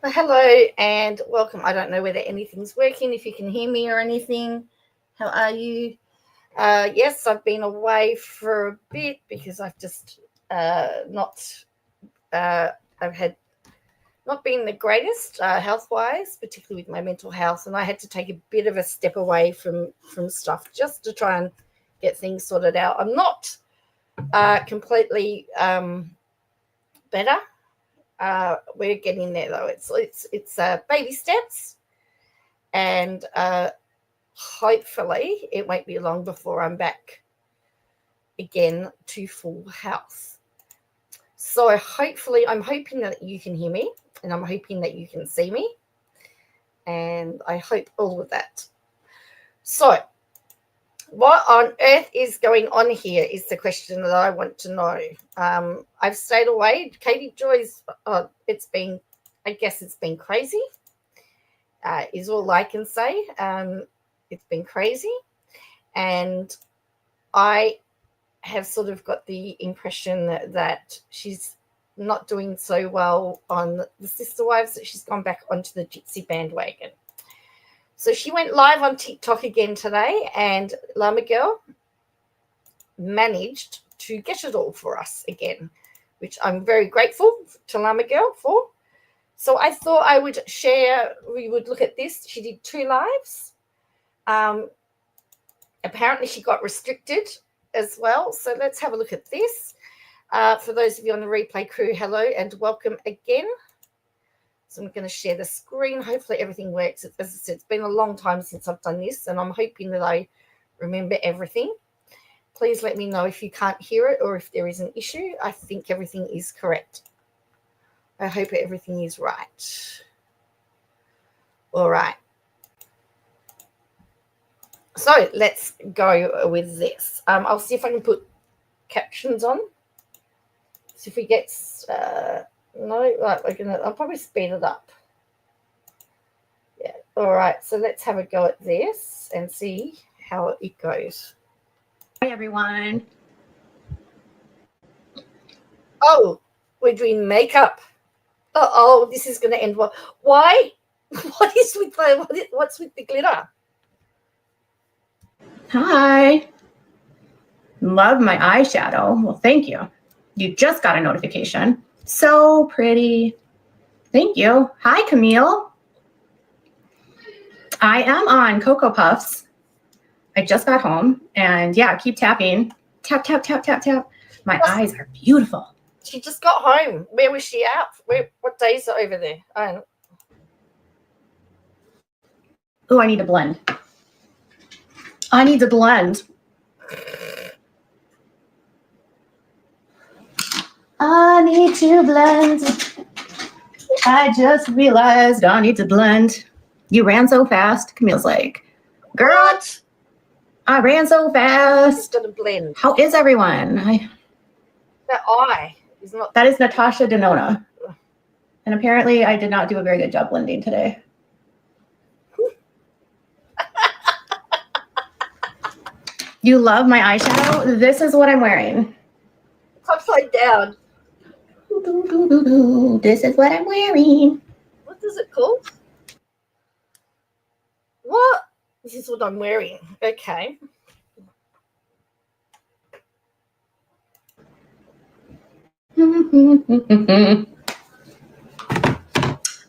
Well, hello and welcome. I don't know whether anything's working, if you can hear me or anything. How are you? Yes, I've been away for a bit because I've just not, I've had not been the greatest health-wise, particularly with my mental health, and I had to take a bit of a step away from stuff just to try and get things sorted out. I'm not completely better. We're getting there though. It's baby steps, and hopefully it won't be long before I'm back again to full health. So hopefully, I'm hoping that you can hear me, and I'm hoping that you can see me, and I hope all of that. So, what on earth is going on here is the question that I want to know. I've stayed away. Katie Joy's, it's been crazy, is all I can say. It's been crazy. And I have sort of got the impression that she's not doing so well on the Sister Wives, that she's gone back onto the Gypsy bandwagon. So she went live on TikTok again today, and Llama Girl managed to get it all for us again, which I'm very grateful to Llama Girl for. So I thought I would share, we would look at this. She did 2 lives. Apparently she got restricted as well. So let's have a look at this. For those of you on the replay crew, hello and welcome again. So I'm going to share the screen. Hopefully everything works. As I said, it's been a long time since I've done this, and I'm hoping that I remember everything. Please let me know if you can't hear it or if there is an issue. I think everything is correct. I hope everything is right. All right. So let's go with this. I'll see if I can put captions on. So if we get... no, right, I'll probably speed it up. Yeah, all right, so let's have a go at this and see how it goes. Hi, everyone. Oh, we're doing makeup. Oh, this is going to end well. Why? What's with the glitter? Hi. Love my eyeshadow. Well, thank you. You just got a notification. So pretty. Thank you. Hi, Camille. I am on Cocoa Puffs. I just got home, and yeah, keep tapping. Tap, tap, tap, tap, tap. My eyes are beautiful. She just got home. Where was she at? What days are over there? Oh, I need to blend. I need to blend. I need to blend. I just realized I need to blend. You ran so fast. Camille's like, girl, what? I ran so fast. Got to blend. How is everyone? That eye is not. That is Natasha Denona. And apparently I did not do a very good job blending today. You love my eyeshadow? This is what I'm wearing. It's upside down. This is what I'm wearing. What is it called? What? This is what I'm wearing. Okay.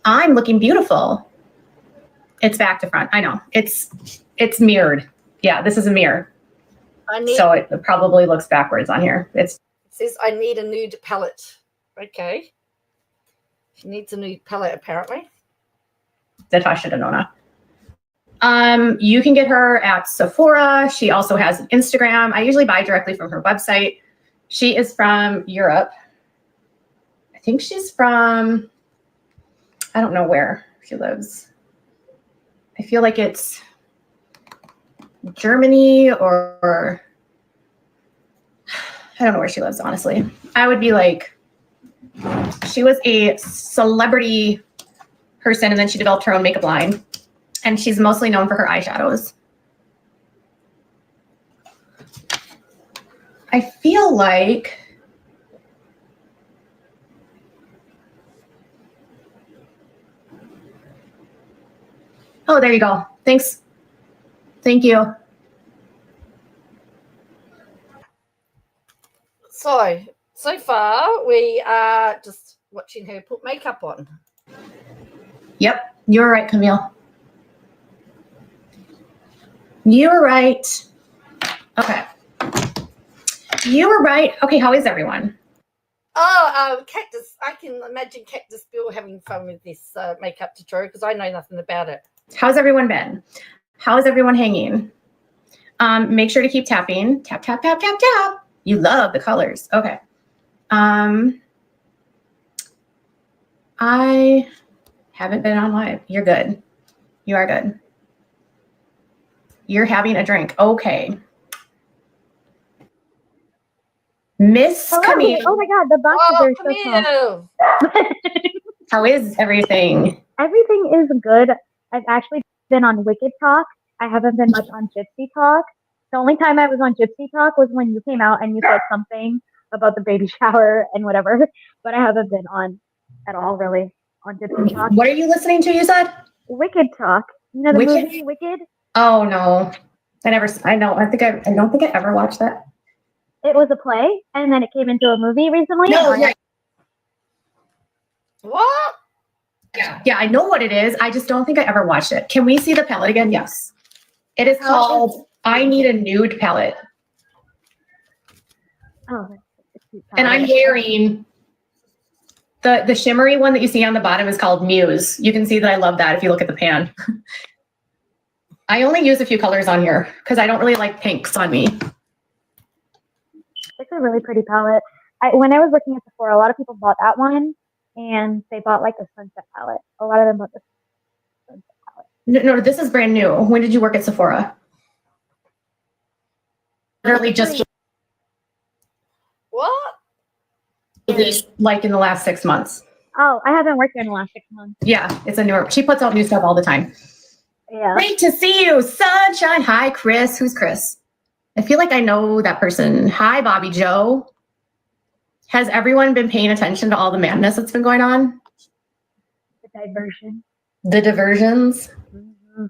I'm looking beautiful. It's back to front. I know. It's mirrored. Yeah, this is a mirror. So it probably looks backwards on here. It says I need a nude palette. Okay. She needs a nude palette, apparently. Natasha Denona. You can get her at Sephora. She also has an Instagram. I usually buy directly from her website. She is from Europe. I think she's from, I don't know where she lives. I feel like it's Germany or I don't know where she lives, honestly. I would be like, she was a celebrity person and then she developed her own makeup line. And she's mostly known for her eyeshadows. I feel like Oh, there you go. Thanks. Thank you. So far we are just watching her put makeup on. Yep, you're right, Camille. You're right. Okay. You were right. Okay, how is everyone? Oh, Cactus. I can imagine Cactus Bill having fun with this makeup tutorial because I know nothing about it. How's everyone been? How is everyone hanging? Make sure to keep tapping. Tap, tap, tap, tap, tap. You love the colors. Okay. I haven't been on live. You're good. You are good. You're having a drink. Okay. Miss Camille. Oh my God, the boxes are so Camille. small. How is everything? Everything is good. I've actually been on Wicked Talk. I haven't been much on Gypsy Talk. The only time I was on Gypsy Talk was when you came out and you said something about the baby shower and whatever, but I haven't been on at all really on Gypsy Talk. What are you listening to, you said? Wicked Talk. You know the Wicked? movie Wicked? Oh no. I don't think I ever watched that. It was a play and then it came into a movie recently. No, yeah. What? Yeah, I know what it is. I just don't think I ever watched it. Can we see the palette again? Yes. It is called I Need a Nude Palette. Oh, that's a cute And I'm wearing the shimmery one that you see on the bottom is called Muse. You can see that I love that if you look at the pan. I only use a few colors on here because I don't really like pinks on me. It's a really pretty palette. When I was looking at Sephora, a lot of people bought that one, and they bought like a sunset palette. A lot of them bought the sunset palette. No, this is brand new. When did you work at Sephora? Literally just What? like in the last 6 months. Oh, I haven't worked there in the last 6 months. Yeah, it's a newer. She puts out new stuff all the time. Yeah. Great to see you, sunshine. Hi, Chris. Who's Chris? I feel like I know that person. Hi, Bobby Joe. Has everyone been paying attention to all the madness that's been going on? The diversion. The diversions? Mm-hmm.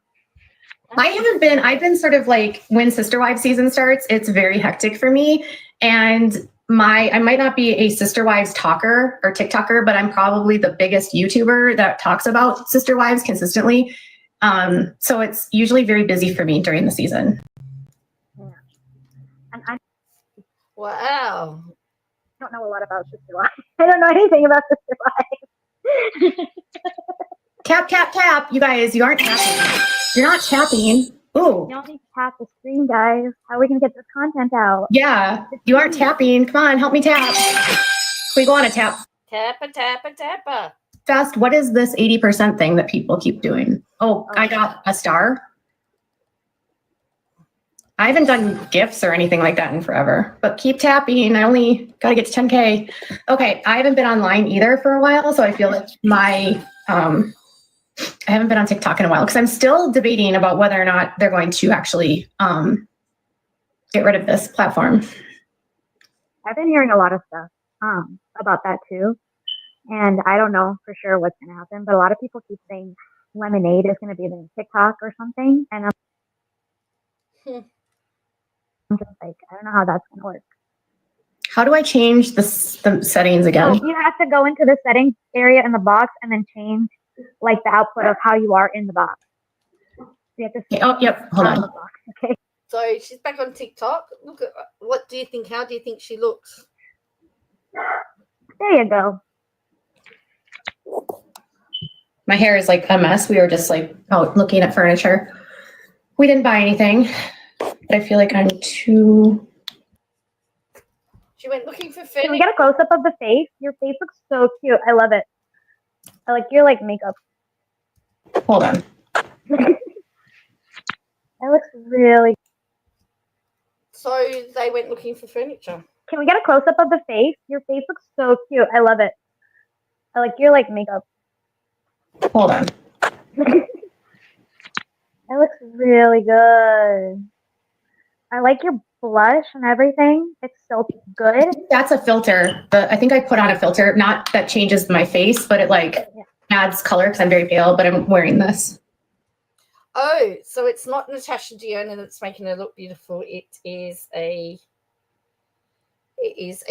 I've been sort of like when Sister Wives season starts, it's very hectic for me. And I might not be a Sister Wives talker or TikToker, but I'm probably the biggest YouTuber that talks about Sister Wives consistently. So it's usually very busy for me during the season. Yeah. And I Wow. don't know a lot about Sister Wives. I don't know anything about Sister Wives. Tap, tap, tap. You guys, you aren't tapping. You're not tapping. Ooh. You don't need to tap the screen, guys. How are we going to get this content out? Yeah. You aren't tapping. Come on, help me tap. Can we go on a tap? Tappa, tappa, tappa. Fast, what is this 80% thing that people keep doing? Oh, I got a star. I haven't done GIFs or anything like that in forever, but keep tapping. I only got to get to 10K. Okay, I haven't been online either for a while, so I feel like I haven't been on TikTok in a while because I'm still debating about whether or not they're going to actually get rid of this platform. I've been hearing a lot of stuff about that too. And I don't know for sure what's going to happen, but a lot of people keep saying Lemonade is going to be the TikTok or something. And I'm just like, I don't know how that's going to work. How do I change the settings again? So you have to go into the settings area in the box and then change like the output of how you are in the box. You have to Oh, yep. Hold on. the box. Okay. So she's back on TikTok. Look at what do you think? How do you think she looks? There you go. My hair is like a mess. We were just like out looking at furniture. We didn't buy anything, but I feel like I'm too. She went looking for Can we furniture. get a close up of the face? Your face looks so cute. I love it. I like your makeup. Hold on. It looks really. So they went looking for furniture. Can we get a close up of the face? Your face looks so cute. I love it. I like your makeup. Hold on. It looks really good. I like your blush and everything. It's so good. That's a filter. I think I put on a filter, not that changes my face, but it adds color because I'm very pale, but I'm wearing this. Oh, so it's not Natasha Diona that's making her look beautiful. It is a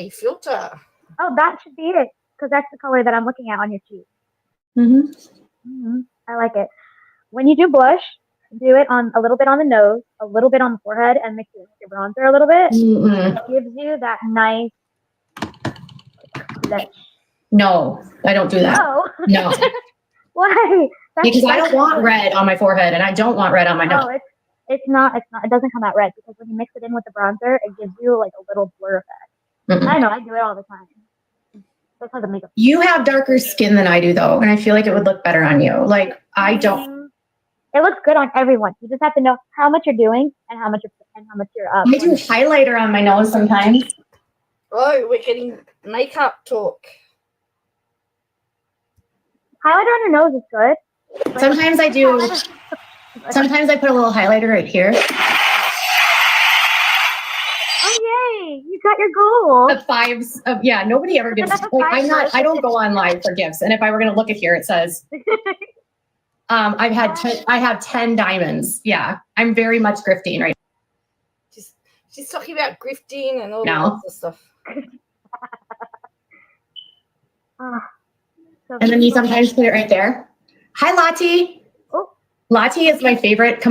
filter. Oh, that should be it, because that's the color that I'm looking at on your cheek. I like it. When you do blush, do it on a little bit on the nose, a little bit on the forehead, and mix it with your bronzer a little bit. It gives you that nice blush. No, I don't do that. No. Why? Because I don't want red on my forehead, and I don't want red on my nose. Oh, it's not. It doesn't come out red, because when you mix it in with the bronzer, it gives you like a little blur effect. I know, I do it all the time. Because of makeup. You have darker skin than I do, though, and I feel like it would look better on you. Like, I don't. It looks good on everyone. You just have to know how much you're doing and how much you're up. I do highlighter on my nose sometimes. Oh, we're getting makeup talk. Highlighter on your nose is good. Sometimes I do. Sometimes I put a little highlighter right here. Oh yay! You got your goal. The fives of nobody ever gives. Like, I don't go on live for gifts. And if I were gonna look at here, it says I have 10 diamonds. Yeah. I'm very much grifting right now. She's talking about grifting and all that of stuff. And then you sometimes put it right there. Hi, Lottie. Oh. Lottie is my favorite.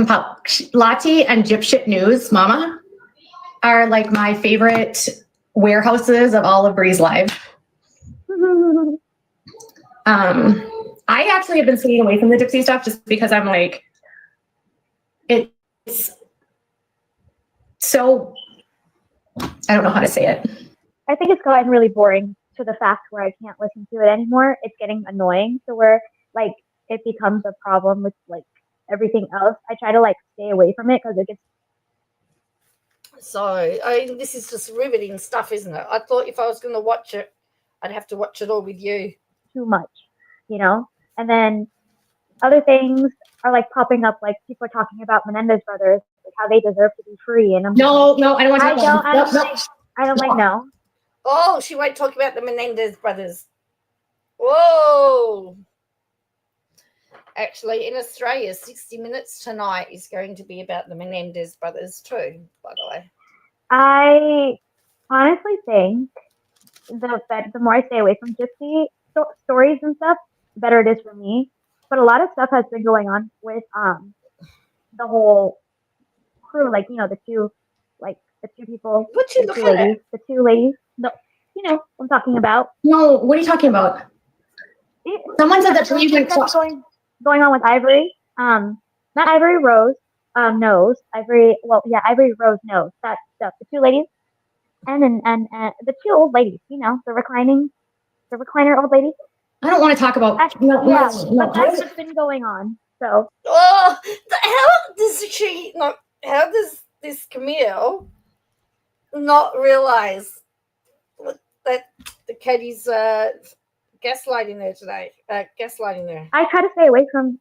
Lottie and Gypsy News, Mama, are like my favorite warehouses of all of Bree's live. I actually have been staying away from the Gypsy stuff just because I'm like, it's so, I don't know how to say it. I think it's gotten really boring to the fact where I can't listen to it anymore. It's getting annoying to where like it becomes a problem with like everything else. I try to like stay away from it because it gets. So this is just riveting stuff, isn't it? I thought if I was going to watch it, I'd have to watch it all with you. Too much, you know? And then other things are like popping up, like people are talking about Menendez brothers, like how they deserve to be free. And I'm no, I don't want to talk about I don't like no. Oh, she won't talk about the Menendez brothers. Whoa. Actually, in Australia, 60 Minutes tonight is going to be about the Menendez brothers too, by the way. I honestly think the more I stay away from Gypsy stories and stuff, the better it is for me. But a lot of stuff has been going on with the whole crew, like, you know, the two people. What you looking at? The two ladies. No, you know what I'm talking about. No, what are you talking about? Someone said that going on with Ivory. Not Ivory Rose. Nose. Ivory. Well, yeah, Ivory Rose Nose. That stuff. The two ladies, and the two old ladies. You know, the recliner old ladies. I don't want to talk about. No, that's what's been going on. So. Oh, how does this Camille not realize that the Katie's gaslighting her today? Gaslighting her. I try to stay away from.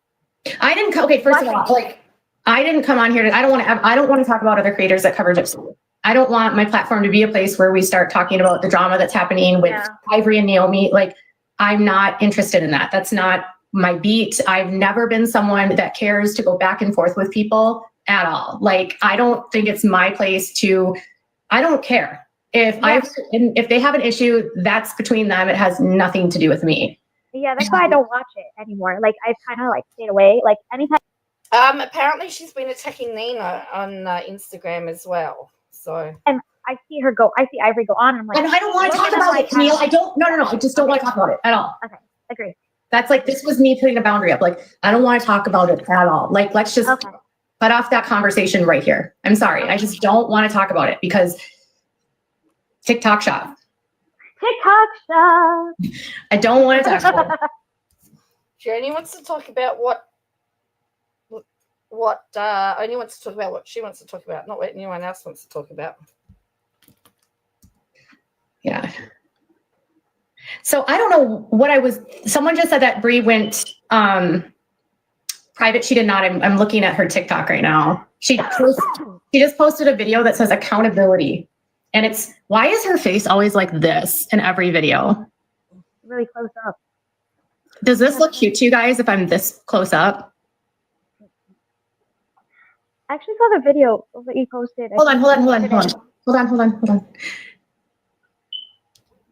I didn't. Okay, first of all, like I didn't come on here. I don't want to talk about other creators that cover Gypsy. I don't want my platform to be a place where we start talking about the drama that's happening with Ivory and Naomi. Like, I'm not interested in that. That's not my beat. I've never been someone that cares to go back and forth with people at all. Like, I don't think it's my place to. I don't care. If they have an issue, that's between them. It has nothing to do with me. Yeah, that's why I don't watch it anymore. Like, I've kind of like stayed away. Like, anytime. Apparently she's been attacking Nina on Instagram as well. So. And I see Ivory go on. And I'm like, and I don't want to talk about it, Camille. I don't. No. I just don't want to talk about it at all. Okay, agree. That's like, this was me putting a boundary up. Like, I don't want to talk about it at all. Like, let's just cut off that conversation right here. I'm sorry. I just don't want to talk about it because. TikTok shop. I don't want to talk about it. Jenny wants to talk about what only wants to talk about what she wants to talk about, not what anyone else wants to talk about. Yeah. So I don't know what someone just said that Bree went private. She did not. I'm looking at her TikTok right now. She just posted a video that says accountability. And it's, why is her face always like this in every video? Really close up. Does this look cute to you guys if I'm this close up? I actually saw the video that you posted. Hold on.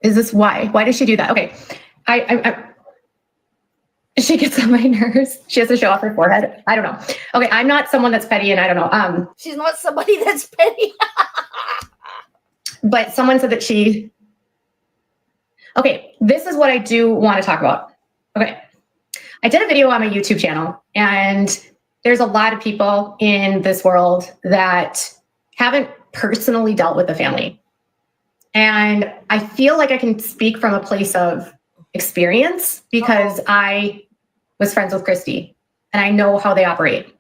Is this why? Why does she do that? Okay. She gets on my nerves. She has to show off her forehead. I don't know. Okay, I'm not someone that's petty, and I don't know. She's not somebody that's petty. But someone said that she. Okay, this is what I do want to talk about. Okay, I did a video on my YouTube channel, and there's a lot of people in this world that haven't personally dealt with the family. And I feel like I can speak from a place of experience because I was friends with Christy and I know how they operate.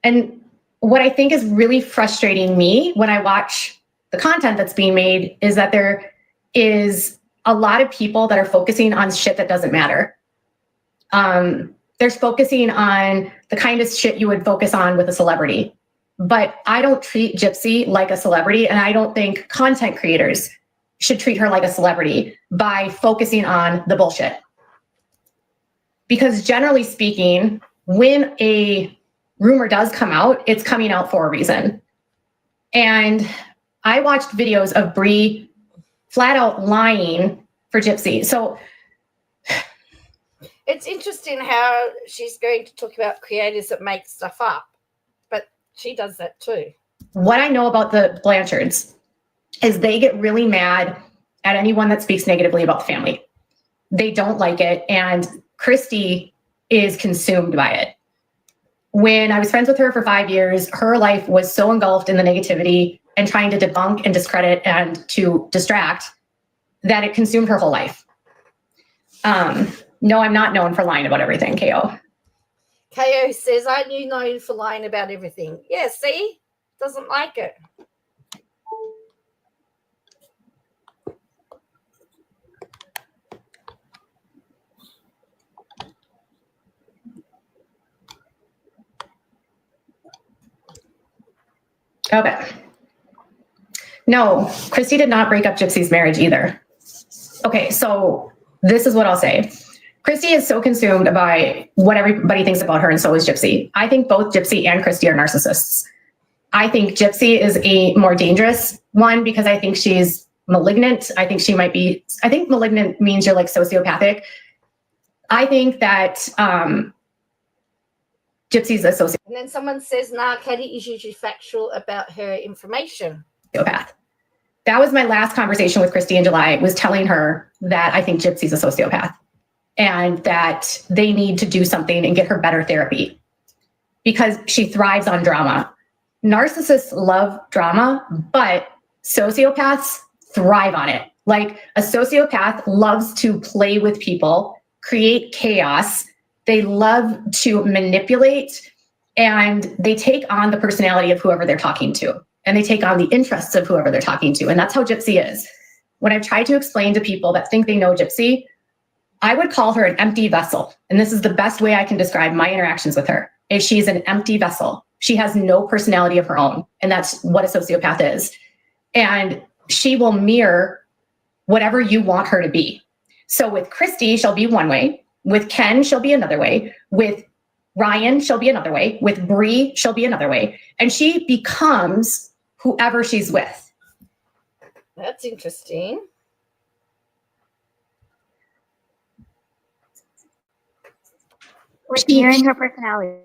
And what I think is really frustrating me when I watch the content that's being made is that there is a lot of people that are focusing on shit that doesn't matter. They're focusing on the kind of shit you would focus on with a celebrity. But I don't treat Gypsy like a celebrity, and I don't think content creators should treat her like a celebrity by focusing on the bullshit. Because generally speaking, when a rumor does come out, it's coming out for a reason. And I watched videos of Bree flat out lying for Gypsy. So it's interesting how she's going to talk about creators that make stuff up, but she does that too. What I know about the Blanchards is they get really mad at anyone that speaks negatively about the family. They don't like it, and Christy is consumed by it. When I was friends with her for 5 years, her life was so engulfed in the negativity and trying to debunk and discredit and to distract that it consumed her whole life. No, I'm not known for lying about everything, KO. KO says, aren't you known for lying about everything? Yeah, see? Doesn't like it. Okay. No, Christy did not break up Gypsy's marriage either. Okay, so this is what I'll say. Christy is so consumed by what everybody thinks about her, and so is Gypsy. I think both Gypsy and Christy are narcissists. I think Gypsy is a more dangerous one because I think she's malignant. I think she might be, I think malignant means you're like sociopathic. I think that Gypsy's a sociopath. And then someone says, nah, Katie is usually factual about her information. That was my last conversation with Christy in July, was telling her that I think Gypsy's a sociopath and that they need to do something and get her better therapy because she thrives on drama. Narcissists love drama, but sociopaths thrive on it. Like a sociopath loves to play with people, create chaos. They love to manipulate, and they take on the personality of whoever they're talking to, and they take on the interests of whoever they're talking to. And that's how Gypsy is. When I've tried to explain to people that think they know Gypsy, I would call her an empty vessel. And this is the best way I can describe my interactions with her, is she's an empty vessel. She has no personality of her own. And that's what a sociopath is. And she will mirror whatever you want her to be. So with Christy, she'll be one way. With Ken, she'll be another way. With Ryan, she'll be another way. With Bree, she'll be another way. And she becomes whoever she's with. That's interesting. Mirroring her personality.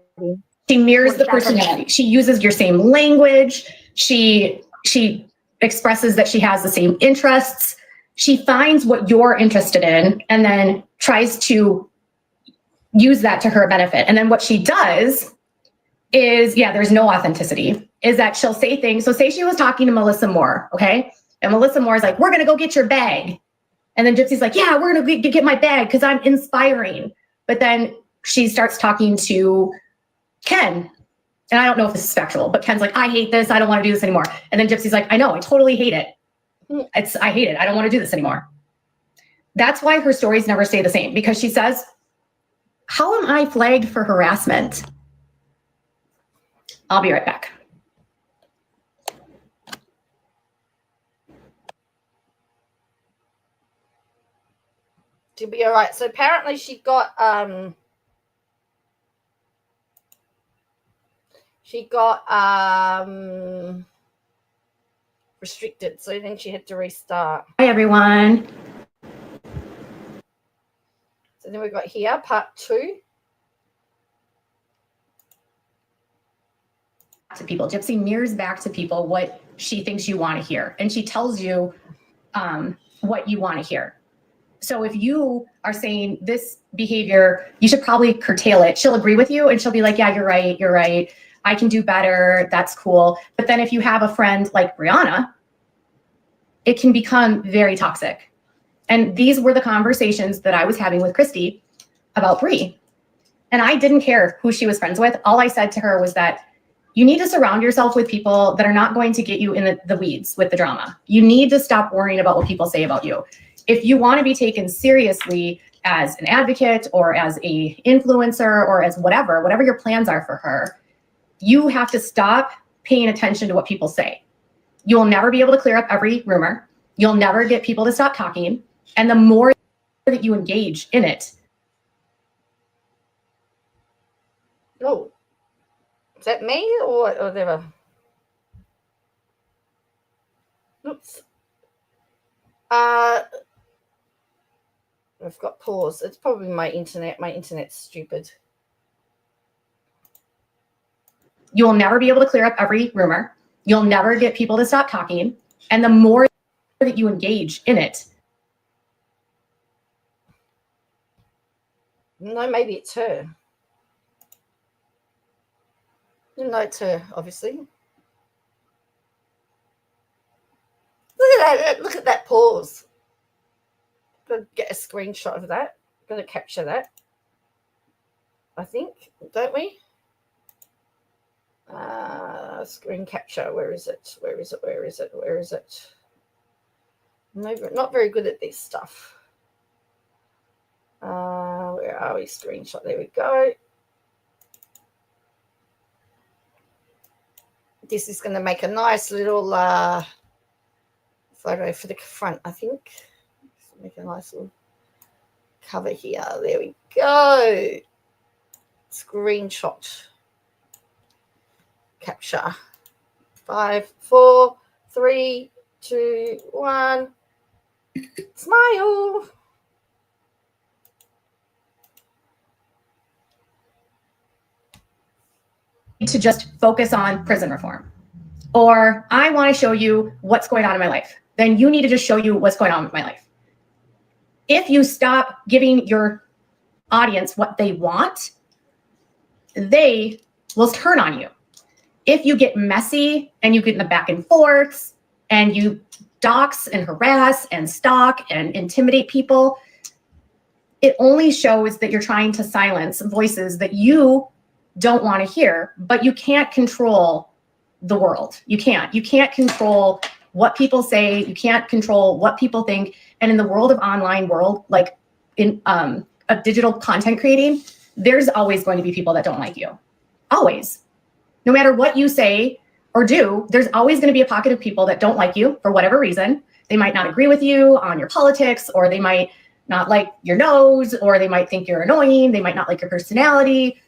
She mirrors the personality. She uses your same language. She expresses that she has the same interests. She finds what you're interested in and then tries to use that to her benefit. And then what she does is, there's no authenticity, is that she'll say things. So say she was talking to Melissa Moore, okay? And Melissa Moore is like, we're going to go get your bag. And then Gypsy's like, yeah, we're going to get my bag because I'm inspiring. But then she starts talking to Ken. And I don't know if this is factual, but Ken's like, I hate this. I don't want to do this anymore. And then Gypsy's like, I know, I totally hate it. I hate it. I don't want to do this anymore. That's why her stories never stay the same, because she says, how am I flagged for harassment? I'll be right back. To be all right. So apparently she got She got restricted, so then she had to restart. Hi, everyone. So then we've got here, part 2. To people, Gypsy mirrors back to people what she thinks you want to hear, and she tells you what you want to hear. So if you are saying this behavior, you should probably curtail it, she'll agree with you and she'll be like, yeah, you're right. I can do better. That's cool. But then if you have a friend like Brianna, it can become very toxic. And these were the conversations that I was having with Christy about Bri. And I didn't care who she was friends with. All I said to her was that you need to surround yourself with people that are not going to get you in the weeds with the drama. You need to stop worrying about what people say about you. If you want to be taken seriously as an advocate or as a influencer or as whatever your plans are for her, you have to stop paying attention to what people say. You'll never be able to clear up every rumor. You'll never get people to stop talking. And the more that you engage in it. Oh, is that me or whatever? Oops. I've got pause. It's probably my internet. My internet's stupid. You'll never be able to clear up every rumor. You'll never get people to stop talking. And the more that you engage in it. No, maybe it's her. No, it's her, obviously. Look at that pause. Gotta get a screenshot of that. Gotta capture that. I think, don't we? Screen capture. Where is it? Where is it? No, not very good at this stuff. Where are we? Screenshot. There we go. This is going to make a nice little photo for the front, I think. Make a nice little cover here. There we go. Screenshot. Capture. 5, 4, 3, 2, 1. Smile. To just focus on prison reform. Or I want to show you what's going on in my life. Then you need to just show you what's going on with my life. If you stop giving your audience what they want, they will turn on you. If you get messy and you get in the back and forths and you dox and harass and stalk and intimidate people, it only shows that you're trying to silence voices that you don't want to hear, but you can't control the world. You can't control what people say. You can't control what people think. And in the world of online world, like in of digital content creating, there's always going to be people that don't like you. Always. No matter what you say or do, there's always going to be a pocket of people that don't like you for whatever reason. They might not agree with you on your politics, or they might not like your nose, or they might think you're annoying. They might not like your personality.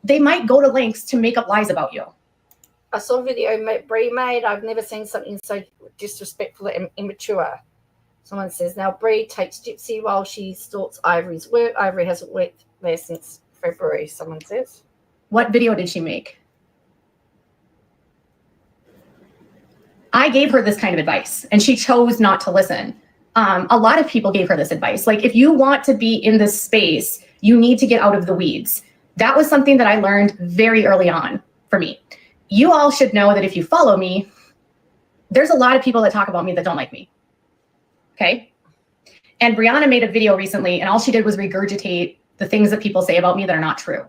They might go to lengths to make up lies about you. I saw a video Bri made. I've never seen something so disrespectful and immature. Someone says, now Bri takes Gypsy while she stalks Ivory's work. Ivory hasn't worked there since February, someone says. What video did she make? I gave her this kind of advice and she chose not to listen. A lot of people gave her this advice. Like, if you want to be in this space, you need to get out of the weeds. That was something that I learned very early on for me. You all should know that if you follow me, there's a lot of people that talk about me that don't like me. Okay. And Brianna made a video recently and all she did was regurgitate the things that people say about me that are not true.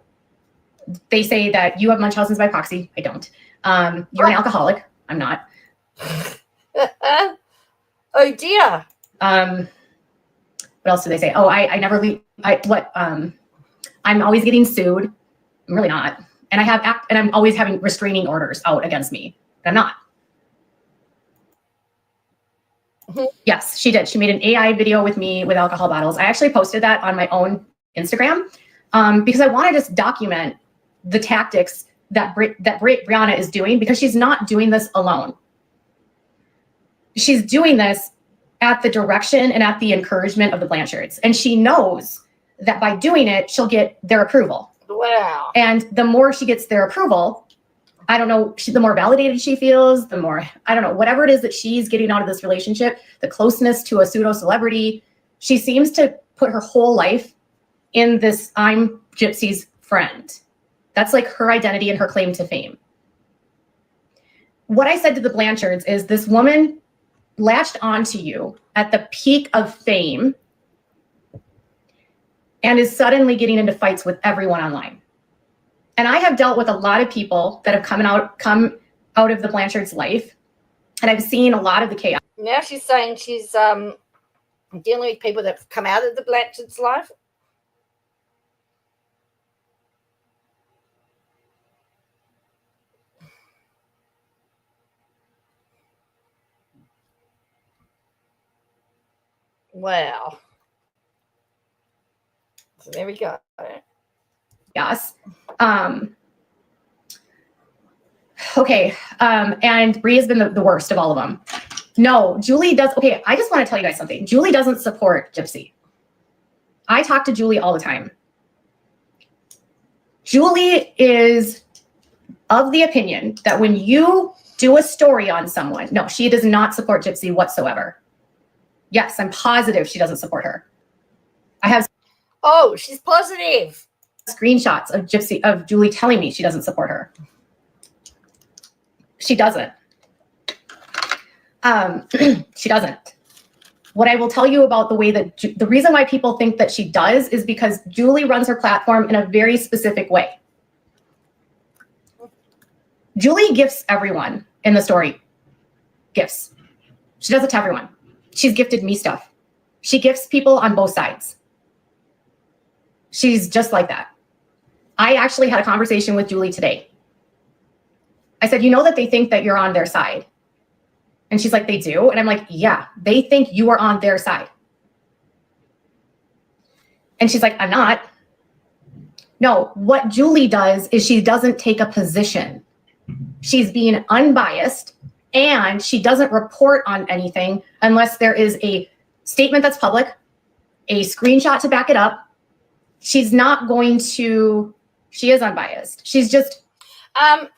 They say that you have Munchausen's by proxy. I don't. You're an alcoholic. I'm not. Oh dear. What else do they say? Oh, I never leave. I'm always getting sued. I'm really not. And I'm always having restraining orders out against me. I'm not. Mm-hmm. Yes, she did. She made an AI video with me with alcohol bottles. I actually posted that on my own Instagram because I want to just document the tactics that Brianna is doing, because she's not doing this alone. She's doing this at the direction and at the encouragement of the Blanchards. And she knows that by doing it, she'll get their approval. Wow. And the more she gets their approval, I don't know, the more validated she feels, the more, I don't know, whatever it is that she's getting out of this relationship, the closeness to a pseudo celebrity, she seems to put her whole life in this, I'm Gypsy's friend. That's like her identity and her claim to fame. What I said to the Blanchards is, this woman latched onto you at the peak of fame and is suddenly getting into fights with everyone online. And I have dealt with a lot of people that have come out of the Blanchards' life, and I've seen a lot of the chaos. Now she's saying she's dealing with people that have come out of the Blanchards' life. Wow. So there we go. Yes. Okay. And Bree has been the worst of all of them. No, Julie does. Okay. I just want to tell you guys something. Julie doesn't support Gypsy. I talk to Julie all the time. Julie is of the opinion that when you do a story on someone, no, she does not support Gypsy whatsoever. Yes, I'm positive she doesn't support her. I have. Oh, she's positive. Screenshots of Julie telling me she doesn't support her. She doesn't. She doesn't. What I will tell you about the way that the reason why people think that she does is because Julie runs her platform in a very specific way. Julie gifts everyone in the story gifts. She does it to everyone. She's gifted me stuff. She gifts people on both sides. She's just like that. I actually had a conversation with Julie today. I said, you know that they think that you're on their side. And she's like, they do? And I'm like, yeah, they think you are on their side. And she's like, I'm not. No, what Julie does is she doesn't take a position. She's being unbiased, and she doesn't report on anything unless there is a statement that's public, a screenshot to back it up. She's not going to, she is unbiased. She's just. I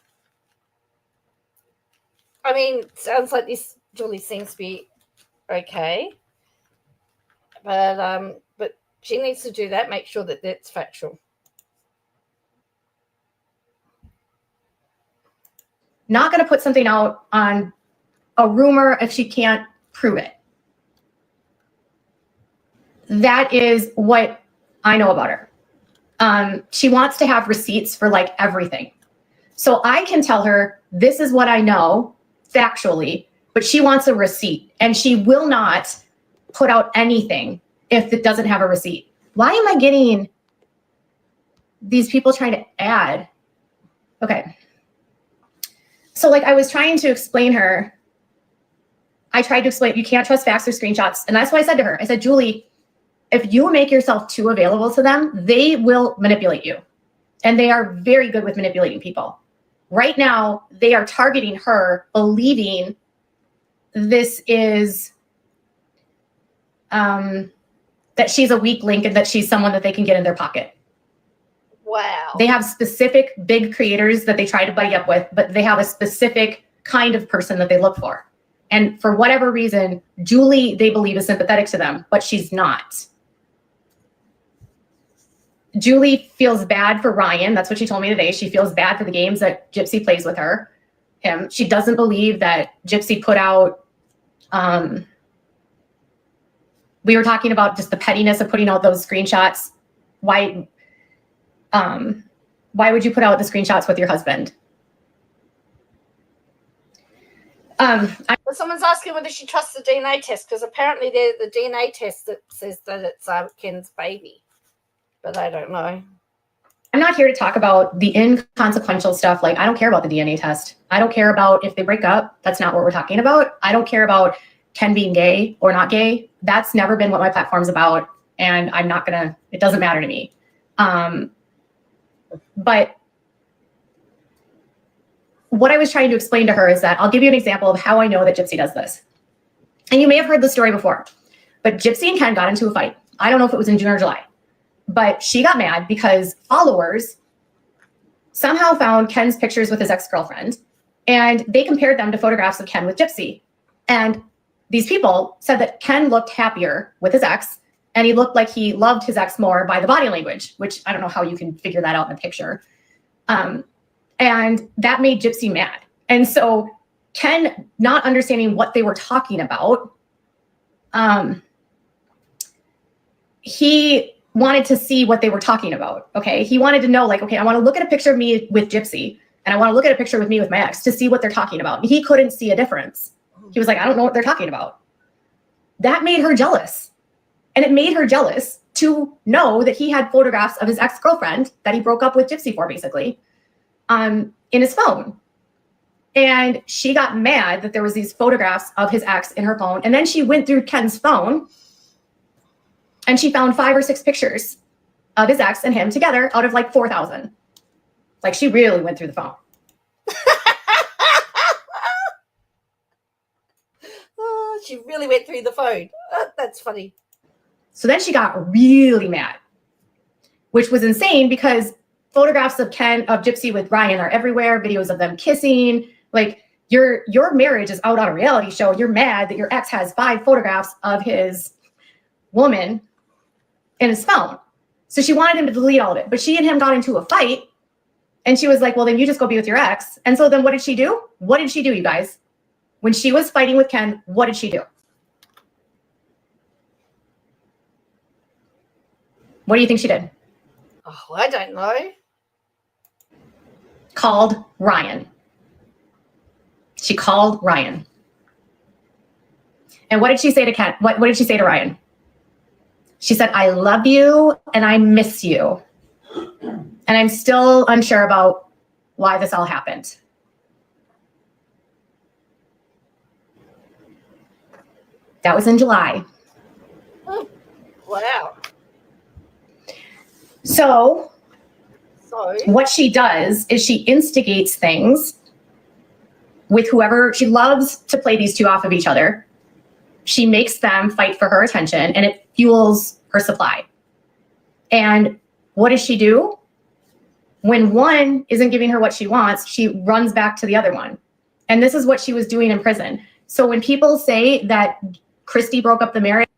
mean, sounds like this Julie seems to be okay. But she needs to do that, make sure that that's factual. Not going to put something out on a rumor if she can't prove it. That is what I know about her. She wants to have receipts for like everything. So I can tell her, this is what I know factually, but she wants a receipt, and she will not put out anything if it doesn't have a receipt. Why am I getting these people trying to add? Okay. So like I was trying to explain her, I tried to explain, you can't trust facts or screenshots. And that's what I said to her. I said, Julie, if you make yourself too available to them, they will manipulate you. And they are very good with manipulating people. Right now, they are targeting her, believing this is, that she's a weak link and that she's someone that they can get in their pocket. Wow. They have specific big creators that they try to buddy up with, but they have a specific kind of person that they look for. And for whatever reason, Julie, they believe, is sympathetic to them, but she's not. Julie feels bad for Ryan. That's what she told me today. She feels bad for the games that Gypsy plays with her. She doesn't believe that Gypsy put out, we were talking about just the pettiness of putting out those screenshots. Why would you put out the screenshots with your husband? Someone's asking whether she trusts the DNA test, because apparently the DNA test that says that it's Ken's baby. But I don't know. I'm not here to talk about the inconsequential stuff. Like, I don't care about the DNA test. I don't care about if they break up. That's not what we're talking about. I don't care about Ken being gay or not gay. That's never been what my platform's about. And I'm not going to, it doesn't matter to me. But what I was trying to explain to her is that I'll give you an example of how I know that Gypsy does this. And you may have heard the story before, but Gypsy and Ken got into a fight. I don't know if it was in June or July, but she got mad because followers somehow found Ken's pictures with his ex-girlfriend, and they compared them to photographs of Ken with Gypsy. And these people said that Ken looked happier with his ex, and he looked like he loved his ex more by the body language, which I don't know how you can figure that out in a picture. And that made Gypsy mad. And so Ken, not understanding what they were talking about, he wanted to see what they were talking about. Okay. He wanted to know, like, okay, I want to look at a picture of me with Gypsy, and I want to look at a picture with me with my ex to see what they're talking about. And he couldn't see a difference. He was like, I don't know what they're talking about. That made her jealous. And it made her jealous to know that he had photographs of his ex-girlfriend that he broke up with Gypsy for, basically, in his phone. And she got mad that there was these photographs of his ex in her phone. And then she went through Ken's phone and she found 5 or 6 pictures of his ex and him together out of like 4,000. Like, she really went through the phone. Oh, she really went through the phone. That's funny. So then she got really mad, which was insane because photographs of Gypsy with Ryan are everywhere, videos of them kissing. Like, your marriage is out on a reality show. You're mad that your ex has 5 photographs of his woman in his phone. So she wanted him to delete all of it, but she and him got into a fight, and she was like, well, then you just go be with your ex. And so then what did she do? What did she do, you guys? When she was fighting with Ken, what did she do? What do you think she did? Oh, I don't know. Called Ryan. She called Ryan. And what did she say to Ken? What did she say to Ryan? She said, I love you and I miss you. And I'm still unsure about why this all happened. That was in July. Oh, wow. So So what she does is she instigates things with whoever she loves to play these two off of each other. She makes them fight for her attention, and it fuels her supply. And what does she do? When one isn't giving her what she wants, she runs back to the other one. And this is what she was doing in prison. So when people say that Christy broke up the marriage,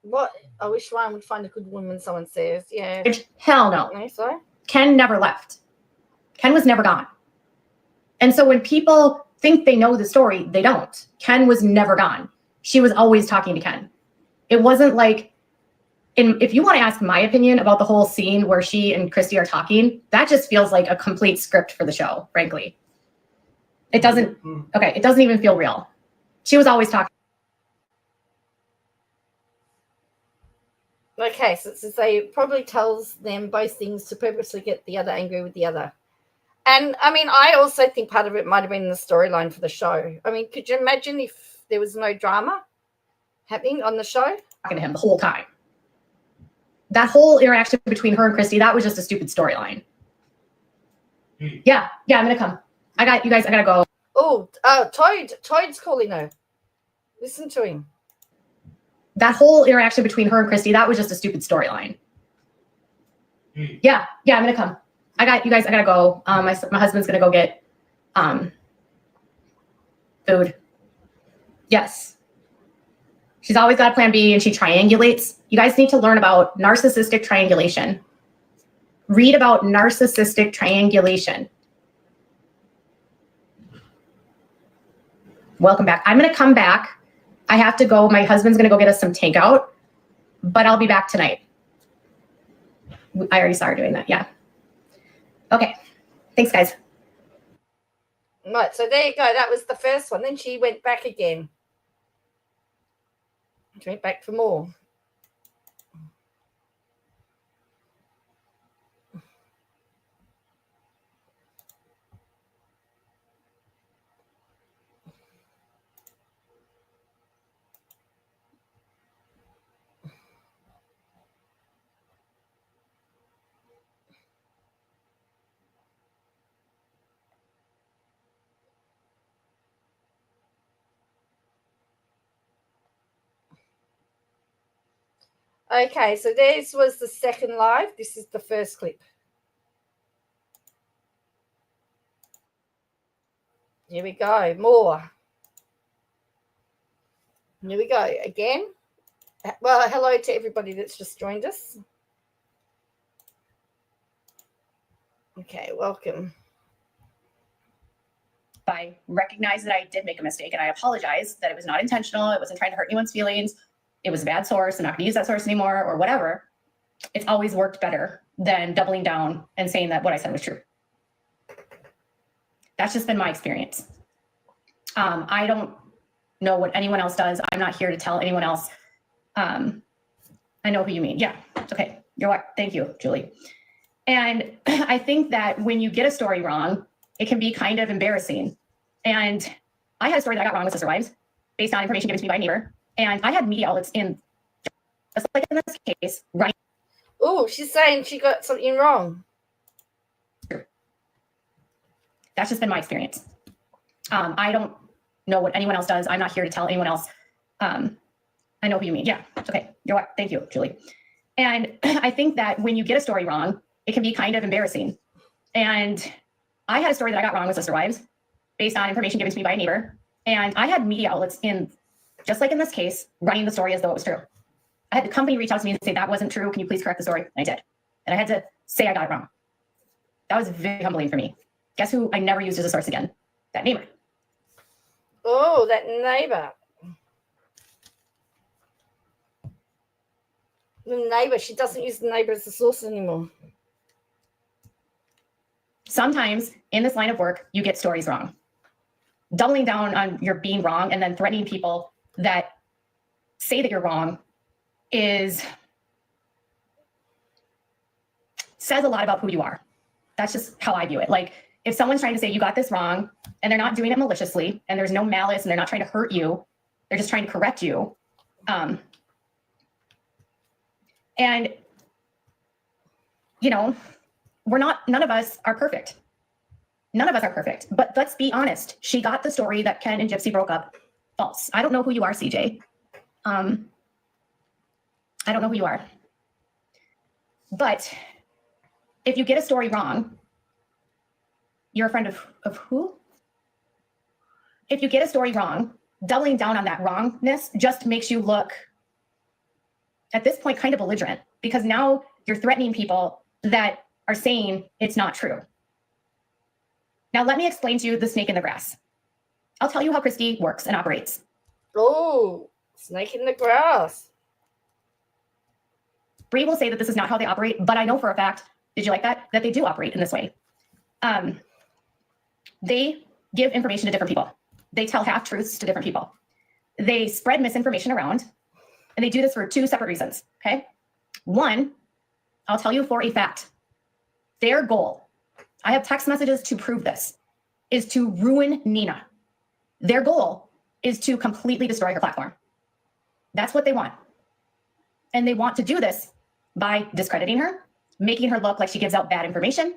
what? I wish Ryan would find a good woman, someone says. Yeah. hell no. No, so? Ken never left. Ken was never gone. And so when people think they know the story, they don't. Ken was never gone. She was always talking to Ken. It wasn't like, if you want to ask my opinion about the whole scene where she and Christy are talking, that just feels like a complete script for the show, frankly. It doesn't, okay, it doesn't even feel real. She was always talking. Okay, so they probably tells them both things to purposely get the other angry with the other. And I mean, I also think part of it might have been the storyline for the show. I mean, could you imagine if there was no drama happening on the show? Talking to him the whole time. That whole interaction between her and Christy, that was just a stupid storyline. Yeah, I'm gonna come. I gotta go. Oh, Toad's calling her. Listen to him. That whole interaction between her and Christy, that was just a stupid storyline. Yeah, I'm gonna come. I gotta go. My husband's gonna go get food. Yes. She's always got a plan B, and she triangulates. You guys need to learn about narcissistic triangulation. Read about narcissistic triangulation. Welcome back. I'm gonna come back. I have to go. My husband's gonna go get us some takeout, but I'll be back tonight. I already saw her doing that. Yeah. Okay. Thanks, guys. Right, so there you go. That was the first one. Then she went back again. She went back for more. Okay, so this was the second live. This is the first clip. Here we go. More. Here we go again. Well, hello to everybody that's just joined us. Okay, welcome. I recognize that I did make a mistake and I apologize that it was not intentional. It wasn't trying to hurt anyone's feelings. It was a bad source. I'm not going to use that source anymore or whatever. It's always worked better than doubling down and saying that what I said was true. That's just been my experience. I don't know what anyone else does. I'm not here to tell anyone else. I know who you mean. Yeah. Okay. You're what? Thank you, Julie. And I think that when you get a story wrong, it can be kind of embarrassing. And I had a story that I got wrong with Sister Wives based on information given to me by a neighbor. And I had media outlets in, just like in this case, running. Oh, she's saying she got something wrong. That's just been my experience. I don't know what anyone else does. I'm not here to tell anyone else. I know who you mean. Yeah. Okay. You're what? Thank you, Julie. And I think that when you get a story wrong, it can be kind of embarrassing. And I had a story that I got wrong with Sister Wives based on information given to me by a neighbor. And I had media outlets in, just like in this case, running the story as though it was true. I had the company reach out to me and say, that wasn't true. Can you please correct the story? And I did. And I had to say I got it wrong. That was very humbling for me. Guess who I never used as a source again? That neighbor. Oh, that neighbor. The neighbor. She doesn't use the neighbor as a source anymore. Sometimes in this line of work, you get stories wrong. Doubling down on your being wrong and then threatening people that say that you're wrong says a lot about who you are. That's just how I view it. Like, if someone's trying to say you got this wrong and they're not doing it maliciously and there's no malice and they're not trying to hurt you, they're just trying to correct you. And, you know, none of us are perfect. None of us are perfect, but let's be honest. She got the story that Ken and Gypsy broke up false. I don't know who you are, CJ. I don't know who you are. But if you get a story wrong, you're a friend of who? If you get a story wrong, doubling down on that wrongness just makes you look, at this point, kind of belligerent, because now you're threatening people that are saying it's not true. Now, let me explain to you the snake in the grass. I'll tell you how Christy works and operates. Oh, snake in the grass. Bree will say that this is not how they operate, but I know for a fact, did you like that? That they do operate in this way. They give information to different people. They tell half-truths to different people. They spread misinformation around, and they do this for two separate reasons, okay? One, I'll tell you for a fact, their goal, I have text messages to prove this, is to ruin Nina. Their goal is to completely destroy her platform. That's what they want. And they want to do this by discrediting her, making her look like she gives out bad information.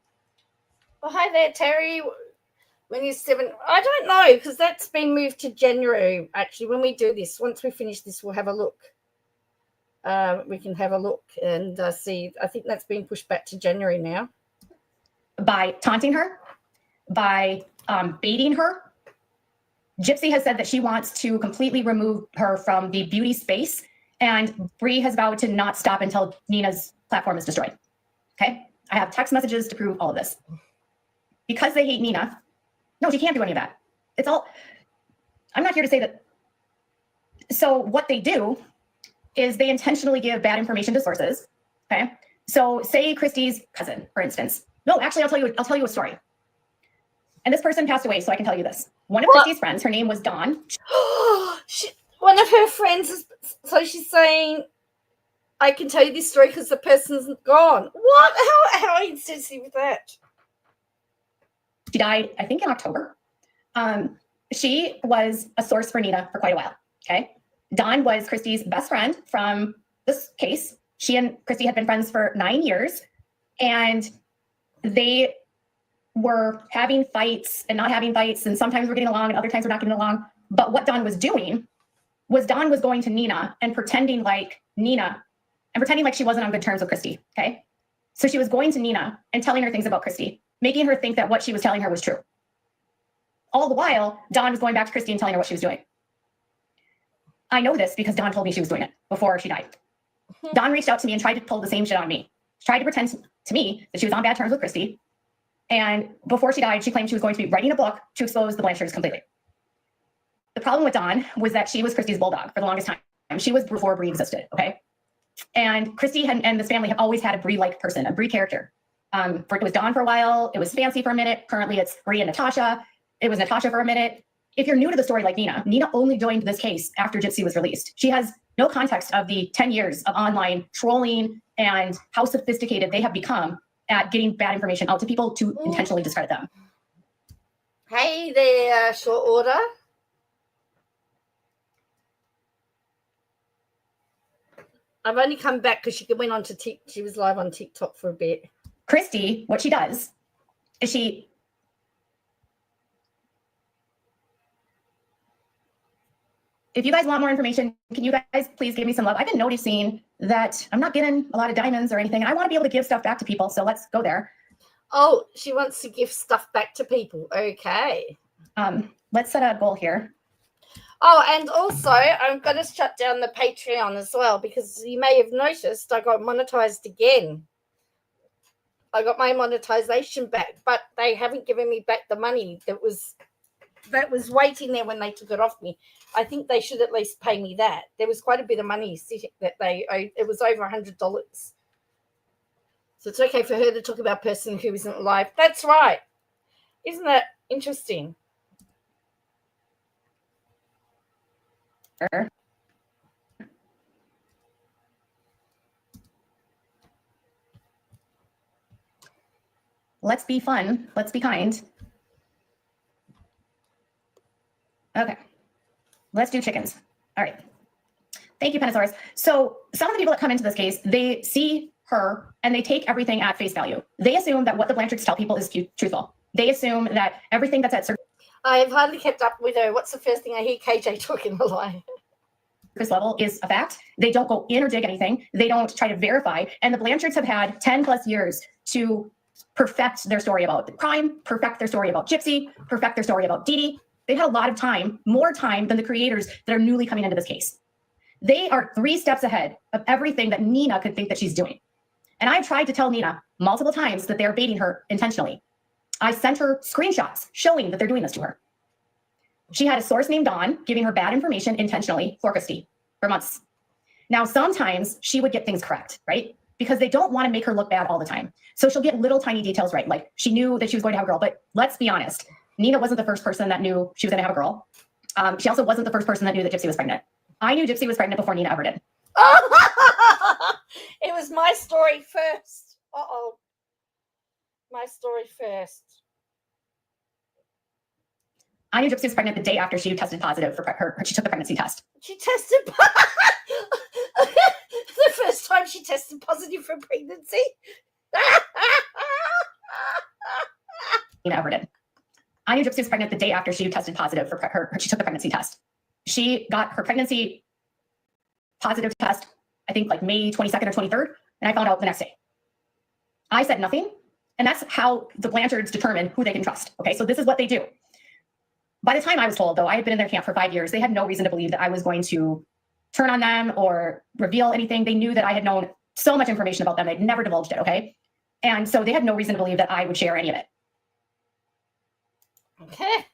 Well, hi there, Terry. When you're 7, I don't know, because that's been moved to January. Actually, when we do this, once we finish this, we'll have a look. We can have a look and see. I think that's been pushed back to January now. By taunting her, by baiting her. Gypsy has said that she wants to completely remove her from the beauty space, and Bree has vowed to not stop until Nina's platform is destroyed. Okay? I have text messages to prove all of this. Because they hate Nina, no, she can't do any of that. It's all, I'm not here to say that. So what they do is they intentionally give bad information to sources. Okay? So say Christy's cousin, for instance. No, actually, I'll tell you a story. And this person passed away, so I can tell you this. One of Christy's friends, her name was Dawn. One of her friends, so she's saying, I can tell you this story because the person's gone. What? How are you sensitive with that? She died, I think, in October. She was a source for Nina for quite a while, okay? Dawn was Christy's best friend from this case. She and Christy had been friends for 9 years, and they were having fights and not having fights, and sometimes we're getting along and other times we're not getting along. But what Dawn was doing was Dawn was going to Nina and pretending like Nina and pretending like she wasn't on good terms with Christy, okay? So she was going to Nina and telling her things about Christy, making her think that what she was telling her was true. All the while, Dawn was going back to Christy and telling her what she was doing. I know this because Dawn told me she was doing it before she died. Dawn reached out to me and tried to pull the same shit on me. She tried to pretend to me that she was on bad terms with Christy. And before she died, she claimed she was going to be writing a book to expose the Blanchards completely. The problem with Dawn was that she was Christy's bulldog for the longest time. She was before Bree existed, okay? And Christy and this family have always had a Bree-like person, a Bree character. It was Dawn for a while. It was Fancy for a minute. Currently, it's Bree and Natasha. It was Natasha for a minute. If you're new to the story like Nina only joined this case after Gypsy was released. She has no context of the 10 years of online trolling and how sophisticated they have become at getting bad information out to people to intentionally discredit them. Hey there, short order. I've only come back because she went on to she was live on TikTok for a bit. Christy, what she does is if you guys want more information, can you guys please give me some love? I've been noticing that I'm not getting a lot of diamonds or anything. And I want to be able to give stuff back to people. So let's go there. Oh, she wants to give stuff back to people. Okay. Let's set a goal here. Oh, and also I'm going to shut down the Patreon as well because you may have noticed I got monetized again. I got my monetization back, but they haven't given me back the money that was waiting there when they took it off me. I think they should at least pay me that. There was quite a bit of money sitting that they owed. It was over $100. So it's okay for her to talk about a person who isn't alive. That's right. Isn't that interesting? Let's be fun. Let's be kind. Okay. Let's do chickens. All right. Thank you, Penosaurus. So some of the people that come into this case, they see her and they take everything at face value. They assume that what the Blanchards tell people is truthful. They assume that everything that's at surface I have hardly kept up with her. What's the first thing I hear? KJ talking a lie. level is a fact. They don't go in or dig anything. They don't try to verify. And the Blanchards have had 10 plus years to perfect their story about the crime, perfect their story about Gypsy, perfect their story about Dee Dee. They've had a lot of time, more time than the creators that are newly coming into this case. They are 3 steps ahead of everything that Nina could think that she's doing. And I've tried to tell Nina multiple times that they're baiting her intentionally. I sent her screenshots showing that they're doing this to her. She had a source named Dawn giving her bad information intentionally for Christy for months. Now, sometimes she would get things correct, right? Because they don't want to make her look bad all the time. So she'll get little tiny details right. Like she knew that she was going to have a girl, but let's be honest. Nina wasn't the first person that knew she was going to have a girl. She also wasn't the first person that knew that Gypsy was pregnant. I knew Gypsy was pregnant before Nina ever did. It was my story first. Uh-oh. My story first. I knew Gypsy was pregnant the day after she tested positive for she took the pregnancy test. She tested the first time she tested positive for pregnancy. Nina ever did. I knew Gypsy was pregnant the day after she tested positive for she took the pregnancy test. She got her pregnancy positive test, I think like May 22nd or 23rd, and I found out the next day. I said nothing, and that's how the Blanchards determine who they can trust. Okay, so this is what they do. By the time I was told, though, I had been in their camp for 5 years, they had no reason to believe that I was going to turn on them or reveal anything. They knew that I had known so much information about them. They'd never divulged it, okay? And so they had no reason to believe that I would share any of it. Okay.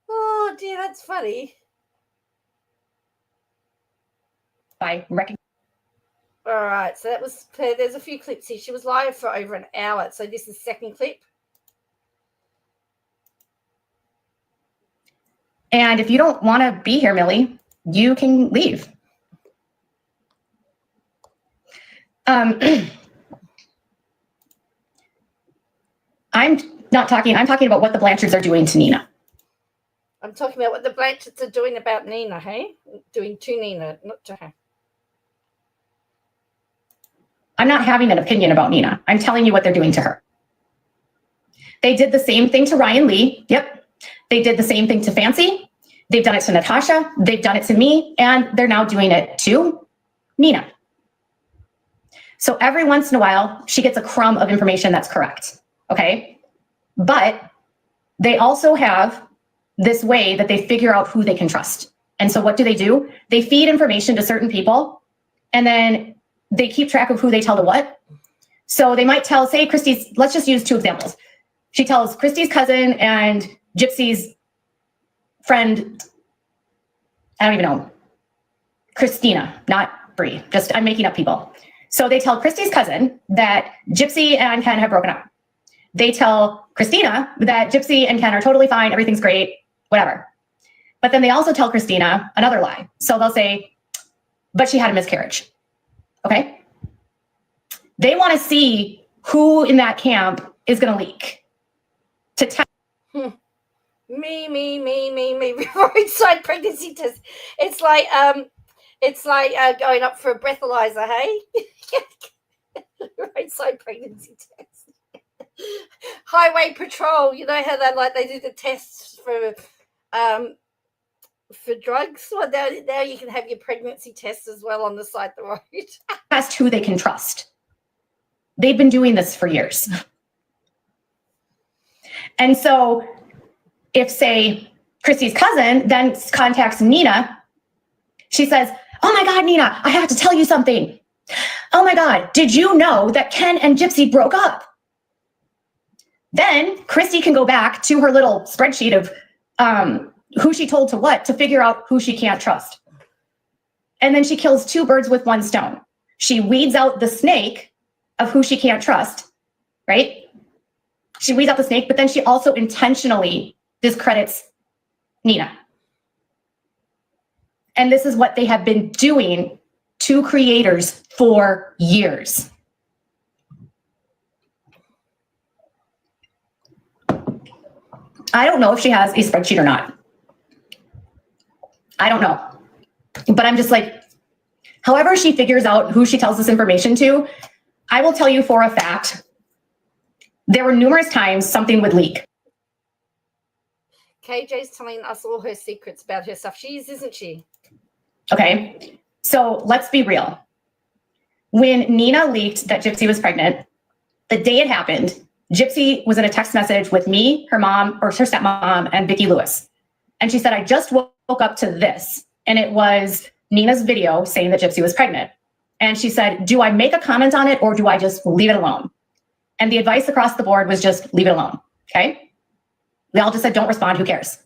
Oh, dear, that's funny. By recognizing. All right, so that was, there's a few clips here. She was live for over an hour, so this is the second clip. And if you don't want to be here, Millie, you can leave. I'm not talking, I'm talking about what the Blanchards are doing to Nina. I'm talking about what the Blanchards are doing about Nina, hey? Doing to Nina, not to her. I'm not having an opinion about Nina. I'm telling you what they're doing to her. They did the same thing to Ryan Lee. Yep. They did the same thing to Fancy. They've done it to Natasha. They've done it to me. And they're now doing it to Nina. So every once in a while, she gets a crumb of information that's correct, okay? But they also have this way that they figure out who they can trust. And so what do? They feed information to certain people, and then they keep track of who they tell to what. So they might tell, say, Christy's, let's just use 2 examples. She tells Christy's cousin and Gypsy's friend, I don't even know, Christina, not Bree, just I'm making up people. So they tell Christy's cousin that Gypsy and Ken have broken up. They tell Christina that Gypsy and Ken are totally fine, everything's great, whatever. But then they also tell Christina another lie. So they'll say, but she had a miscarriage, okay? They want to see who in that camp is going to leak. To tell. Me. Roadside pregnancy test. It's like going up for a breathalyzer, hey? Roadside pregnancy test. Highway patrol. You know how they do the tests for drugs? Well, now you can have your pregnancy test as well on the side of the road. Test who they can trust. They've been doing this for years. And so if, say, Christy's cousin then contacts Nina, she says, oh my God, Nina, I have to tell you something. Oh my God, did you know that Ken and Gypsy broke up? Then Christy can go back to her little spreadsheet of who she told to what to figure out who she can't trust. And then she kills 2 birds with 1 stone. She weeds out the snake of who she can't trust, right? She weeds out the snake, but then she also intentionally discredits Nina. And this is what they have been doing to creators for years. I don't know if she has a spreadsheet or not. I don't know. But I'm just like, however she figures out who she tells this information to, I will tell you for a fact, there were numerous times something would leak. KJ's telling us all her secrets about her stuff. She is, isn't she? Okay, so let's be real. When Nina leaked that Gypsy was pregnant, the day it happened, Gypsy was in a text message with me, her mom, or her stepmom, and Vicki Lewis. And she said, I just woke up to this. And it was Nina's video saying that Gypsy was pregnant. And she said, do I make a comment on it or do I just leave it alone? And the advice across the board was just leave it alone, okay? They all just said, don't respond, who cares?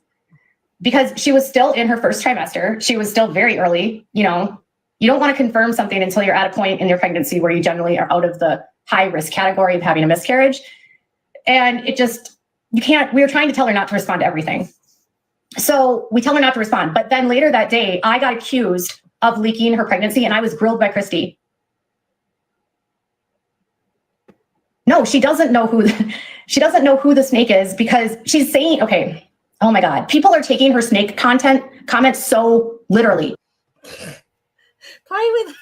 Because she was still in her first trimester. She was still very early. You know, you don't want to confirm something until you're at a point in your pregnancy where you generally are out of the high risk category of having a miscarriage. And it just, you can't, we were trying to tell her not to respond to everything. So we tell her not to respond. But then later that day, I got accused of leaking her pregnancy and I was grilled by Christy. No, she doesn't know who the snake is because she's saying, okay, oh my God, people are taking her snake comments so literally. Play with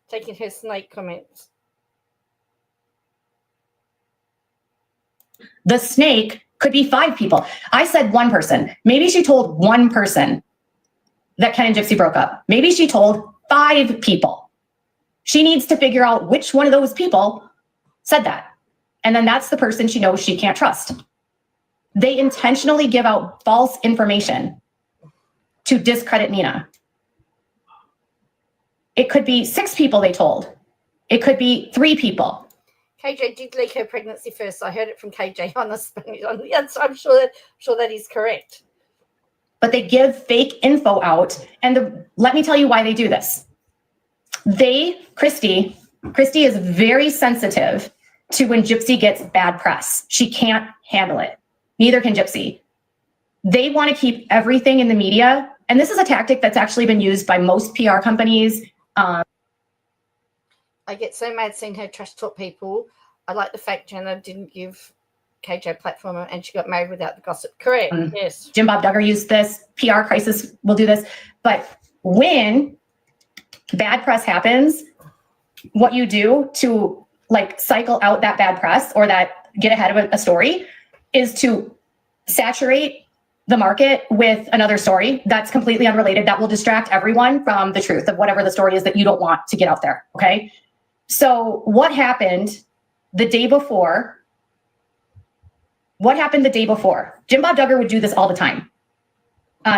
taking her snake comments. The snake could be 5 people. I said 1 person. Maybe she told 1 person that Ken and Gypsy broke up. Maybe she told 5 people. She needs to figure out which one of those people said that. And then that's the person she knows she can't trust. They intentionally give out false information to discredit Nina. It could be 6 people they told. It could be 3 people. KJ did leak her pregnancy first. I heard it from KJ on the Spanish. Yes, I'm sure that is correct. But they give fake info out. And let me tell you why they do this. Christy is very sensitive to when Gypsy gets bad press. She can't handle it. Neither can Gypsy. They want to keep everything in the media. And this is a tactic that's actually been used by most PR companies. I get so mad seeing her trash talk people. I like the fact Jenna didn't give KJ a platform and she got married without the gossip. Correct. Yes. Jim Bob Duggar used this. PR Crisis will do this. But when bad press happens, what you do to like cycle out that bad press or that get ahead of a story is to saturate the market with another story that's completely unrelated that will distract everyone from the truth of whatever the story is that you don't want to get out there, okay? So what happened the day before? What happened the day before? Jim Bob Duggar would do this all the time.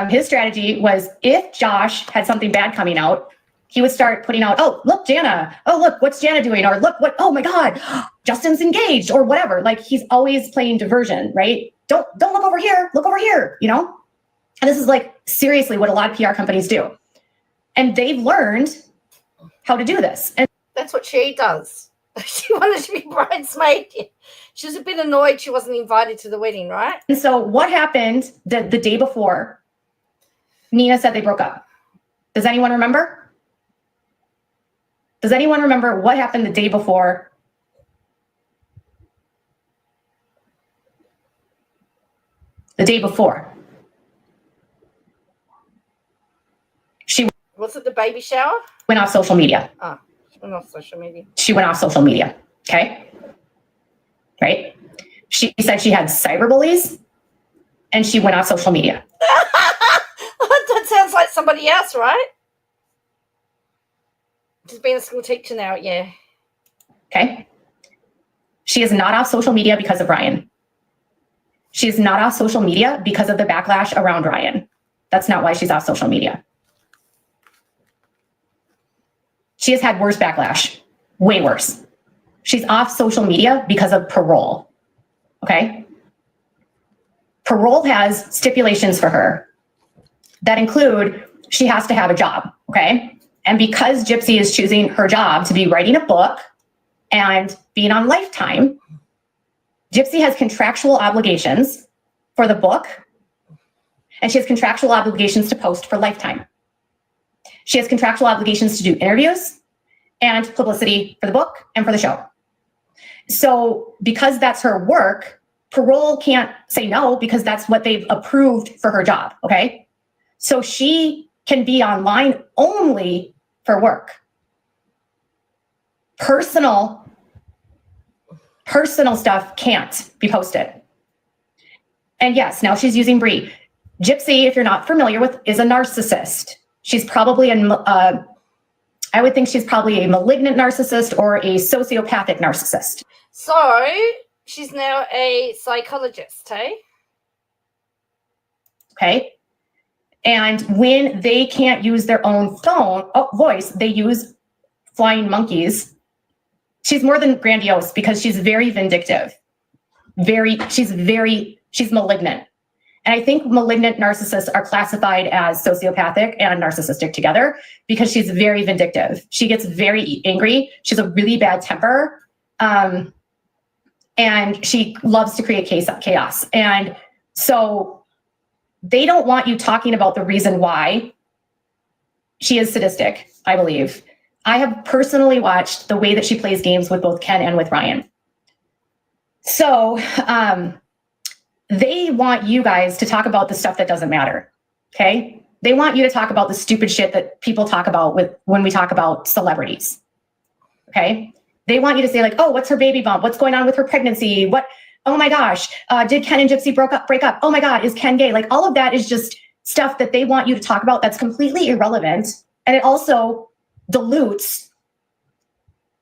His strategy was if Josh had something bad coming out, he would start putting out, oh, look, Jana. Oh, look, what's Jana doing? Or look, what, oh my God, Justin's engaged or whatever. Like he's always playing diversion, right? Don't look over here, you know? And this is like seriously what a lot of PR companies do. And they've learned how to do this. And that's what she does. She wanted to be bridesmaid. She was a bit annoyed she wasn't invited to the wedding, right? And so what happened the day before Nina said they broke up? Does anyone remember? Does anyone remember what happened the day before? The day before. She was it the baby shower? Went off social media. Oh, she went off social media. She went off social media. Okay. Right? She said she had cyber bullies and she went off social media. That sounds like somebody else, right? She's been a school teacher now, yeah. Okay. She is not off social media because of Ryan. She is not off social media because of the backlash around Ryan. That's not why she's off social media. She has had worse backlash, way worse. She's off social media because of Parole, okay? Parole has stipulations for her that include she has to have a job, okay? And because Gypsy is choosing her job to be writing a book and being on Lifetime, Gypsy has contractual obligations for the book, and she has contractual obligations to post for Lifetime. She has contractual obligations to do interviews and publicity for the book and for the show. So because that's her work, Parole can't say no because that's what they've approved for her job, okay? So she can be online only for work. Personal stuff can't be posted. And yes, now she's using Brie. Gypsy, if you're not familiar with, is a narcissist. She's probably I would think she's probably a malignant narcissist or a sociopathic narcissist. So she's now a psychologist, hey? Okay. And when they can't use their own voice, they use flying monkeys. She's more than grandiose because she's very vindictive. She's malignant. And I think malignant narcissists are classified as sociopathic and narcissistic together because she's very vindictive. She gets very angry. She has a really bad temper. And she loves to create chaos. And so they don't want you talking about the reason why she is sadistic, I believe. I have personally watched the way that she plays games with both Ken and with Ryan. So they want you guys to talk about the stuff that doesn't matter, okay? They want you to talk about the stupid shit that people talk about when we talk about celebrities, okay? They want you to say like, oh, what's her baby bump? What's going on with her pregnancy? What? Oh my gosh, did Ken and Gypsy break up? Oh my God, is Ken gay? Like all of that is just stuff that they want you to talk about that's completely irrelevant. And it also dilutes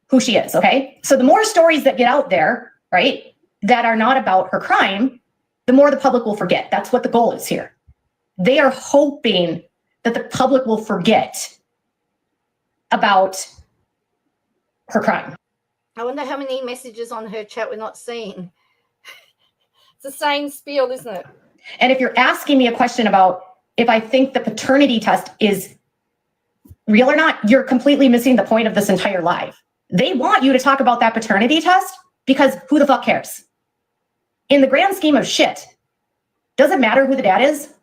who she is, okay? So the more stories that get out there, right, that are not about her crime, the more the public will forget. That's what the goal is here. They are hoping that the public will forget about her crime. I wonder how many messages on her chat we're not seeing. It's the same spiel, isn't it? And if you're asking me a question about if I think the paternity test is real or not, you're completely missing the point of this entire live. They want you to talk about that paternity test because who the fuck cares? In the grand scheme of shit, does it matter who the dad is?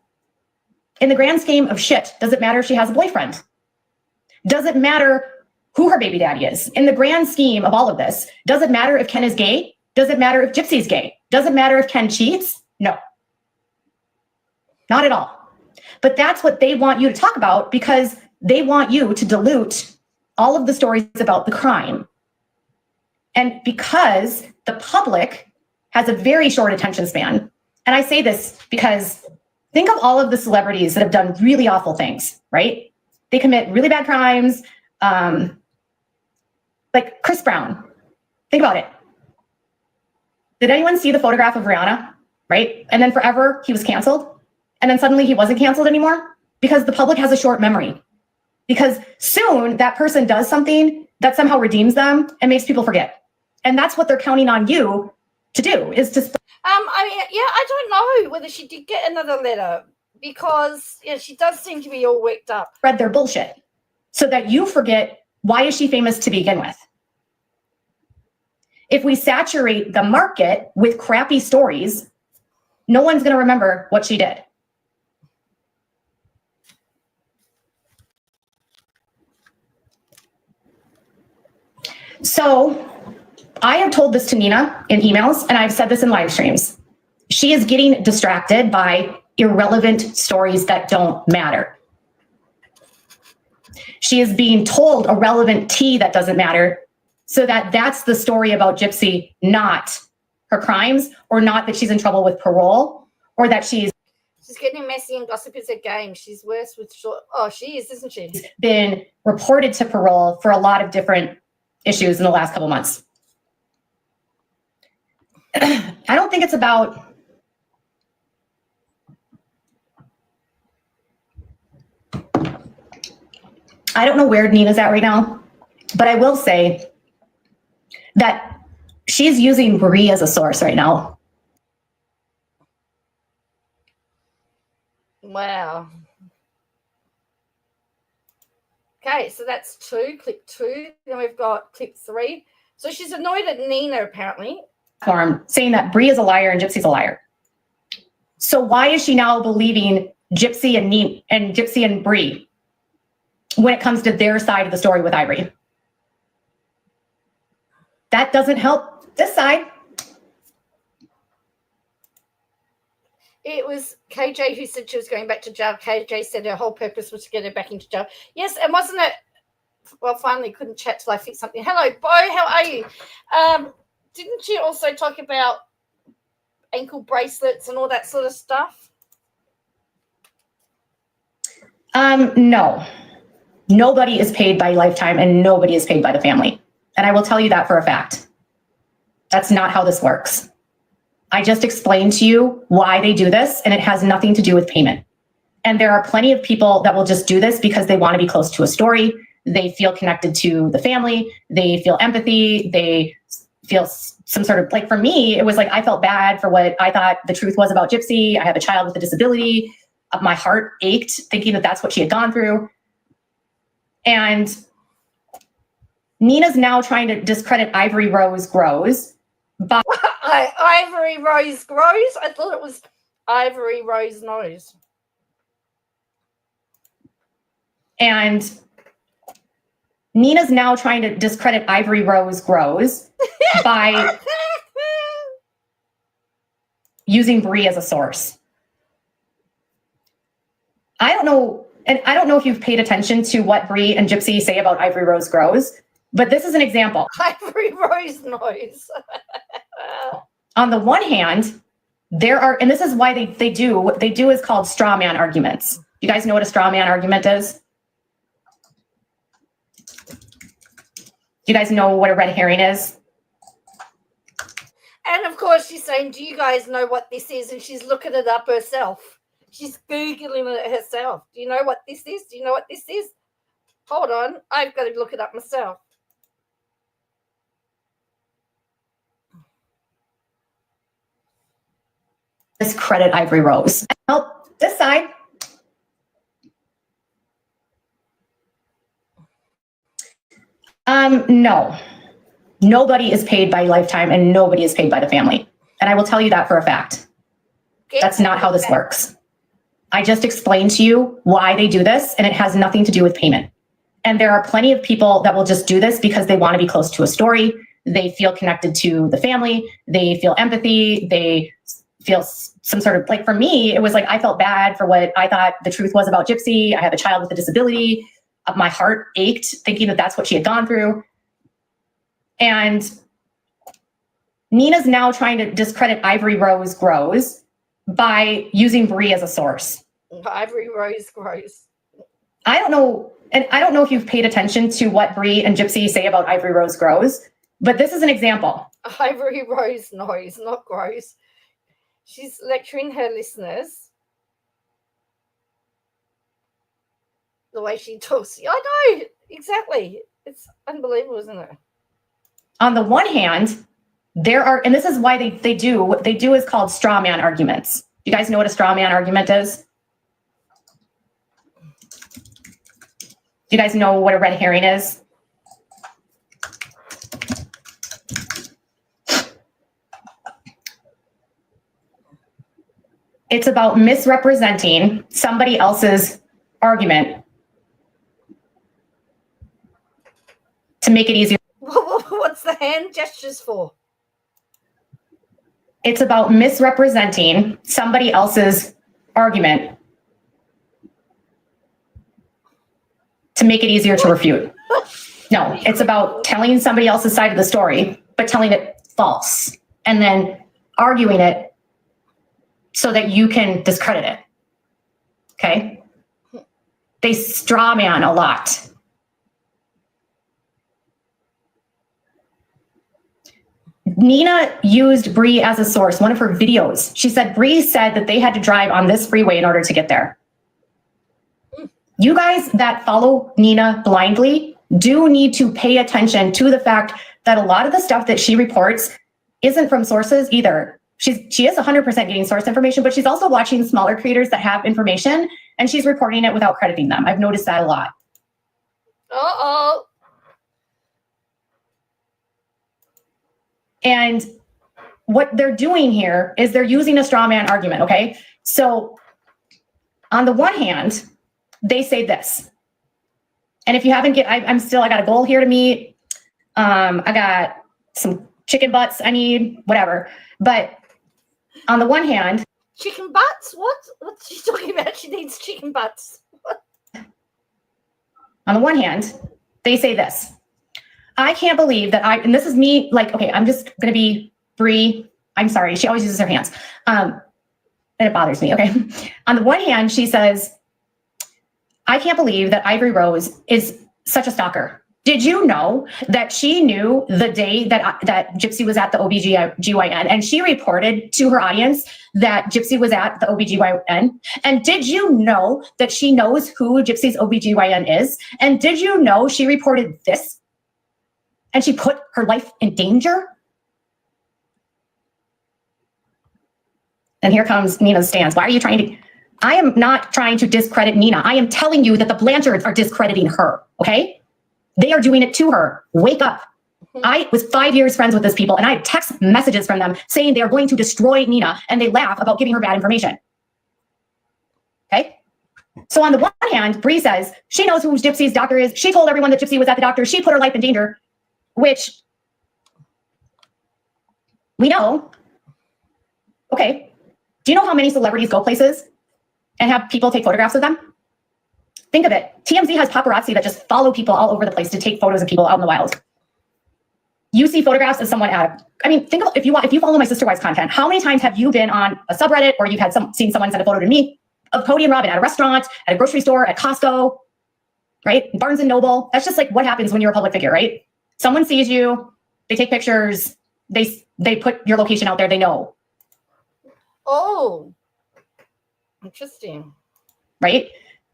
In the grand scheme of shit, does it matter if she has a boyfriend? Does it matter who her baby daddy is? In the grand scheme of all of this, does it matter if Ken is gay? Does it matter if Gypsy's gay? Does it matter if Ken cheats? No. Not at all. But that's what they want you to talk about because they want you to dilute all of the stories about the crime. And because the public has a very short attention span, and I say this because Think of all of the celebrities that have done really awful things, right? They commit really bad crimes, like Chris Brown. Think about it. Did anyone see the photograph of Rihanna, right? And then forever he was canceled. And then suddenly he wasn't canceled anymore because the public has a short memory. Because soon that person does something that somehow redeems them and makes people forget. And that's what they're counting on you to do, is to... I mean, yeah, I don't know whether she did get another letter because she does seem to be all worked up. Spread their bullshit so that you forget, why is she famous to begin with? If we saturate the market with crappy stories, no one's going to remember what she did. So I have told this to Nina in emails, and I've said this in live streams. She is getting distracted by irrelevant stories that don't matter. She is being told a relevant tea that doesn't matter, so that's the story about Gypsy, not her crimes, or not that she's in trouble with parole, or that she's getting messy and gossip is a game. She's worse with short. Oh, she is, isn't she? Been reported to parole for a lot of different issues in the last couple months. I don't think it's about... I don't know where Nina's at right now, but I will say that she's using Bree as a source right now. Wow. Okay, so that's 2, clip 2. Then we've got clip 3. So she's annoyed at Nina, apparently. Saying that Bree is a liar and Gypsy's a liar. So why is she now believing Gypsy and Nina and Gypsy and Bree when it comes to their side of the story with Ivory? That doesn't help this side. It was KJ who said she was going back to jail. KJ said her whole purpose was to get her back into jail. Yes, and wasn't it? Well, finally couldn't chat till I fixed something. Hello, Bo, how are you? Didn't you also talk about ankle bracelets and all that sort of stuff? No. Nobody is paid by Lifetime and nobody is paid by the family. And I will tell you that for a fact. That's not how this works. I just explained to you why they do this, and it has nothing to do with payment. And there are plenty of people that will just do this because they want to be close to a story. They feel connected to the family. They feel empathy. They feel some sort of, like, for me, it was like I felt bad for what I thought the truth was about Gypsy. I have a child with a disability. My heart ached thinking that that's what she had gone through. And Nina's now trying to discredit Ivory Rose Grows. But Ivory Rose Grows? I thought it was Ivory Rose Knows. And Nina's now trying to discredit Ivory Rose Grows by using Bree as a source. I don't know, and I don't know if you've paid attention to what Bree and Gypsy say about Ivory Rose Grows, but this is an example. Ivory Rose Knows. On the one hand, there are, and this is why they do, what they do is called straw man arguments. You guys know what a straw man argument is? Do you guys know what a red herring is? And of course she's saying, do you guys know what this is? And she's looking it up herself. She's Googling it herself. Do you know what this is? Do you know what this is? Hold on. I've got to look it up myself. Discredit Ivory Rose. Help this side. No. Nobody is paid by Lifetime and nobody is paid by the family. And I will tell you that for a fact. That's not how this works. I just explained to you why they do this, and it has nothing to do with payment. And there are plenty of people that will just do this because they want to be close to a story. They feel connected to the family. They feel empathy. They feel some sort of, like, for me, it was like I felt bad for what I thought the truth was about Gypsy. I have a child with a disability. My heart ached thinking that that's what she had gone through. And Nina's now trying to discredit Ivory Rose Grows by using Bree as a source. Ivory Rose grows. I don't know, and I don't know if you've paid attention to what Bree and Gypsy say about Ivory Rose grows, but this is an example. Ivory Rose knows, not grows. She's lecturing her listeners. The way she talks. I know, exactly. It's unbelievable, isn't it? On the one hand, there are, and this is why they do, what they do is called straw man arguments. You guys know what a straw man argument is? Do you guys know what a red herring is? It's about misrepresenting somebody else's argument to make it easier. What's the hand gestures for? It's about misrepresenting somebody else's argument to make it easier to refute. No, it's about telling somebody else's side of the story, but telling it false and then arguing it so that you can discredit it. Okay? They straw man a lot. Nina used Bree as a source, one of her videos. She said Bree said that they had to drive on this freeway in order to get there. You guys that follow Nina blindly do need to pay attention to the fact that a lot of the stuff that she reports isn't from sources either. She is 100% getting source information, but she's also watching smaller creators that have information and she's reporting it without crediting them. I've noticed that a lot. Uh-oh. And what they're doing here is they're using a straw man argument, okay? So on the one hand, they say this. And if you haven't I got a goal here to meet. I got some chicken butts I need, whatever. But on the one hand. Chicken butts? What? What's she talking about? She needs chicken butts. What? On the one hand, they say this. I can't believe that and this is me, like, okay, I'm just going to be Bree. I'm sorry. She always uses her hands. And it bothers me, okay? On the one hand, she says, I can't believe that Ivory Rose is such a stalker. Did you know that she knew the day that Gypsy was at the OBGYN and she reported to her audience that Gypsy was at the OBGYN? And did you know that she knows who Gypsy's OBGYN is? And did you know she reported this? And she put her life in danger? And here comes Nina's stance. Why are you trying to? I am not trying to discredit Nina. I am telling you that the Blanchards are discrediting her, okay? They are doing it to her. Wake up. I was 5 years friends with these people and I had text messages from them saying they are going to destroy Nina and they laugh about giving her bad information. Okay? So on the one hand, Bree says she knows who Gypsy's doctor is. She told everyone that Gypsy was at the doctor. She put her life in danger, which we know. Okay. Do you know how many celebrities go places and have people take photographs of them? Think of it. TMZ has paparazzi that just follow people all over the place to take photos of people out in the wild. You see photographs of someone think of if you follow my Sister Wives content, how many times have you been on a subreddit or you've had seen someone send a photo to me of Cody and Robin at a restaurant, at a grocery store, at Costco, right? Barnes and Noble. That's just like what happens when you're a public figure, right? Someone sees you, they take pictures, they put your location out there, they know. Oh, interesting. Right?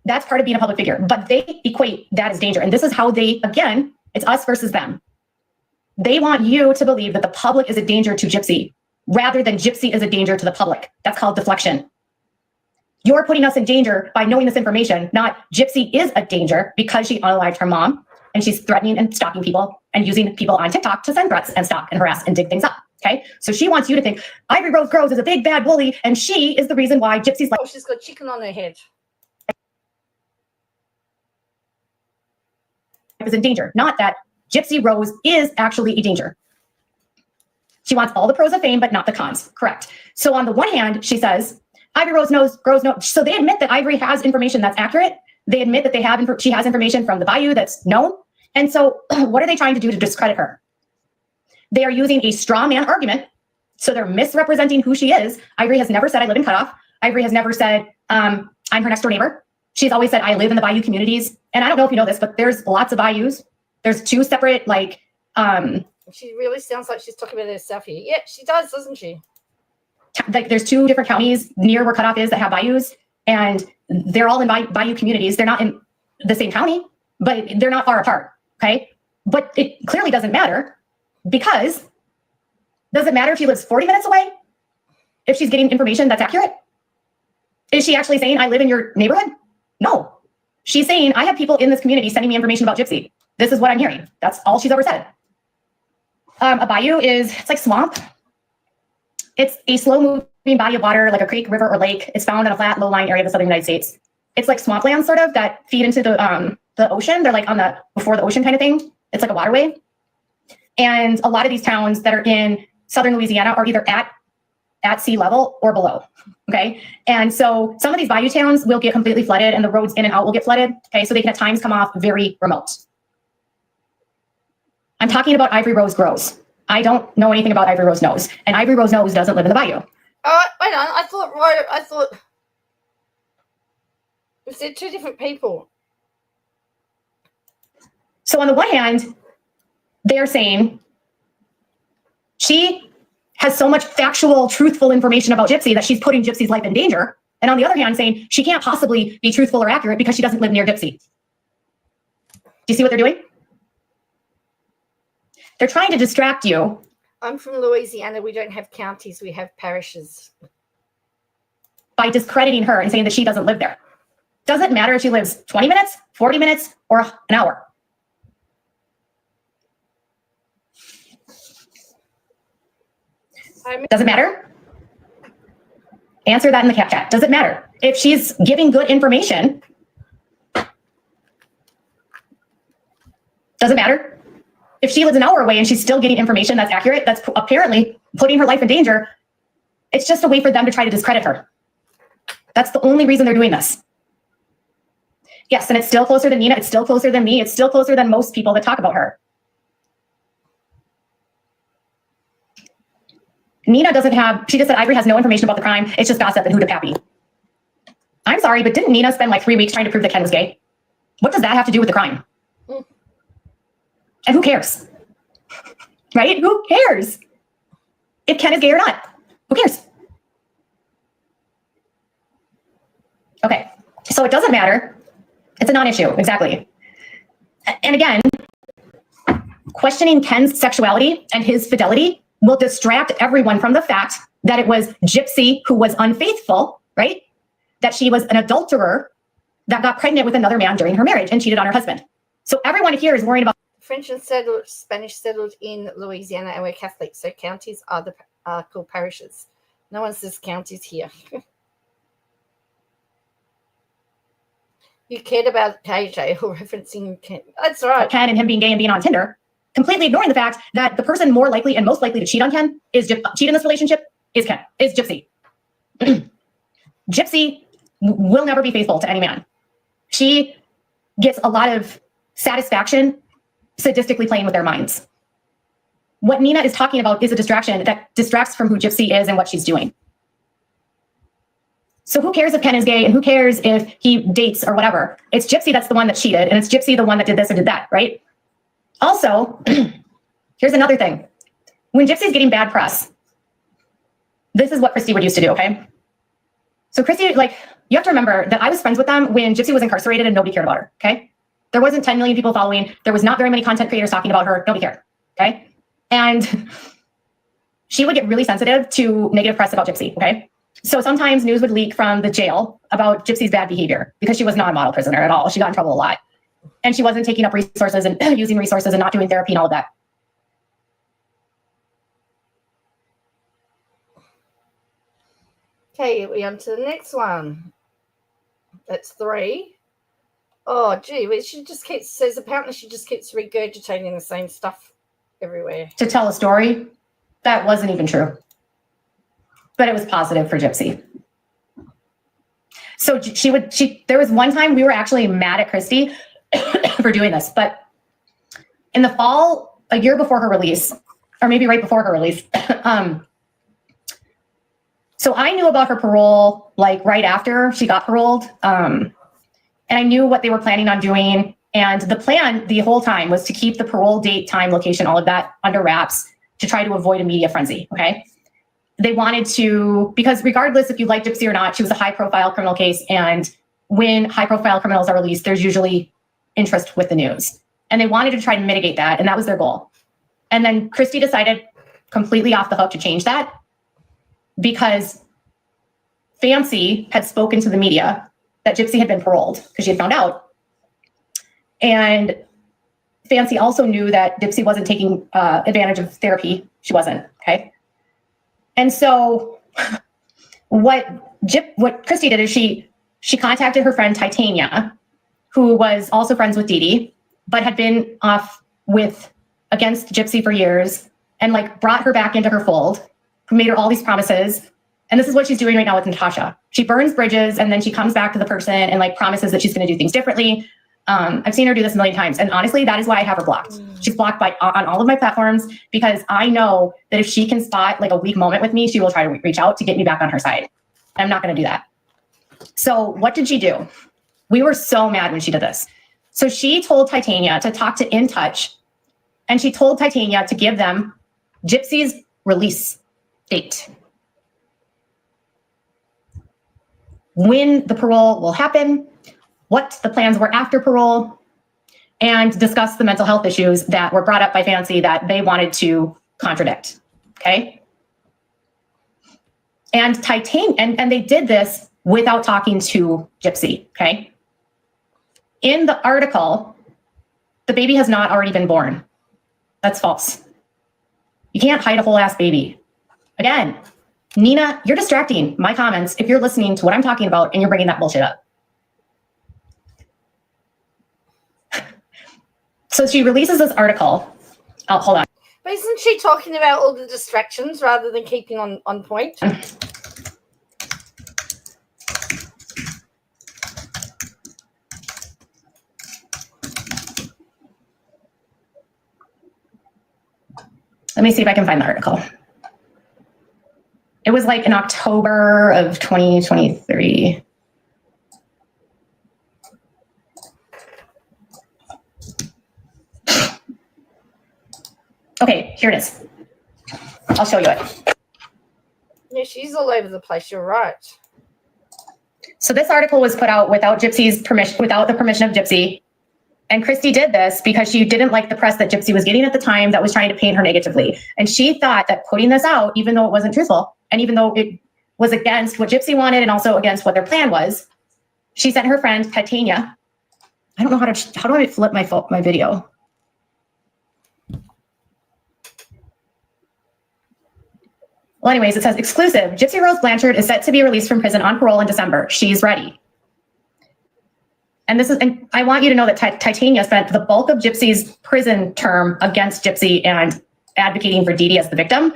That's part of being a public figure, but they equate that as danger. And this is how again, it's us versus them. They want you to believe that the public is a danger to Gypsy rather than Gypsy is a danger to the public. That's called deflection. You're putting us in danger by knowing this information, not Gypsy is a danger because she unalived her mom and she's threatening and stalking people and using people on TikTok to send threats and stalk and harass and dig things up. Okay. So she wants you to think Ivory Rose Grows is a big bad bully and she is the reason why Gypsy's life. Oh, she's got chicken on her head. Is in danger, not that Gypsy Rose is actually a danger. She wants all the pros of fame, but not the cons. Correct. So on the one hand, she says, Ivory Rose grows no. So they admit that Ivory has information that's accurate. They admit that she has information from the Bayou that's known. And so what are they trying to do to discredit her? They are using a straw man argument So they're misrepresenting who she is. Ivory has never said I live in Cutoff. Ivory has never said I'm her next door neighbor. She's always said I live in the Bayou communities. And I don't know if you know this, but there's lots of bayous. There's 2 separate she really sounds like she's talking about herself here. Yeah, she does, doesn't she? Like there's 2 different counties near where Cutoff is that have bayous, and they're all in bayou communities. They're not in the same county, but they're not far apart. Okay. But it clearly doesn't matter, because does it matter if she lives 40 minutes away? If she's getting information that's accurate? Is she actually saying I live in your neighborhood? No. She's saying I have people in this community sending me information about Gypsy. This is what I'm hearing. That's all she's ever said. A bayou it's like swamp. It's a slow moving body of water, like a creek, river, or lake. It's found in a flat, low lying area of the southern United States. It's like swampland sort of that feed into the ocean. They're like on the before the ocean kind of thing. It's like a waterway. And a lot of these towns that are in southern Louisiana are either at sea level or below. Okay. And so some of these bayou towns will get completely flooded, and the roads in and out will get flooded. Okay. So they can at times come off very remote. I'm talking about Ivory Rose Grows. I don't know anything about Ivory Rose Knows, and Ivory Rose Knows doesn't live in the bayou. Wait on. I thought we said 2 different people. So on the one hand, they're saying she has so much factual, truthful information about Gypsy that she's putting Gypsy's life in danger. And on the other hand, saying she can't possibly be truthful or accurate because she doesn't live near Gypsy. Do you see what they're doing? They're trying to distract you. I'm from Louisiana. We don't have counties. We have parishes. By discrediting her and saying that she doesn't live there. Doesn't matter if she lives 20 minutes, 40 minutes, or an hour. Does it matter? Answer that in the chat. Does it matter? If she's giving good information, does it matter? If she lives an hour away and she's still getting information that's accurate, that's apparently putting her life in danger, it's just a way for them to try to discredit her. That's the only reason they're doing this. Yes, and it's still closer than Nina. It's still closer than me. It's still closer than most people that talk about her. Nina doesn't have, she just said Ivory has no information about the crime. It's just gossip and who to pappy. I'm sorry, but didn't Nina spend like 3 weeks trying to prove that Ken was gay? What does that have to do with the crime? And who cares? Right? Who cares? If Ken is gay or not, who cares? Okay, so it doesn't matter. It's a non-issue, exactly. And again, questioning Ken's sexuality and his fidelity will distract everyone from the fact that it was Gypsy who was unfaithful, right? That she was an adulterer that got pregnant with another man during her marriage and cheated on her husband. So everyone here is worried about French and Spanish settled in Louisiana, and we're Catholic, so counties are called parishes. No one says counties here. You cared about KJ or referencing Ken. That's right. Ken and him being gay and being on Tinder, completely ignoring the fact that the person more likely and most likely to cheat on Ken cheat in this relationship is Gypsy. Gypsy will never be faithful to any man. She gets a lot of satisfaction sadistically playing with their minds. What Nina is talking about is a distraction that distracts from who Gypsy is and what she's doing. So who cares if Ken is gay and who cares if he dates or whatever? It's Gypsy that's the one that cheated, and it's Gypsy the one that did this or did that, right? Also, here's another thing. When Gypsy's getting bad press, this is what Christy would used to do, okay? So Christy, like, you have to remember that I was friends with them when Gypsy was incarcerated and nobody cared about her, okay? There wasn't 10 million people following. There was not very many content creators talking about her. Nobody cared, okay? And she would get really sensitive to negative press about Gypsy, okay? So sometimes news would leak from the jail about Gypsy's bad behavior because she was not a model prisoner at all. She got in trouble a lot. And she wasn't taking up resources and using resources and not doing therapy and all of that. Okay, we're on to the next one. That's 3. Oh, gee, she just says apparently she just keeps regurgitating the same stuff everywhere. To tell a story, that wasn't even true. But it was positive for Gypsy. So there was one time we were actually mad at Christy for doing this, but in the fall, a year before her release, or maybe right before her release, So I knew about her parole like right after she got paroled. And I knew what they were planning on doing. And the plan the whole time was to keep the parole date, time, location, all of that under wraps to try to avoid a media frenzy, okay? They wanted to, because regardless if you like Gypsy or not, she was a high profile criminal case. And when high profile criminals are released, there's usually interest with the news. And they wanted to try to mitigate that. And that was their goal. And then Christy decided completely off the hook to change that because Fancy had spoken to the media that Gypsy had been paroled because she had found out. And Fancy also knew that Gypsy wasn't taking advantage of therapy. She wasn't, okay? And so what Christy did is she contacted her friend Titania, who was also friends with Dee Dee, but had been off against Gypsy for years, and like brought her back into her fold, who made her all these promises. And this is what she's doing right now with Natasha. She burns bridges and then she comes back to the person and like promises that she's going to do things differently. I've seen her do this a million times. And honestly, that is why I have her blocked. She's blocked on all of my platforms because I know that if she can spot like a weak moment with me, she will try to reach out to get me back on her side. I'm not going to do that. So what did she do? We were so mad when she did this. So she told Titania to talk to In Touch, and she told Titania to give them Gypsy's release date. When the parole will happen, what the plans were after parole, and discuss the mental health issues that were brought up by Fancy that they wanted to contradict, okay? And and they did this without talking to Gypsy, okay? In the article, the baby has not already been born. That's false. You can't hide a whole ass baby. Again, Nina, you're distracting my comments if you're listening to what I'm talking about and you're bringing that bullshit up. So she releases this article. Oh, hold on. But isn't she talking about all the distractions rather than keeping on point? Let me see if I can find the article. It was like in October of 2023. Okay, here it is. I'll show you it. Yeah, she's all over the place. You're right. So this article was put out without Gypsy's permission, without the permission of Gypsy. And Christy did this because she didn't like the press that Gypsy was getting at the time that was trying to paint her negatively. And she thought that putting this out, even though it wasn't truthful, and even though it was against what Gypsy wanted and also against what their plan was, she sent her friend Titania. I don't know how do I flip my video? Well, anyways, it says exclusive. Gypsy Rose Blanchard is set to be released from prison on parole in December. She's ready. And I want you to know that Titania spent the bulk of Gypsy's prison term against Gypsy and advocating for Dee Dee as the victim,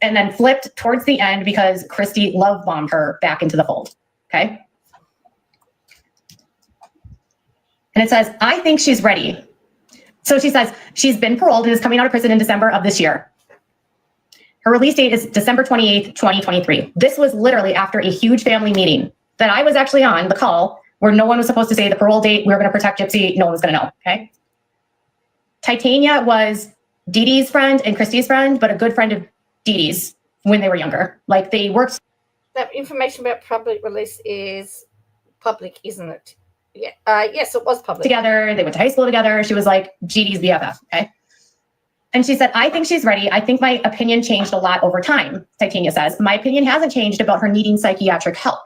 and then flipped towards the end because Christy love bombed her back into the fold, okay? And it says, I think she's ready. So she says she's been paroled and is coming out of prison in December of this year. Her release date is December 28th, 2023. This was literally after a huge family meeting that I was actually on the call where no one was supposed to say the parole date, we were going to protect Gypsy, no one was going to know, okay? Titania was Dee Dee's friend and Christy's friend, but a good friend of Dee Dee's when they were younger. Like they worked. That information about public release is public, isn't it? Yeah. Yes, it was public. Together, they went to high school together. She was like Dee Dee's BFF, okay? And she said, I think she's ready. I think my opinion changed a lot over time, Titania says. My opinion hasn't changed about her needing psychiatric help.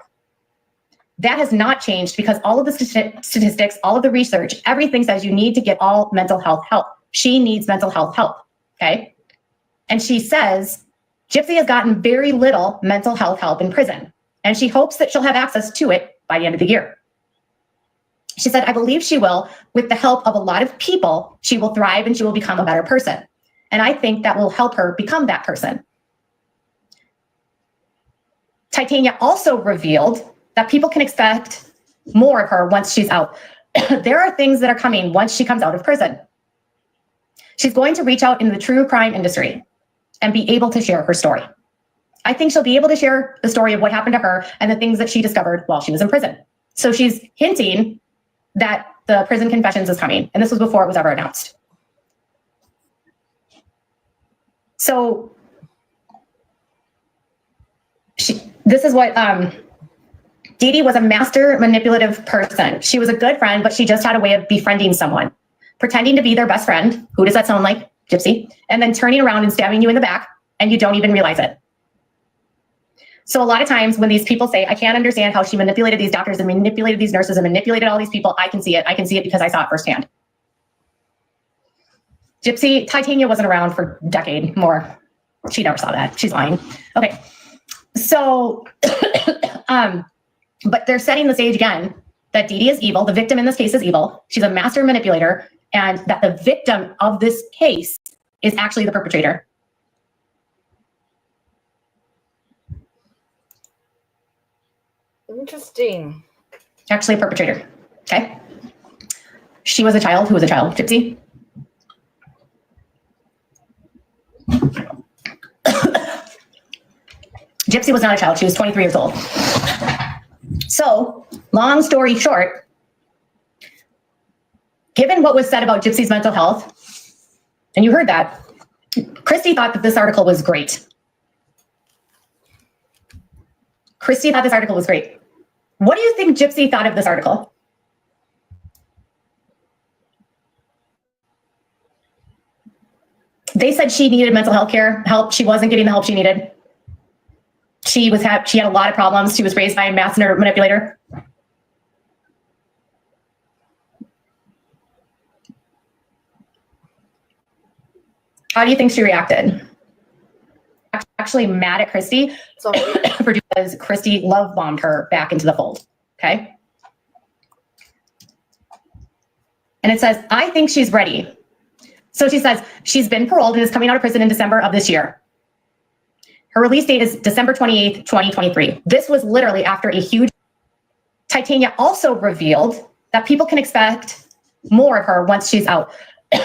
That has not changed because all of the statistics, all of the research, everything says you need to get all mental health help. She needs mental health help, okay? And she says, Gypsy has gotten very little mental health help in prison, and she hopes that she'll have access to it by the end of the year. She said, I believe she will. With the help of a lot of people, she will thrive and she will become a better person. And I think that will help her become that person. Titania also revealed that people can expect more of her once she's out. There are things that are coming once she comes out of prison. She's going to reach out in the true crime industry and be able to share her story. I think she'll be able to share the story of what happened to her and the things that she discovered while she was in prison. So she's hinting that the prison confessions is coming, and this was before it was ever announced. So this is what Dee Dee was a master manipulative person. She was a good friend, but she just had a way of befriending someone, pretending to be their best friend. Who does that sound like? Gypsy. And then turning around and stabbing you in the back, and you don't even realize it. So a lot of times when these people say, I can't understand how she manipulated these doctors and manipulated these nurses and manipulated all these people, I can see it. I can see it because I saw it firsthand. Gypsy, Titania wasn't around for a decade more. She never saw that. She's lying. Okay. So, but they're setting the stage again that Dee Dee is evil. The victim in this case is evil. She's a master manipulator, and that the victim of this case is actually the perpetrator. Interesting. Actually a perpetrator. Okay. She was a child. Who was a child? Gypsy. Gypsy was not a child. She was 23 years old. So, long story short, given what was said about Gypsy's mental health, and you heard that, Christy thought that this article was great. Christy thought this article was great. What do you think Gypsy thought of this article? They said she needed mental health care help. She wasn't getting the help she needed. She had a lot of problems. She was raised by a master manipulator. How do you think she reacted? Actually mad at Christy because Christy love bombed her back into the fold. Okay. And it says, I think she's ready. So she says she's been paroled and is coming out of prison in December of this year. Her release date is December 28th, 2023. This was literally after a huge. Titania also revealed that people can expect more of her once she's out.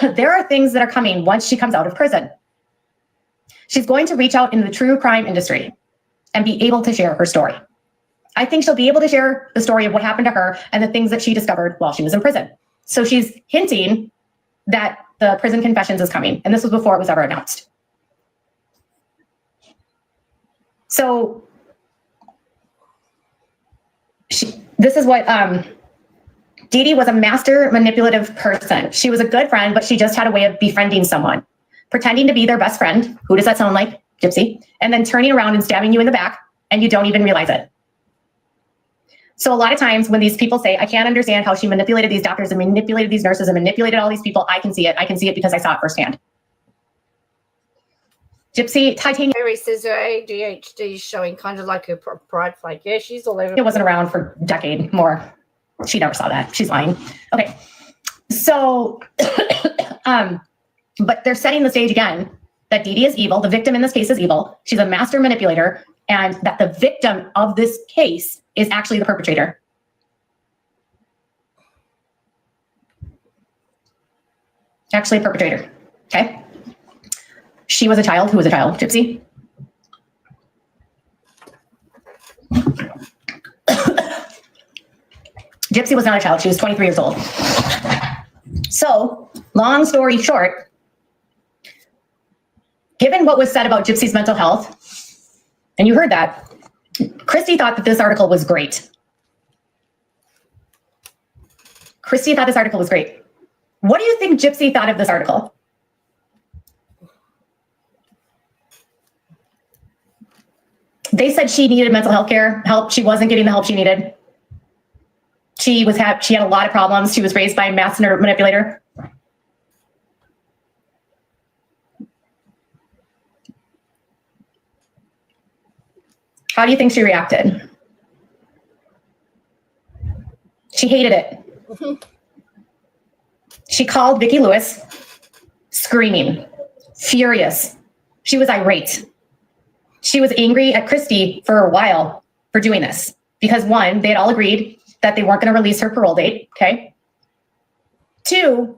There are things that are coming once she comes out of prison. She's going to reach out into the true crime industry and be able to share her story. I think she'll be able to share the story of what happened to her and the things that she discovered while she was in prison. So she's hinting that the prison confessions is coming, and this was before it was ever announced. So this is what Dee Dee was a master manipulative person. She was a good friend, but she just had a way of befriending someone, pretending to be their best friend. Who does that sound like? Gypsy. And then turning around and stabbing you in the back, and you don't even realize it. So a lot of times when these people say, I can't understand how she manipulated these doctors and manipulated these nurses and manipulated all these people, I can see it. I can see it because I saw it firsthand. Gypsy, Titania. Mary says her ADHD is showing kind of like a pride flag. Yeah, she's all over. It wasn't around for a decade more. She never saw that. She's lying. Okay. So, but they're setting the stage again that Dee Dee is evil. The victim in this case is evil. She's a master manipulator, and that the victim of this case is actually the perpetrator. Actually a perpetrator. Okay. She was a child. Who was a child? Gypsy. Gypsy was not a child. She was 23 years old. So, long story short, given what was said about Gypsy's mental health, and you heard that, Christy thought that this article was great. Christy thought this article was great. What do you think Gypsy thought of this article? They said she needed mental health care help. She wasn't getting the help she needed. She had a lot of problems. She was raised by a master manipulator. How do you think she reacted? She hated it. She called Vicki Lewis, screaming, furious. She was irate. She was angry at Christy for a while for doing this because, one, they had all agreed that they weren't going to release her parole date, okay? Two,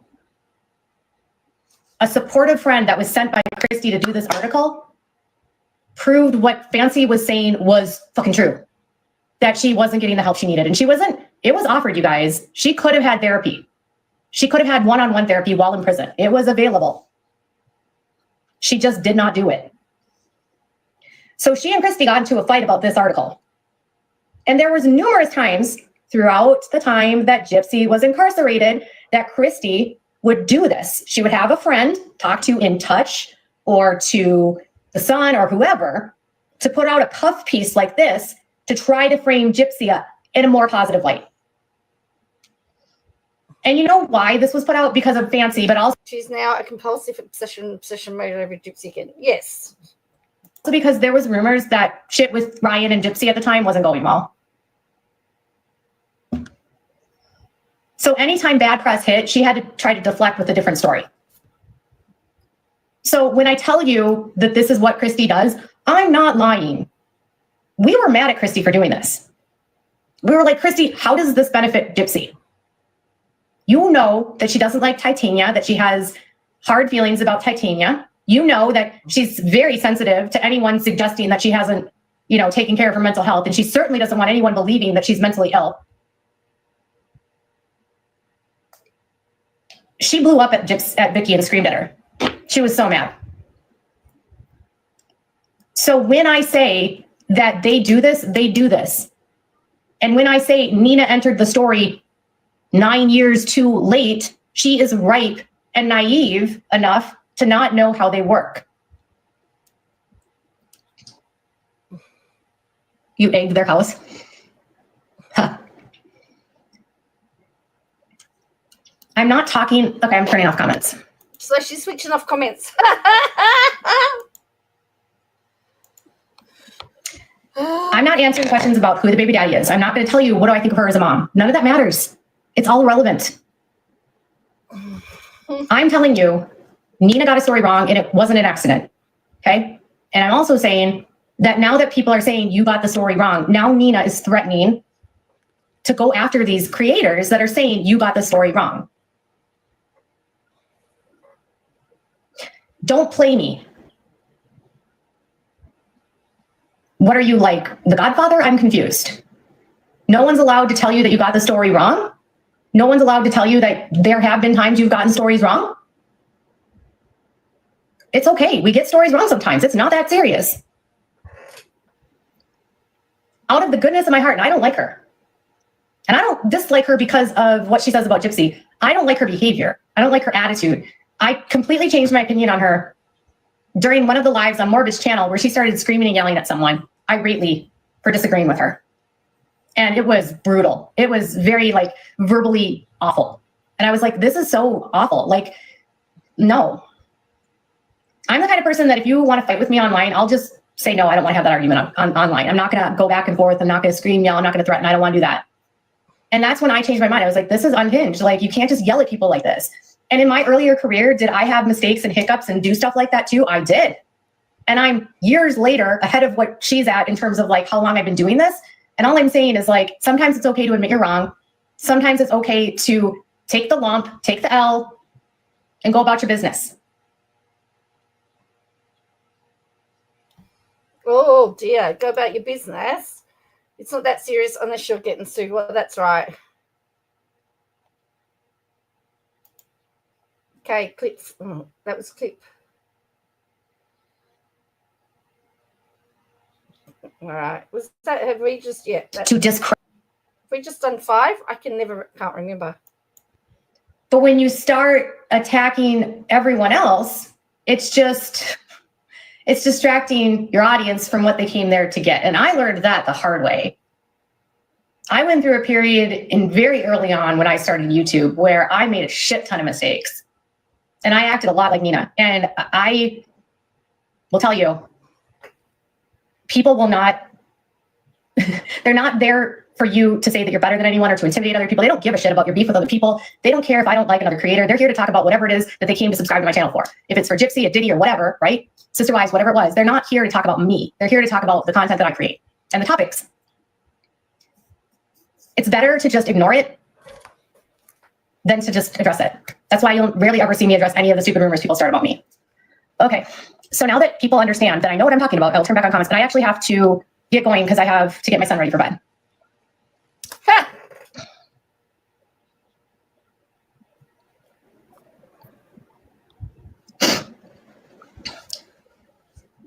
a supportive friend that was sent by Christy to do this article proved what Fancy was saying was fucking true. That she wasn't getting the help she needed. And she wasn't, it was offered, you guys. She could have had therapy. She could have had one-on-one therapy while in prison. It was available. She just did not do it. So she and Christy got into a fight about this article. And there was numerous times throughout the time that Gypsy was incarcerated that Christy would do this. She would have a friend talk to In Touch or to the Sun or whoever to put out a puff piece like this to try to frame Gypsy up in a more positive light. And you know why this was put out? Because of Fancy, but also she's now a compulsive obsession mode over Gypsy again. Yes. also because there was rumors that shit with Ryan and Gypsy at the time wasn't going well. So anytime bad press hit, she had to try to deflect with a different story. So when I tell you that this is what Christy does, I'm not lying. We were mad at Christy for doing this. We were like, Christy, how does this benefit Gypsy? You know that she doesn't like Titania, that she has hard feelings about Titania. You know that she's very sensitive to anyone suggesting that she hasn't, taken care of her mental health. And she certainly doesn't want anyone believing that she's mentally ill. She blew up at Vicky and screamed at her. She was so mad. So when I say that they do this, they do this. And when I say Nina entered the story 9 years too late, she is ripe and naive enough to not know how they work. You egged their house. Huh. I'm not talking. Okay, I'm turning off comments. So she's switching off comments. I'm not answering questions about who the baby daddy is. I'm not going to tell you what do I think of her as a mom. None of that matters. It's all irrelevant. I'm telling you, Nina got a story wrong and it wasn't an accident. Okay? And I'm also saying that now that people are saying you got the story wrong, now Nina is threatening to go after these creators that are saying you got the story wrong. Don't play me. What are you, like the Godfather? I'm confused. No one's allowed to tell you that you got the story wrong. No one's allowed to tell you that there have been times you've gotten stories wrong. It's okay. We get stories wrong sometimes. It's not that serious. Out of the goodness of my heart, and I don't like her. And I don't dislike her because of what she says about Gypsy. I don't like her behavior. I don't like her attitude. I completely changed my opinion on her during one of the lives on Morbid's channel where she started screaming and yelling at someone irately for disagreeing with her. And it was brutal. It was very verbally awful. And I was like, this is so awful. No. I'm the kind of person that if you want to fight with me online, I'll just say, no, I don't want to have that argument online. I'm not going to go back and forth. I'm not going to scream, yell. I'm not going to threaten. I don't want to do that. And that's when I changed my mind. I was like, this is unhinged. You can't just yell at people like this. And in my earlier career, did I have mistakes and hiccups and do stuff like that too? I did. And I'm years later ahead of what she's at in terms of how long I've been doing this. And all I'm saying is sometimes it's okay to admit you're wrong. Sometimes it's okay to take the lump, take the L, and go about your business. Oh dear, go about your business. It's not that serious unless you're getting sued. Well, that's right. Okay, clips. That was clip. All right. Was that, have we just, yeah. To discredit. Have we just done 5? I can't remember. But when you start attacking everyone else, it's distracting your audience from what they came there to get. And I learned that the hard way. I went through a period in very early on when I started YouTube where I made a shit ton of mistakes. And I acted a lot like Nina. And I will tell you, people will not, they're not there for you to say that you're better than anyone or to intimidate other people. They don't give a shit about your beef with other people. They don't care if I don't like another creator. They're here to talk about whatever it is that they came to subscribe to my channel for. If it's for Gypsy, a Diddy, or whatever, right? Sister Wives, whatever it was. They're not here to talk about me. They're here to talk about the content that I create and the topics. It's better to just ignore it than to just address it. That's why you'll rarely ever see me address any of the stupid rumors people start about me. Okay, So now that people understand that I know what I'm talking about, I'll turn back on comments, but I actually have to get going because I have to get my son ready for bed. Ha!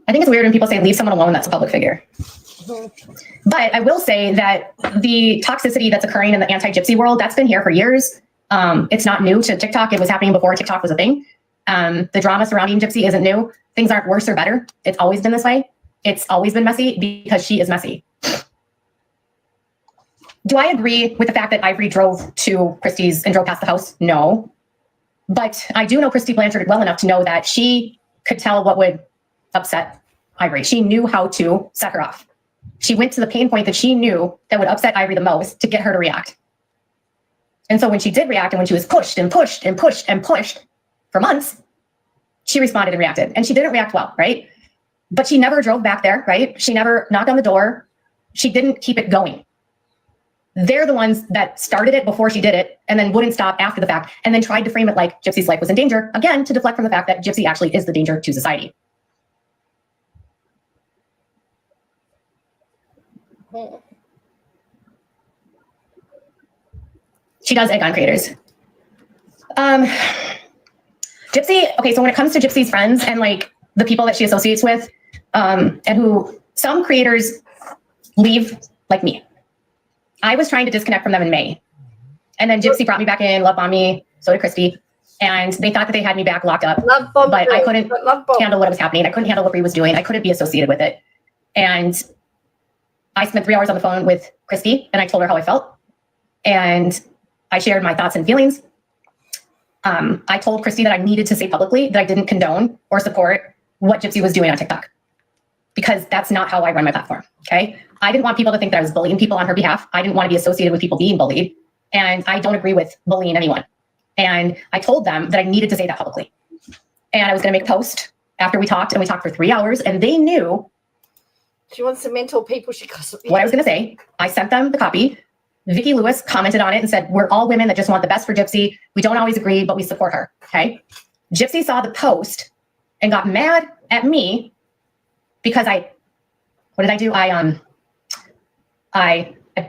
I think it's weird when people say leave someone alone that's a public figure. But I will say that the toxicity that's occurring in the anti-gypsy world, that's been here for years. It's not new to TikTok. It was happening before TikTok was a thing. The drama surrounding Gypsy isn't new. Things aren't worse or better. It's always been this way. It's always been messy because she is messy. Do I agree with the fact that Ivory drove to Christie's and drove past the house? No. But I do know Gypsy Blanchard well enough to know that she could tell what would upset Ivory. She knew how to set her off. She went to the pain point that she knew that would upset Ivory the most to get her to react. And so when she did react and when she was pushed and pushed and pushed and pushed for months, she responded and reacted. And she didn't react well, right? But she never drove back there, right? She never knocked on the door. She didn't keep it going. They're the ones that started it before she did it and then wouldn't stop after the fact and then tried to frame it like Gypsy's life was in danger, again, to deflect from the fact that Gypsy actually is the danger to society. She does egg on creators. Gypsy, okay, so when it comes to Gypsy's friends and like the people that she associates with, and who some creators leave like me. I was trying to disconnect from them in May. And then Gypsy brought me back in, love bombed me, so did Christy. And they thought that they had me back locked up. But I couldn't handle what was happening. I couldn't handle what Bree was doing. I couldn't be associated with it. And I spent 3 hours on the phone with Christy and I told her how I felt. And I shared my thoughts and feelings. I told Christy that I needed to say publicly that I didn't condone or support what Gypsy was doing on TikTok, because that's not how I run my platform, okay? I didn't want people to think that I was bullying people on her behalf. I didn't want to be associated with people being bullied, and I don't agree with bullying anyone. And I told them that I needed to say that publicly. And I was gonna make a post after we talked, and we talked for 3 hours, and they knew. She wants to mentor people. She gossip. What I was gonna say. I sent them the copy. Vicky Lewis commented on it and said, we're all women that just want the best for Gypsy. We don't always agree, but we support her, okay? Gypsy saw the post and got mad at me because what did I do? I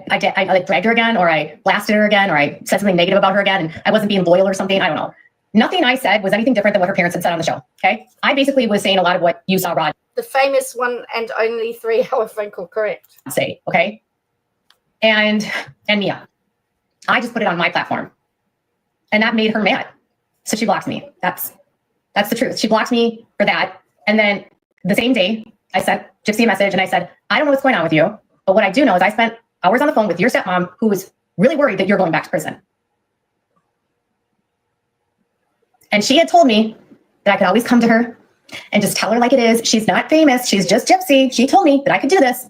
like dragged her again, or I blasted her again, or I said something negative about her again, and I wasn't being loyal or something. I don't know. Nothing I said was anything different than what her parents had said on the show, okay? I basically was saying a lot of what you saw Rod. The famous one and only 3-hour phone call, correct? Say, okay? And Mia. I just put it on my platform. And that made her mad. So she blocked me. That's the truth. She blocked me for that. And then the same day, I sent Gypsy a message and I said, I don't know what's going on with you, but what I do know is I spent hours on the phone with your stepmom who was really worried that you're going back to prison. And she had told me that I could always come to her and just tell her like it is. She's not famous. She's just Gypsy. She told me that I could do this.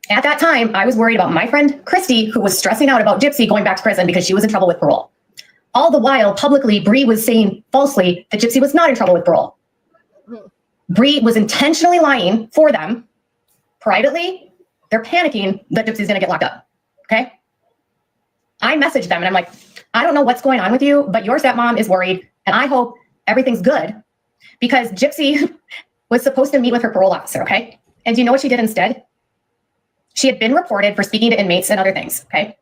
At that time, I was worried about my friend Christy, who was stressing out about Gypsy going back to prison because she was in trouble with parole. All the while, publicly, Bree was saying falsely that Gypsy was not in trouble with parole. Bree was intentionally lying for them. Privately, they're panicking that Gypsy's gonna get locked up, okay? I messaged them and I'm like, I don't know what's going on with you, but your stepmom is worried and I hope everything's good, because Gypsy was supposed to meet with her parole officer, okay? And do you know what she did instead? She had been reported for speaking to inmates and other things, okay?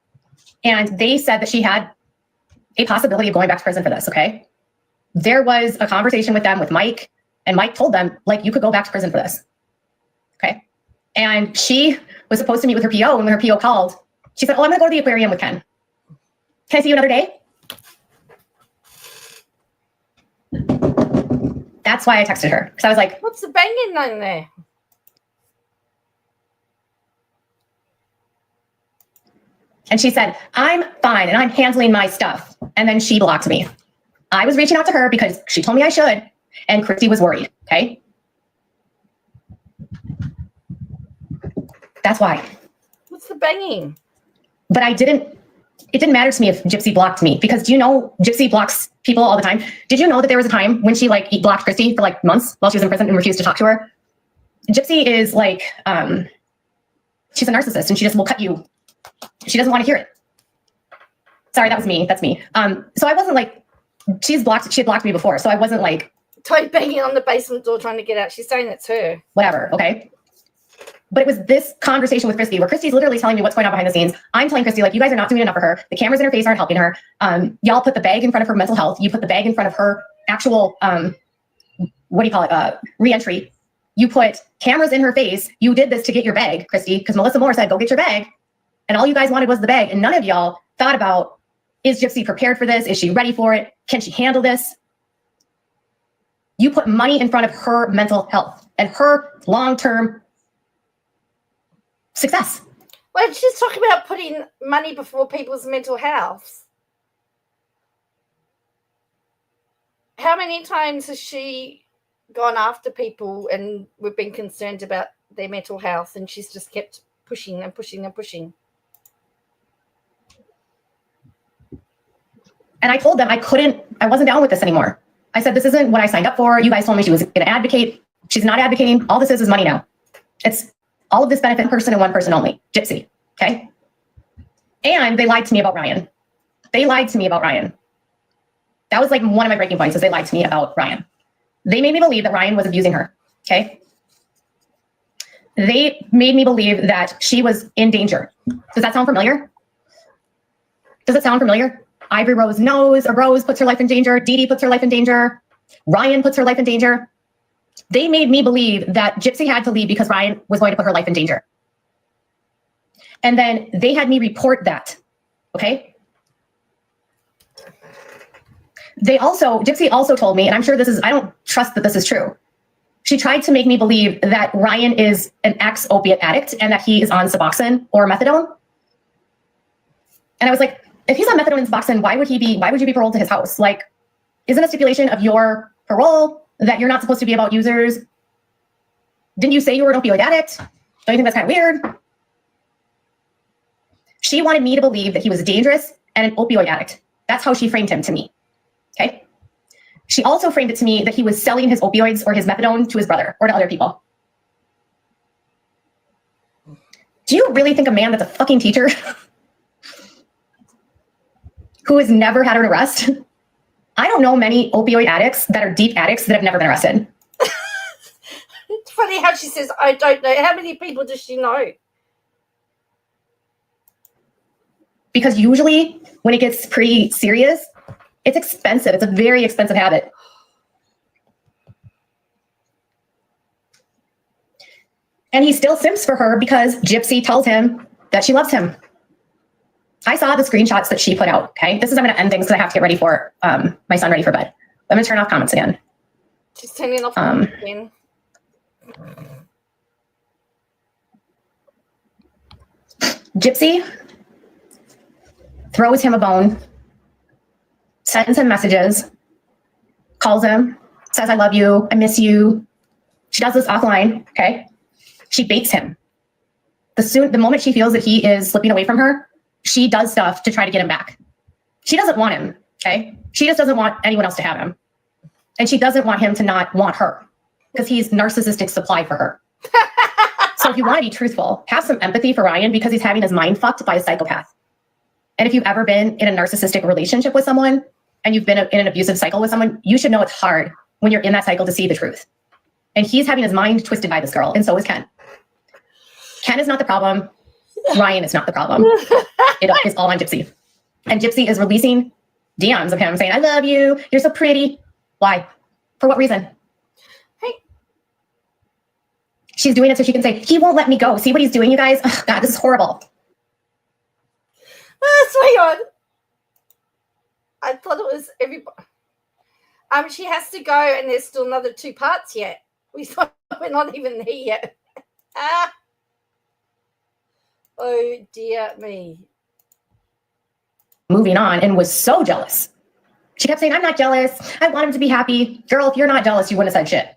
And they said that she had a possibility of going back to prison for this, okay? There was a conversation with them with Mike, and Mike told them, like, you could go back to prison for this, okay? And she was supposed to meet with her PO, and when her PO called, she said, oh, I'm gonna go to the aquarium with Ken. Can I see you another day? That's why I texted her, because I was like, what's the banging on there? And she said, I'm fine and I'm handling my stuff. And then she blocked me. I was reaching out to her because she told me I should, and Christy was worried, okay? That's why. What's the banging? But it didn't matter to me if Gypsy blocked me, because do you know Gypsy blocks people all the time? Did you know that there was a time when she like blocked Christy for like months while she was in prison and refused to talk to her? Gypsy is like, she's a narcissist and she just will cut you. She doesn't want to hear it. Sorry, that was me. That's me. So I wasn't like she had blocked me before, so I wasn't like Tony banging on the basement door trying to get out. She's saying it's her. Whatever, okay? But it was this conversation with Christy where Christy's literally telling me what's going on behind the scenes. I'm telling Christy, like, you guys are not doing enough for her. The cameras in her face aren't helping her. Y'all put the bag in front of her mental health. You put the bag in front of her actual, re-entry. You put cameras in her face. You did this to get your bag, Christy, because Melissa Moore said, go get your bag. And all you guys wanted was the bag. And none of y'all thought about, is Gypsy prepared for this? Is she ready for it? Can she handle this? You put money in front of her mental health and her long-term success. Well, she's talking about putting money before people's mental health. How many times has she gone after people and we've been concerned about their mental health, and she's just kept pushing and pushing and pushing? And I told them I wasn't down with this anymore. I said, this isn't what I signed up for. You guys told me she was going to advocate. She's not advocating. All this is money now. It's all of this benefit person and one person only, Gypsy, okay? And they lied to me about Ryan. They lied to me about Ryan. That was like one of my breaking points, is they lied to me about Ryan. They made me believe that Ryan was abusing her, okay? They made me believe that she was in danger. Does that sound familiar? Does it sound familiar? Ivory Rose knows, Rose puts her life in danger, Dee Dee puts her life in danger, Ryan puts her life in danger. They made me believe that Gypsy had to leave because Ryan was going to put her life in danger. And then they had me report that, okay? Gypsy also told me, and I'm sure I don't trust that this is true. She tried to make me believe that Ryan is an ex-opiate addict and that he is on Suboxone or methadone. And I was like, if he's on methadone and Suboxone, why would you be paroled to his house? Like, isn't a stipulation of your parole that you're not supposed to be about users? Didn't you say you were an opioid addict? Don't you think that's kind of weird? She wanted me to believe that he was dangerous and an opioid addict. That's how she framed him to me, okay? She also framed it to me that he was selling his opioids or his methadone to his brother or to other people. Do you really think a man that's a fucking teacher who has never had an arrest? I don't know many opioid addicts that are deep addicts that have never been arrested. It's funny how she says, I don't know. How many people does she know? Because usually when it gets pretty serious, it's expensive. It's a very expensive habit. And he still simps for her because Gypsy tells him that she loves him. I saw the screenshots that she put out, okay? I'm going to end things because I have to get ready for my son ready for bed. I'm going to turn off comments again. She's turning off comments again. Gypsy throws him a bone, sends him messages, calls him, says, I love you, I miss you. She does this offline, okay? She baits him. The moment she feels that he is slipping away from her, she does stuff to try to get him back. She doesn't want him, okay? She just doesn't want anyone else to have him. And she doesn't want him to not want her because he's narcissistic supply for her. So if you want to be truthful, have some empathy for Ryan because he's having his mind fucked by a psychopath. And if you've ever been in a narcissistic relationship with someone and you've been in an abusive cycle with someone, you should know it's hard when you're in that cycle to see the truth. And he's having his mind twisted by this girl, and so is Ken. Ken is not the problem. Ryan is not the problem. It is all on Gypsy. And Gypsy is releasing DMs of him saying, I love you. You're so pretty. Why? For what reason? Hey. She's doing it so she can say, he won't let me go. See what he's doing, you guys? Oh, God, this is horrible. Sweetheart. I thought it was everybody. She has to go, and there's still another 2 parts yet. We're not even there yet. Oh, dear me. Moving on, and was so jealous. She kept saying, I'm not jealous. I want him to be happy. Girl, if you're not jealous, you wouldn't have said shit.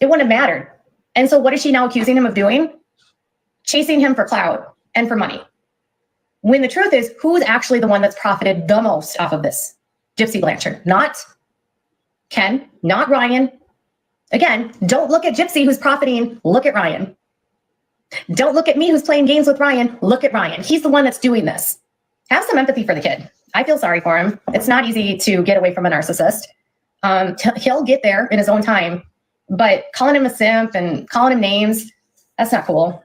It wouldn't have mattered. And so what is she now accusing him of doing? Chasing him for clout and for money. When the truth is, who's actually the one that's profited the most off of this? Gypsy Blanchard, not Ken, not Ryan. Again, don't look at Gypsy who's profiting. Look at Ryan. Don't look at me who's playing games with Ryan. Look at Ryan. He's the one that's doing this. Have some empathy for the kid. I feel sorry for him. It's not easy to get away from a narcissist. He'll get there in his own time, but calling him a simp and calling him names, that's not cool.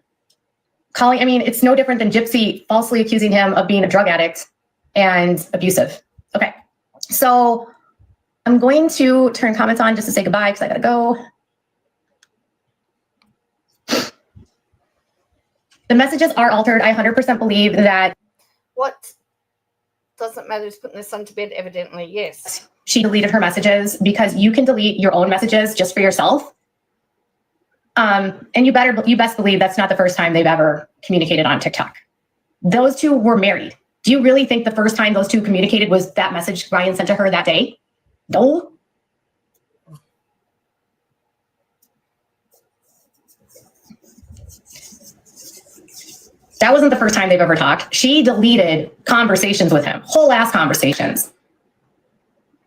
I mean, it's no different than Gypsy falsely accusing him of being a drug addict and abusive. Okay, so I'm going to turn comments on just to say goodbye because I gotta go. The messages are altered. I 100% believe that. What doesn't matter is putting this son to bed, evidently, yes. She deleted her messages because you can delete your own messages just for yourself. And you best believe that's not the first time they've ever communicated on TikTok. Those two were married. Do you really think the first time those two communicated was that message Ryan sent to her that day? No. That wasn't the first time they've ever talked. She deleted conversations with him, whole ass conversations.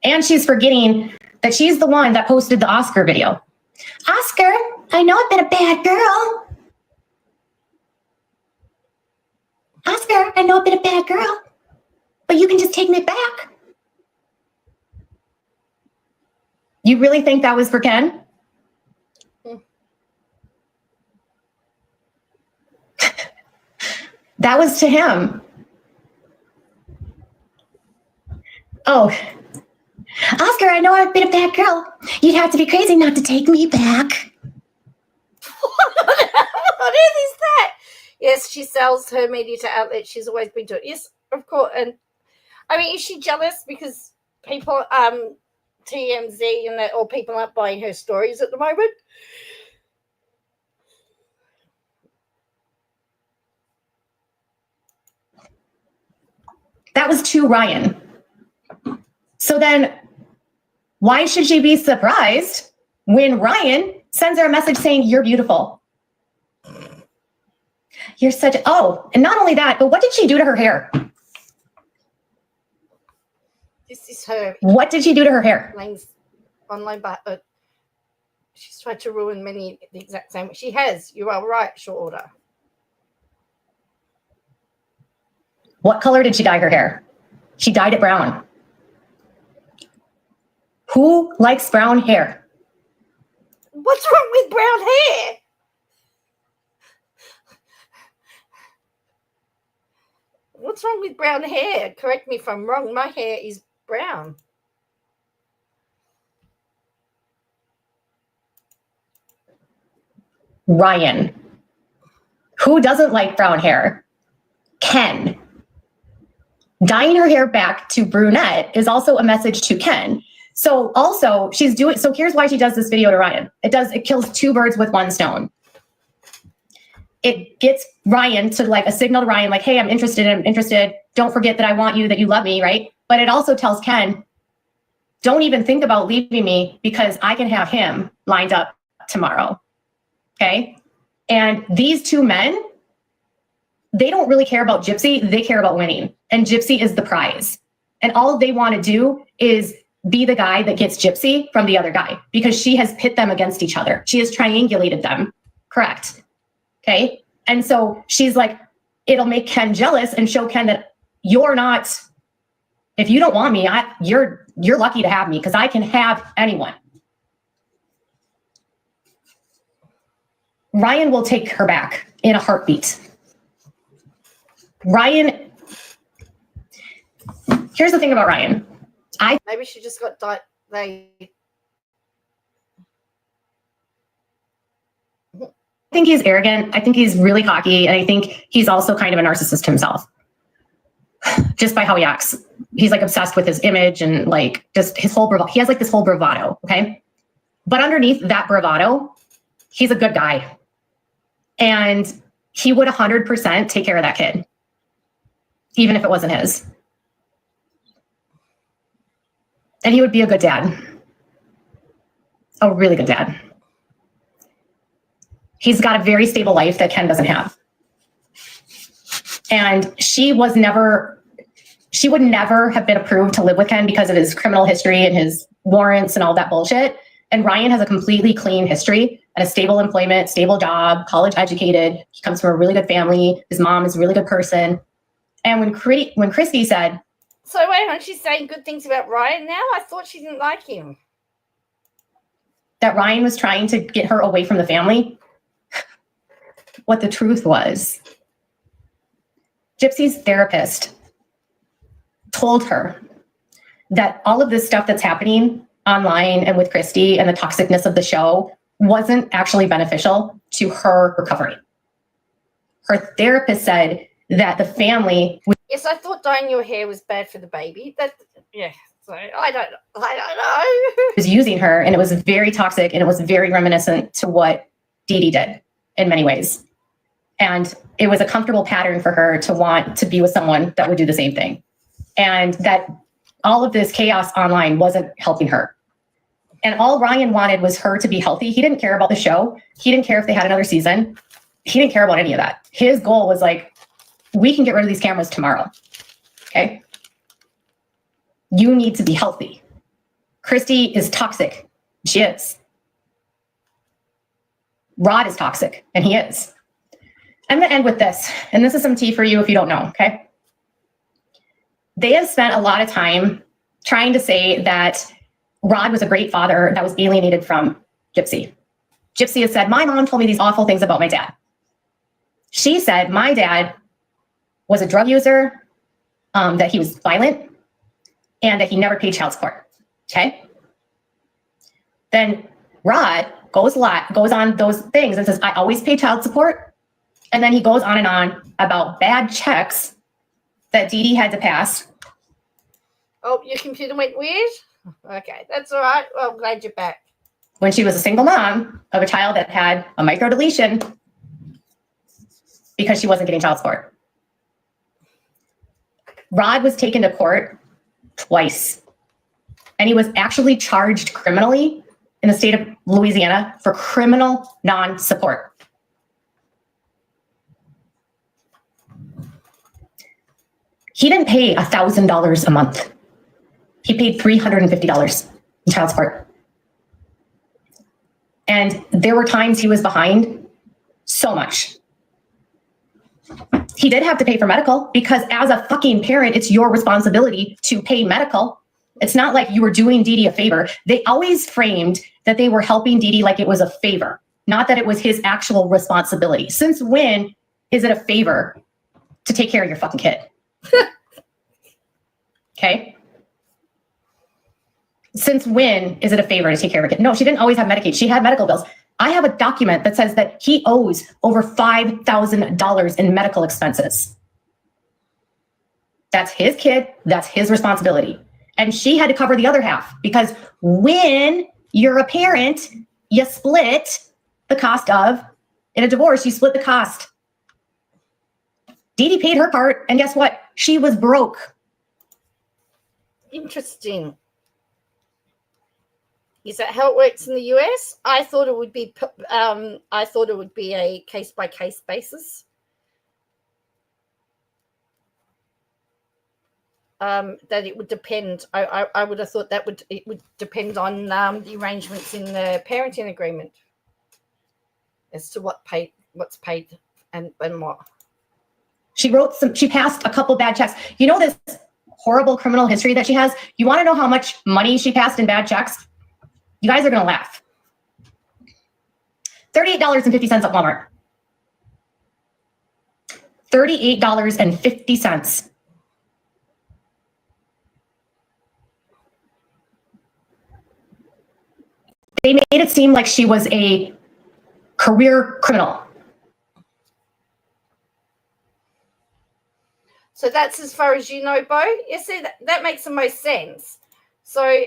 And she's forgetting that she's the one that posted the Oscar video. Oscar, I know I've been a bad girl. Oscar, I know I've been a bad girl, but you can just take me back. You really think that was for Ken? That was to him. Oh, Oscar, I know I've been a bad girl. You'd have to be crazy not to take me back. What is that? Yes, she sells her media to outlets. She's always been doing it. Yes, of course. And I mean, is she jealous because people, TMZ and that, or people aren't buying her stories at the moment? That was to Ryan. So then why should she be surprised when Ryan sends her a message saying, you're beautiful? You're such a, oh, and not only that, but what did she do to her hair? This is her. What did she do to her hair? Online, but she's tried to ruin many the exact same. She has. You are right, short order. What color did she dye her hair? She dyed it brown. Who likes brown hair? What's wrong with brown hair? What's wrong with brown hair? Correct me if I'm wrong. My hair is brown. Ryan. Who doesn't like brown hair? Ken. Dyeing her hair back to brunette is also a message to Ken. So also she's doing, so here's why she does this video to Ryan. It kills two birds with one stone. It gets Ryan to like a signal to Ryan, like, hey, I'm interested. Don't forget that I want you, that you love me, right? But it also tells Ken, don't even think about leaving me because I can have him lined up tomorrow. Okay. And these two men, they don't really care about Gypsy. They care about winning. And Gypsy is the prize. And all they want to do is be the guy that gets Gypsy from the other guy because she has pit them against each other. She has triangulated them. Correct. Okay. And so she's like, it'll make Ken jealous and show Ken that you're not, if you don't want me, you're lucky to have me because I can have anyone. Ryan will take her back in a heartbeat. Ryan, here's the thing about Ryan. Maybe she just got I think he's arrogant. I think he's really cocky. And I think he's also kind of a narcissist himself. Just by how he acts. He's like obsessed with his image and like just his whole bravado. He has like this whole bravado. Okay. But underneath that bravado, he's a good guy. And he would 100% take care of that kid. Even if it wasn't his. And he would be a good dad. A really good dad. He's got a very stable life that Ken doesn't have. And she would never have been approved to live with Ken because of his criminal history and his warrants and all that bullshit. And Ryan has a completely clean history and a stable employment, stable job, college educated. He comes from a really good family. His mom is a really good person. And when Christy said, So wait on, she's saying good things about Ryan now? I thought she didn't like him. That Ryan was trying to get her away from the family. What the truth was, Gypsy's therapist told her that all of this stuff that's happening online and with Christy and the toxicness of the show wasn't actually beneficial to her recovery. Her therapist said that the family... Yes, I thought dyeing your hair was bad for the baby. Yeah, so I don't know. was using her, and it was very toxic, and it was very reminiscent to what Dee Dee did in many ways. And it was a comfortable pattern for her to want to be with someone that would do the same thing. And that all of this chaos online wasn't helping her. And all Ryan wanted was her to be healthy. He didn't care about the show. He didn't care if they had another season. He didn't care about any of that. His goal was like, we can get rid of these cameras tomorrow. Okay? You need to be healthy. Christy is toxic. She is. Rod is toxic, and he is. I'm going to end with this, and this is some tea for you if you don't know, okay? They have spent a lot of time trying to say that Rod was a great father that was alienated from Gypsy. Gypsy has said, my mom told me these awful things about my dad. She said, my dad was a drug user, that he was violent, and that he never paid child support, okay? Then Rod goes on those things and says, I always pay child support. And then he goes on and on about bad checks that Dee Dee had to pass. Oh, your computer went weird? Okay, that's all right. Well, I'm glad you're back. When she was a single mom of a child that had a micro deletion because she wasn't getting child support. Rod was taken to court twice, and he was actually charged criminally in the state of Louisiana for criminal non-support. He didn't pay $1,000 a month. He paid $350 in child support. And there were times he was behind so much. He did have to pay for medical because as a fucking parent, it's your responsibility to pay medical. It's not like you were doing Dee Dee a favor. They always framed that they were helping Dee Dee like it was a favor, not that it was his actual responsibility. Since when is it a favor to take care of your fucking kid? Okay. Since when is it a favor to take care of a kid? No, she didn't always have Medicaid. She had medical bills. I have a document that says that he owes over $5,000 in medical expenses. That's his kid. That's his responsibility. And she had to cover the other half because when you're a parent, you split the cost of, in a divorce, you split the cost. Dee Dee paid her part, and guess what? She was broke. Interesting. Is that how it works in the US? I thought it would be. A case by case basis. That it would depend. I would have thought that it would depend on the arrangements in the parenting agreement as to what's paid and what. She passed a couple bad checks. You know this horrible criminal history that she has? You want to know how much money she passed in bad checks? You guys are going to laugh. $38.50 at Walmart. $38.50. They made it seem like she was a career criminal. So that's as far as you know, Bo? Yes, that makes the most sense. So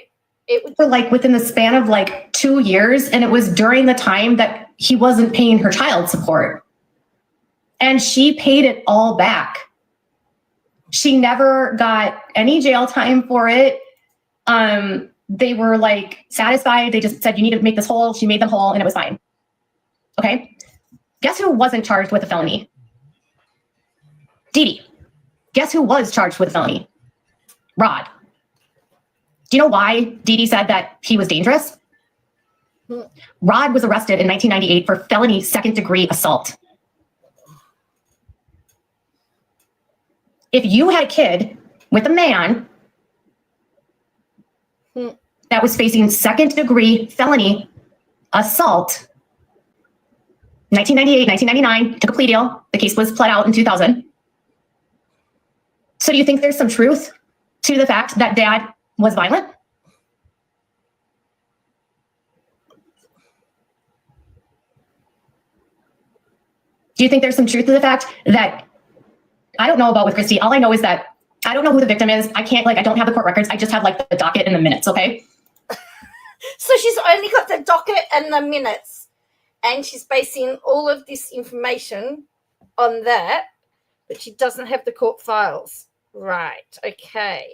it would... For like within the span of like 2 years, and it was during the time that he wasn't paying her child support. And she paid it all back. She never got any jail time for it. They were like satisfied. They just said, you need to make this whole. She made them whole and it was fine. Okay. Guess who wasn't charged with a felony? Dee Dee. Guess who was charged with a felony? Rod. Do you know why Dee Dee said that he was dangerous? Rod was arrested in 1998 for felony second-degree assault. If you had a kid with a man that was facing second-degree felony assault. 1998, 1999, took a plea deal. The case was pled out in 2000. So do you think there's some truth to the fact that dad was violent? Do you think there's some truth to the fact that, I don't know about with Christy, all I know is that I don't know who the victim is. I don't have the court records. I just have like the docket and the minutes, okay? So she's only got the docket and the minutes, and she's basing all of this information on that, but she doesn't have the court files. Right, okay.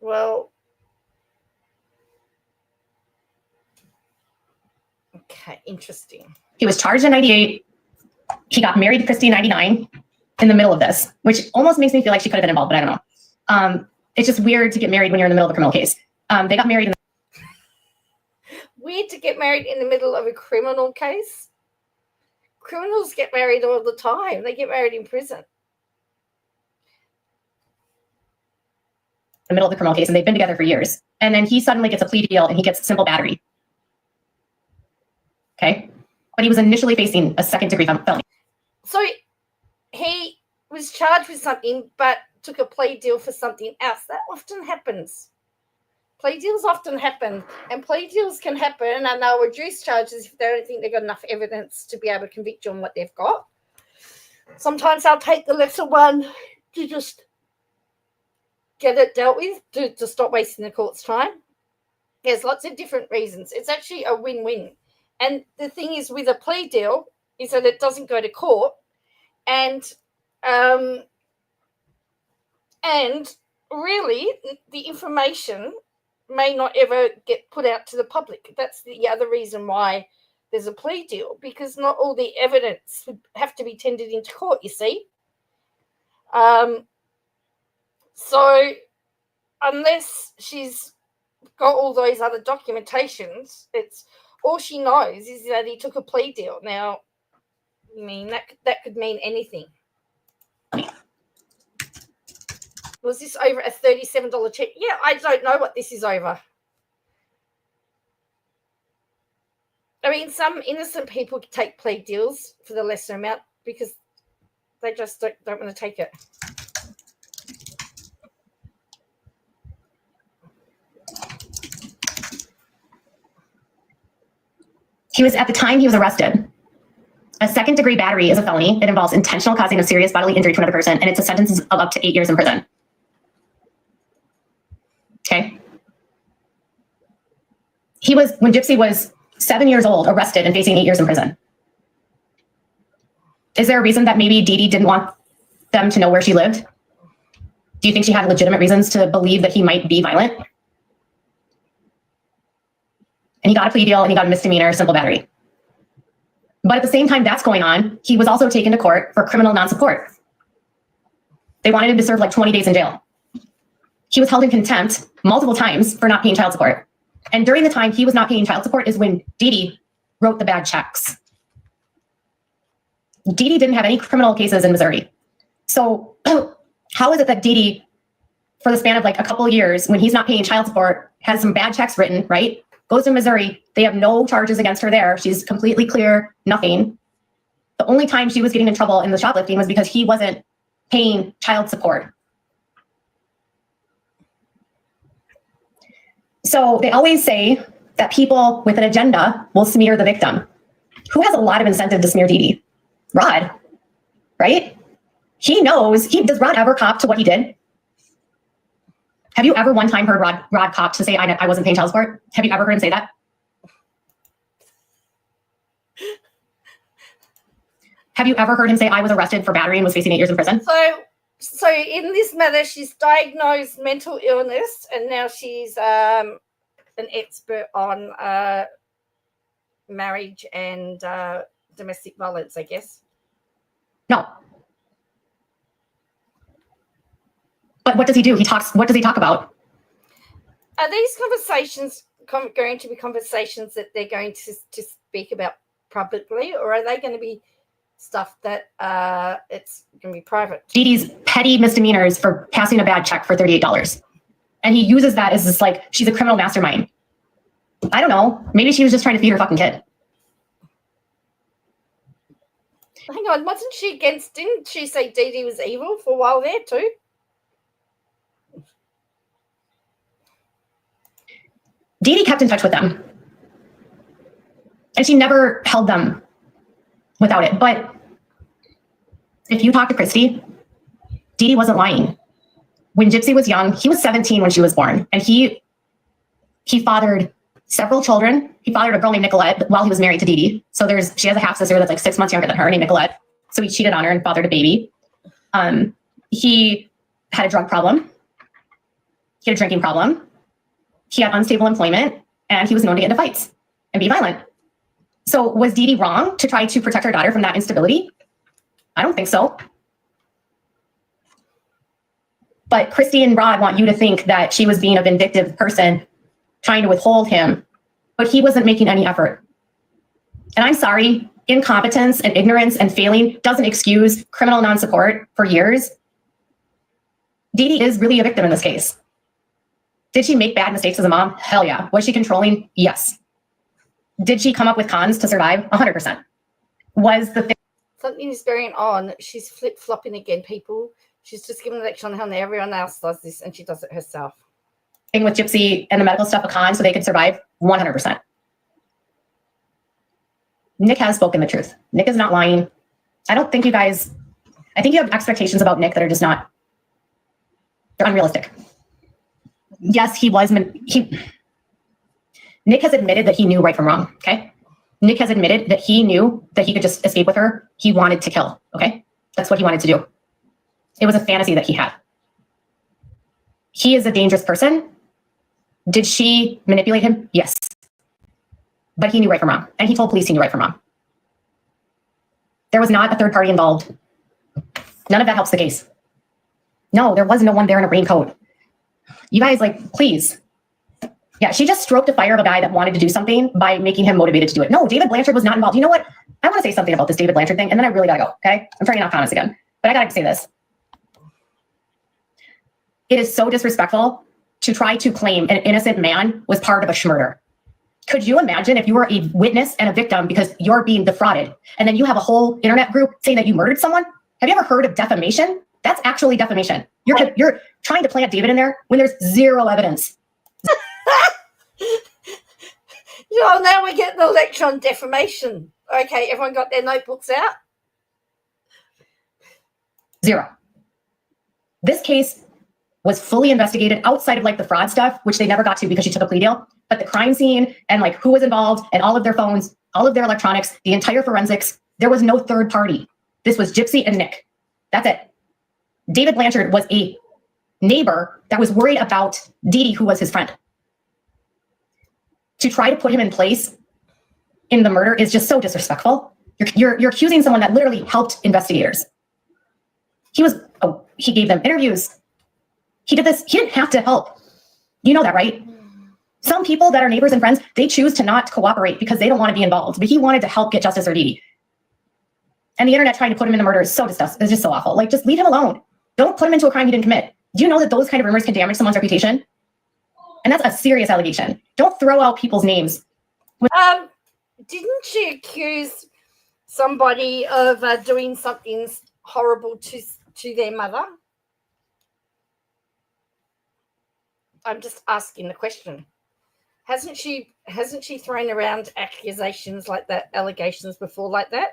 Well, okay, interesting. He was charged in 98. He got married to Christy in 99 in the middle of this, which almost makes me feel like she could have been involved, but I don't know. It's just weird to get married when you're in the middle of a criminal case. They got married. Weird to get married in the middle of a criminal case? Criminals get married all the time. They get married in prison. The middle of the criminal case, and they've been together for years. And then he suddenly gets a plea deal and he gets simple battery. Okay? But he was initially facing a second-degree felony. So he was charged with something, but took a plea deal for something else. That often happens. Plea deals often happen, and plea deals can happen, and they'll reduce charges if they don't think they've got enough evidence to be able to convict you on what they've got. Sometimes they'll take the lesser one to just get it dealt with, to stop wasting the court's time. There's lots of different reasons. It's actually a win-win. And the thing is with a plea deal is that it doesn't go to court, and really the information may not ever get put out to the public. That's the other reason why there's a plea deal, because not all the evidence would have to be tendered into court, you see. So unless she's got all those other documentations, it's all she knows is that he took a plea deal. Now, I mean, that could mean anything. Was this over a $37 check? Yeah, I don't know what this is over. I mean, some innocent people take plea deals for the lesser amount because they just don't want to take it. At the time he was arrested. A second-degree battery is a felony. It involves intentional causing of serious bodily injury to another person, and it's a sentence of up to 8 years in prison. Okay. When Gypsy was 7 years old, arrested and facing 8 years in prison. Is there a reason that maybe Dee Dee didn't want them to know where she lived? Do you think she had legitimate reasons to believe that he might be violent? And he got a plea deal and he got a misdemeanor simple battery. But at the same time that's going on, he was also taken to court for criminal non-support. They wanted him to serve like 20 days in jail. He was held in contempt multiple times for not paying child support. And during the time he was not paying child support is when Dee Dee wrote the bad checks. Dee Dee didn't have any criminal cases in Missouri. So how is it that Dee Dee, for the span of like a couple of years, when he's not paying child support, has some bad checks written, right? Goes to Missouri. They have no charges against her there. She's completely clear, nothing. The only time she was getting in trouble in the shoplifting was because he wasn't paying child support. So they always say that people with an agenda will smear the victim. Who has a lot of incentive to smear Dee Dee? Rod, right? He knows. Does Rod ever cop to what he did? Have you ever one time heard Rod cop to say, I wasn't paying child support? Have you ever heard him say that? Have you ever heard him say, I was arrested for battery and was facing 8 years in prison? So in this matter, she's diagnosed mental illness, and now she's an expert on marriage and domestic violence, I guess. No. But what does he do? What does he talk about? Are these conversations going to be conversations that they're going to speak about publicly, or are they going to be stuff that it's going to be private? Dee Dee's petty misdemeanors for passing a bad check for $38. And he uses that as this, like, she's a criminal mastermind. I don't know. Maybe she was just trying to feed her fucking kid. Hang on, wasn't she against, didn't she say Dee Dee was evil for a while there too? Dee Dee kept in touch with them. And she never held them without it. But if you talk to Christy, Dee Dee wasn't lying. When Gypsy was young, he was 17 when she was born. And he fathered several children. He fathered a girl named Nicolette while he was married to Dee Dee. So she has a half sister that's like 6 months younger than her named Nicolette. So he cheated on her and fathered a baby. He had a drug problem. He had a drinking problem. He had unstable employment, and he was known to get into fights and be violent. So was Dee Dee wrong to try to protect her daughter from that instability? I don't think so. But Christy and Rod want you to think that she was being a vindictive person trying to withhold him, but he wasn't making any effort. And I'm sorry, incompetence and ignorance and failing doesn't excuse criminal non-support for years. Dee Dee is really a victim in this case. Did she make bad mistakes as a mom? Hell yeah. Was she controlling? Yes. Did she come up with cons to survive? 100%. Was the thing... Something is going on. She's flip-flopping again, people. She's just giving a lecture on how everyone else does this, and she does it herself. With Gypsy and the medical stuff a con so they could survive? 100%. Nick has spoken the truth. Nick is not lying. I don't think you guys... I think you have expectations about Nick that are just not... They're unrealistic. Yes, he was... Nick has admitted that he knew right from wrong, okay? Nick has admitted that he knew that he could just escape with her. He wanted to kill, okay? That's what he wanted to do. It was a fantasy that he had. He is a dangerous person. Did she manipulate him? Yes. But he knew right from wrong. And he told police he knew right from wrong. There was not a third party involved. None of that helps the case. No, there was no one there in a raincoat. You guys, like, please. Yeah, she just stroked a fire of a guy that wanted to do something by making him motivated to do it. No, David Blanchard was not involved. You know what? I want to say something about this David Blanchard thing, and then I really gotta go, okay? I'm turning off comments again, but I gotta say this. It is so disrespectful to try to claim an innocent man was part of a schmurder. Could you imagine if you were a witness and a victim because you're being defrauded, and then you have a whole internet group saying that you murdered someone? Have you ever heard of defamation? That's actually defamation. You're trying to plant David in there when there's zero evidence. Well, now we get the lecture on defamation. Okay, everyone got their notebooks out? Zero. This case was fully investigated outside of like the fraud stuff, which they never got to because she took a plea deal. But the crime scene and like who was involved and all of their phones, all of their electronics, the entire forensics, there was no third party. This was Gypsy and Nick. That's it. David Blanchard was a neighbor that was worried about Dee Dee, who was his friend. To try to put him in place in the murder is just so disrespectful. You're accusing someone that literally helped investigators. He gave them interviews. He did this. He didn't have to help. You know that, right? Some people that are neighbors and friends, they choose to not cooperate because they don't want to be involved. But he wanted to help get justice for Dee Dee. And the internet trying to put him in the murder is so disgusting. It's just so awful. Like, just leave him alone. Don't put him into a crime he didn't commit. Do you know that those kind of rumors can damage someone's reputation? And that's a serious allegation. Don't throw out people's names. Didn't she accuse somebody of doing something horrible to their mother? I'm just asking the question. Hasn't she thrown around accusations like that, allegations before like that?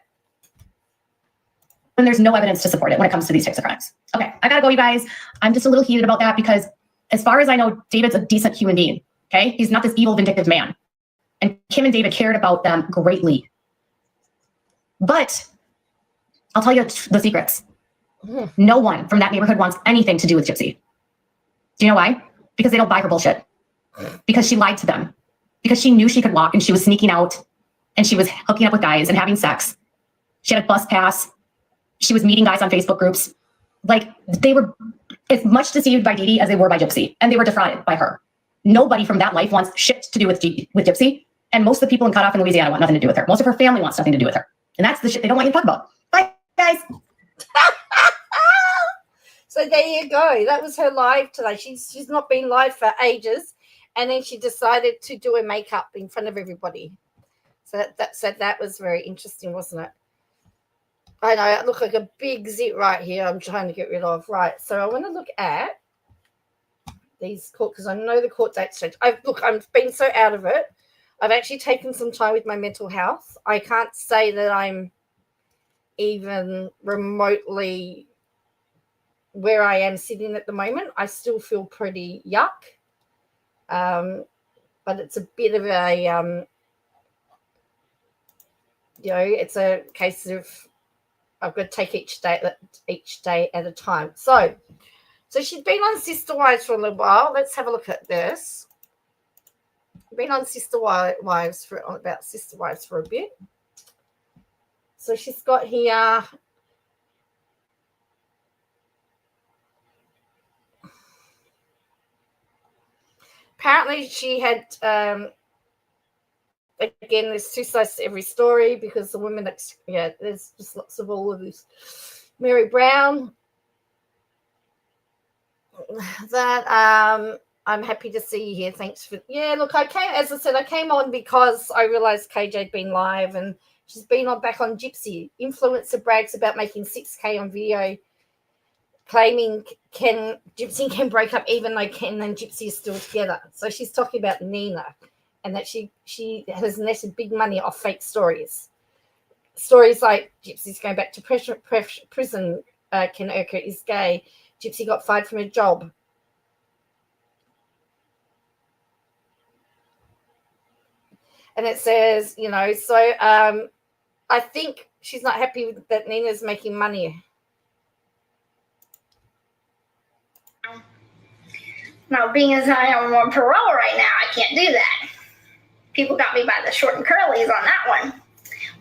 When there's no evidence to support it when it comes to these types of crimes. Okay, I gotta go, you guys. I'm just a little heated about that because as far as I know, David's a decent human being, okay? He's not this evil, vindictive man. And Kim and David cared about them greatly. But I'll tell you the secrets. No one from that neighborhood wants anything to do with Gypsy. Do you know why? Because they don't buy her bullshit. Because she lied to them. Because she knew she could walk and she was sneaking out and she was hooking up with guys and having sex. She had a bus pass. She was meeting guys on Facebook groups. Like, they were as much deceived by Dee Dee as they were by Gypsy, and they were defrauded by her. Nobody from that life wants shit to do with Gypsy, and most of the people in Cutoff in Louisiana want nothing to do with her. Most of her family wants nothing to do with her, and that's the shit they don't want you to talk about. Bye, guys. So there you go. That was her live today. She's not been live for ages, and then she decided to do her makeup in front of everybody. So that was very interesting, wasn't it? I know it looked like a big zit right here. I'm trying to get rid of. Right. So I want to look at these court, because I know the court dates change. I've been so out of it. I've actually taken some time with my mental health. I can't say that I'm even remotely where I am sitting at the moment. I still feel pretty yuck. But it's a bit of a, it's a case of I've got to take each day at a time. So she's been on Sister Wives for a little while. Let's have a look at this. Been on Sister Wives for a bit. So she's got here. Apparently she had, again, there's two sides to every story, because the women, there's just lots of all of this. Mary Brown, that I'm happy to see you here. Thanks for, look, I came on because I realized KJ had been live, and she's been back on Gypsy. Influencer brags about making 6K on video, claiming Gypsy can break up even though Ken and Gypsy are still together. So she's talking about Nina, and that she has netted big money off fake stories. Stories like Gypsy's going back to prison, Ken Urquhart is gay, Gypsy got fired from her job. And it says, I think she's not happy that Nina's making money. Now, being as I am on parole right now, I can't do that. People got me by the short and curlies on that one.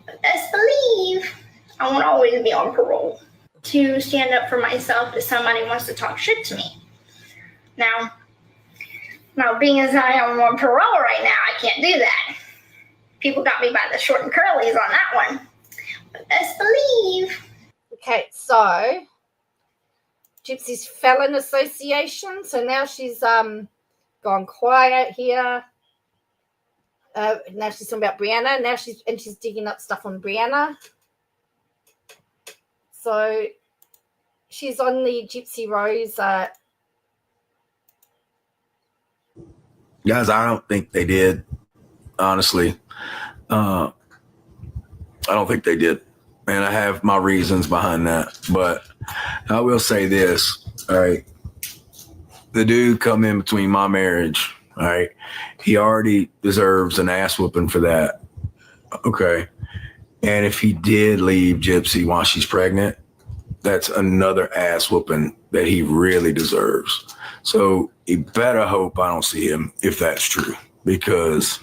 But best believe I won't always be on parole. To stand up for myself if somebody wants to talk shit to me. Now, being as I am on parole right now, I can't do that. People got me by the short and curlies on that one. But best believe. Okay, so Gypsy's Felon Association. So now she's gone quiet here. Now she's talking about Brianna. Now she's digging up stuff on Brianna. So she's on the Gypsy Rose. Guys, I don't think they did. Honestly, I don't think they did, and I have my reasons behind that. But I will say this: all right, the dude come in between my marriage. All right, he already deserves an ass whooping for that. Okay, and if he did leave Gypsy while she's pregnant, that's another ass whooping that he really deserves. So you better hope I don't see him if that's true, because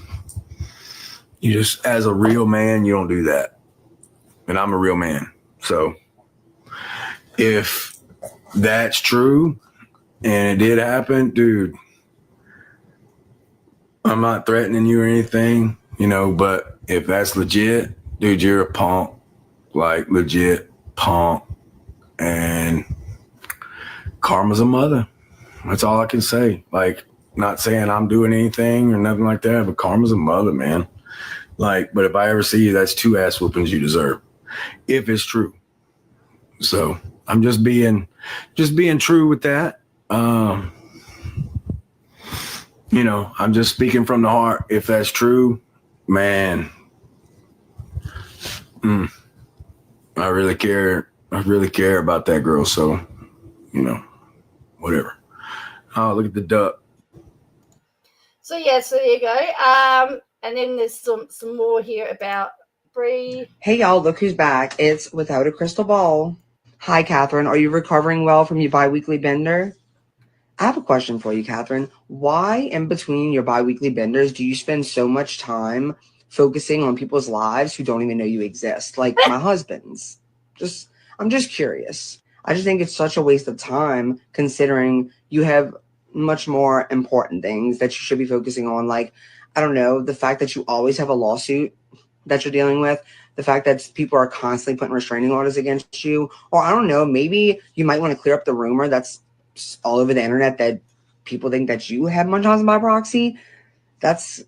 you just, as a real man, you don't do that. And I'm a real man. So if that's true and it did happen, dude, I'm not threatening you or anything, but if that's legit, dude, you're a punk, like legit punk. And karma's a mother. That's all I can say. Like, not saying I'm doing anything or nothing like that, but karma's a mother, man. Like, but if I ever see you, that's 2 ass whoopings you deserve, if it's true. So I'm just being true with that. I'm just speaking from the heart. If that's true, man, I really care. I really care about that girl. So, whatever. Oh, look at the duck. So there you go. And then there's some more here about Bree. Hey y'all, look who's back. It's Without a Crystal Ball. Hi, Catherine. Are you recovering well from your bi-weekly bender? I have a question for you, Catherine. Why in between your bi-weekly benders do you spend so much time focusing on people's lives who don't even know you exist? Like my husband's. I'm just curious. I just think it's such a waste of time considering you have much more important things that you should be focusing on. Like, I don't know, the fact that you always have a lawsuit that you're dealing with, the fact that people are constantly putting restraining orders against you, or I don't know, maybe you might want to clear up the rumor that's all over the internet that people think that you have Munchausen by proxy. That's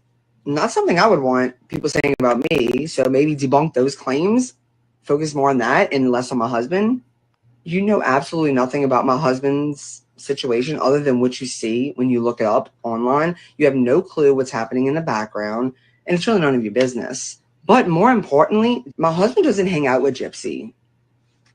not something I would want people saying about me. So maybe debunk those claims, focus more on that and less on my husband. You know absolutely nothing about my husband's situation other than what you see when you look it up online. You have no clue what's happening in the background, and it's really none of your business. But more importantly, my husband doesn't hang out with Gypsy,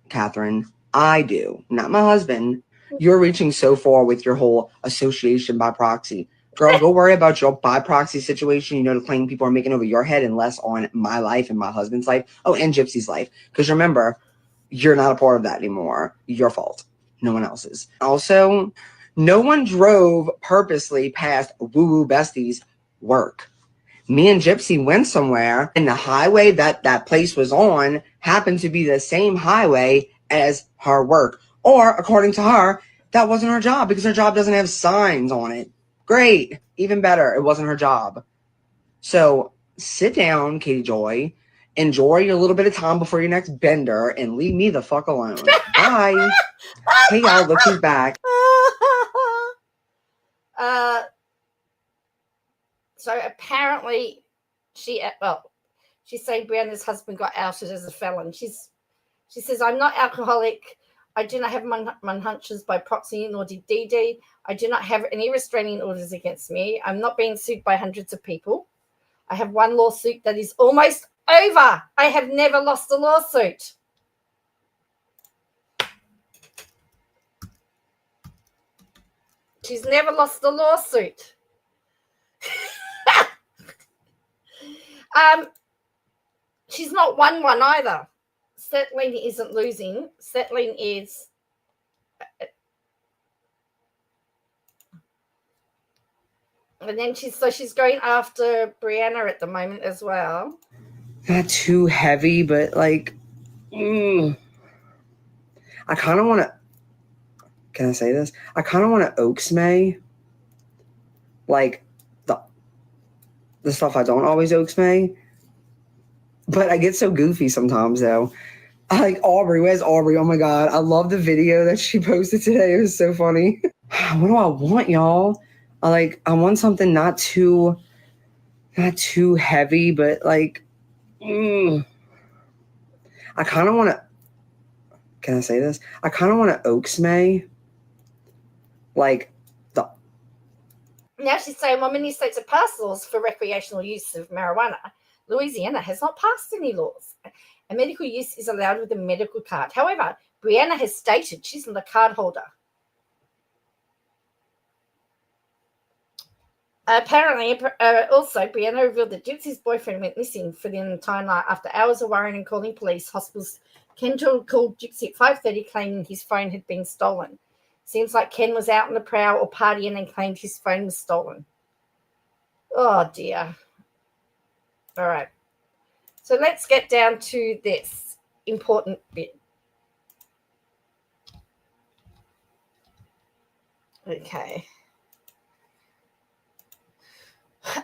Catherine. I do, not my husband. You're reaching so far with your whole association by proxy. Girl, go worry about your by proxy situation. You know, the claim people are making over your head and less on my life and my husband's life. Oh, and Gypsy's life. Because remember, you're not a part of that anymore. Your fault. No one else's. Also, no one drove purposely past Woo Woo Bestie's work. Me and Gypsy went somewhere, and the highway that place was on happened to be the same highway as her work. Or, according to her, that wasn't her job because her job doesn't have signs on it. Great. Even better. It wasn't her job. So sit down, Katie Joy. Enjoy your little bit of time before your next bender and leave me the fuck alone. Bye. Hey, y'all. Look who's back. So apparently she's saying Brianna's husband got outed as a felon. She says, I'm not alcoholic. I do not have Munchausen by proxy, nor did Dee Dee. I do not have any restraining orders against me. I'm not being sued by hundreds of people. I have one lawsuit that is almost over. I have never lost a lawsuit. She's never lost a lawsuit. She's not won one either. Settling isn't losing. Settling is and then she's going after Brianna at the moment as well. Not too heavy, but like I kind of want to, can I say this? I kind of want to Oaks May. Like the stuff I don't always Oaks May. But I get so goofy sometimes, though. I like Aubrey. Where's Aubrey? Oh, my God. I love the video that she posted today. It was so funny. What do I want, y'all? I want something not too heavy, but like, I kind of want to, can I say this? I kind of want to Oaks May. Like, now she's saying, well, many states have passed laws for recreational use of marijuana. Louisiana has not passed any laws. And medical use is allowed with a medical card. However, Brianna has stated she's not a card holder. Apparently, also, Brianna revealed that Gypsy's boyfriend went missing for the entire night. After hours of worrying and calling police, hospitals, Kendall called Gypsy at 5:30, claiming his phone had been stolen. Seems like Ken was out on the prowl or partying and claimed his phone was stolen. Oh, dear. All right. So let's get down to this important bit. Okay.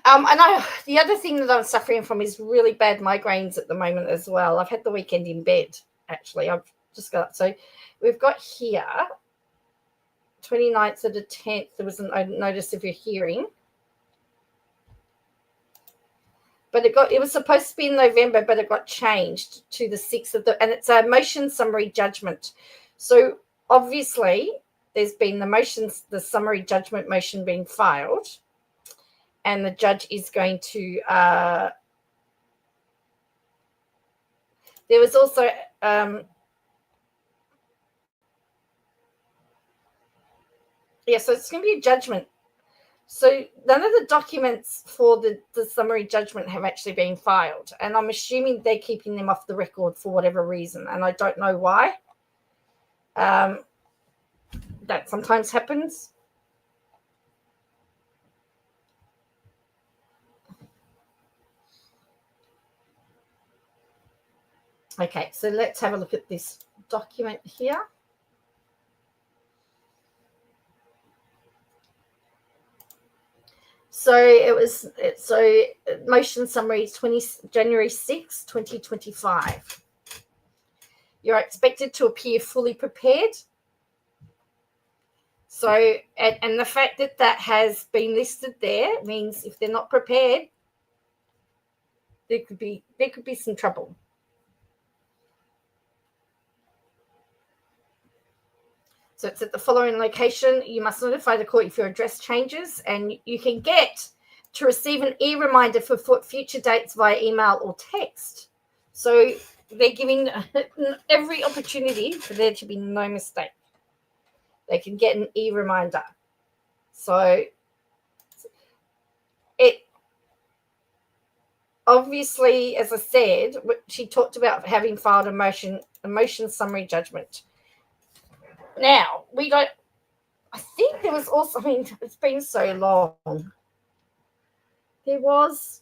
I know the other thing that I'm suffering from is really bad migraines at the moment as well. I've had the weekend in bed, actually. I've just got, so we've got here 29th to the 10th, there was a notice of your hearing. But it was supposed to be in November, but it got changed to the 6th of and it's a motion summary judgment. So obviously there's been the summary judgment motion being filed, and the judge is going to, there was also, so it's going to be a judgment. So none of the documents for the summary judgment have actually been filed, and I'm assuming they're keeping them off the record for whatever reason, and I don't know why. That sometimes happens. Okay, so let's have a look at this document here. motion summary 20 January 6, 2025. You're expected to appear fully prepared. So, and the fact that that has been listed there means if they're not prepared, there could be some trouble. So it's at the following location. You must notify the court if your address changes, and you can get to receive an e-reminder for future dates via email or text. So they're giving every opportunity for there to be no mistake. They can get an e-reminder. So it obviously, as I said, she talked about having filed a motion summary judgment. Now, I think there was also, I mean, it's been so long. There was,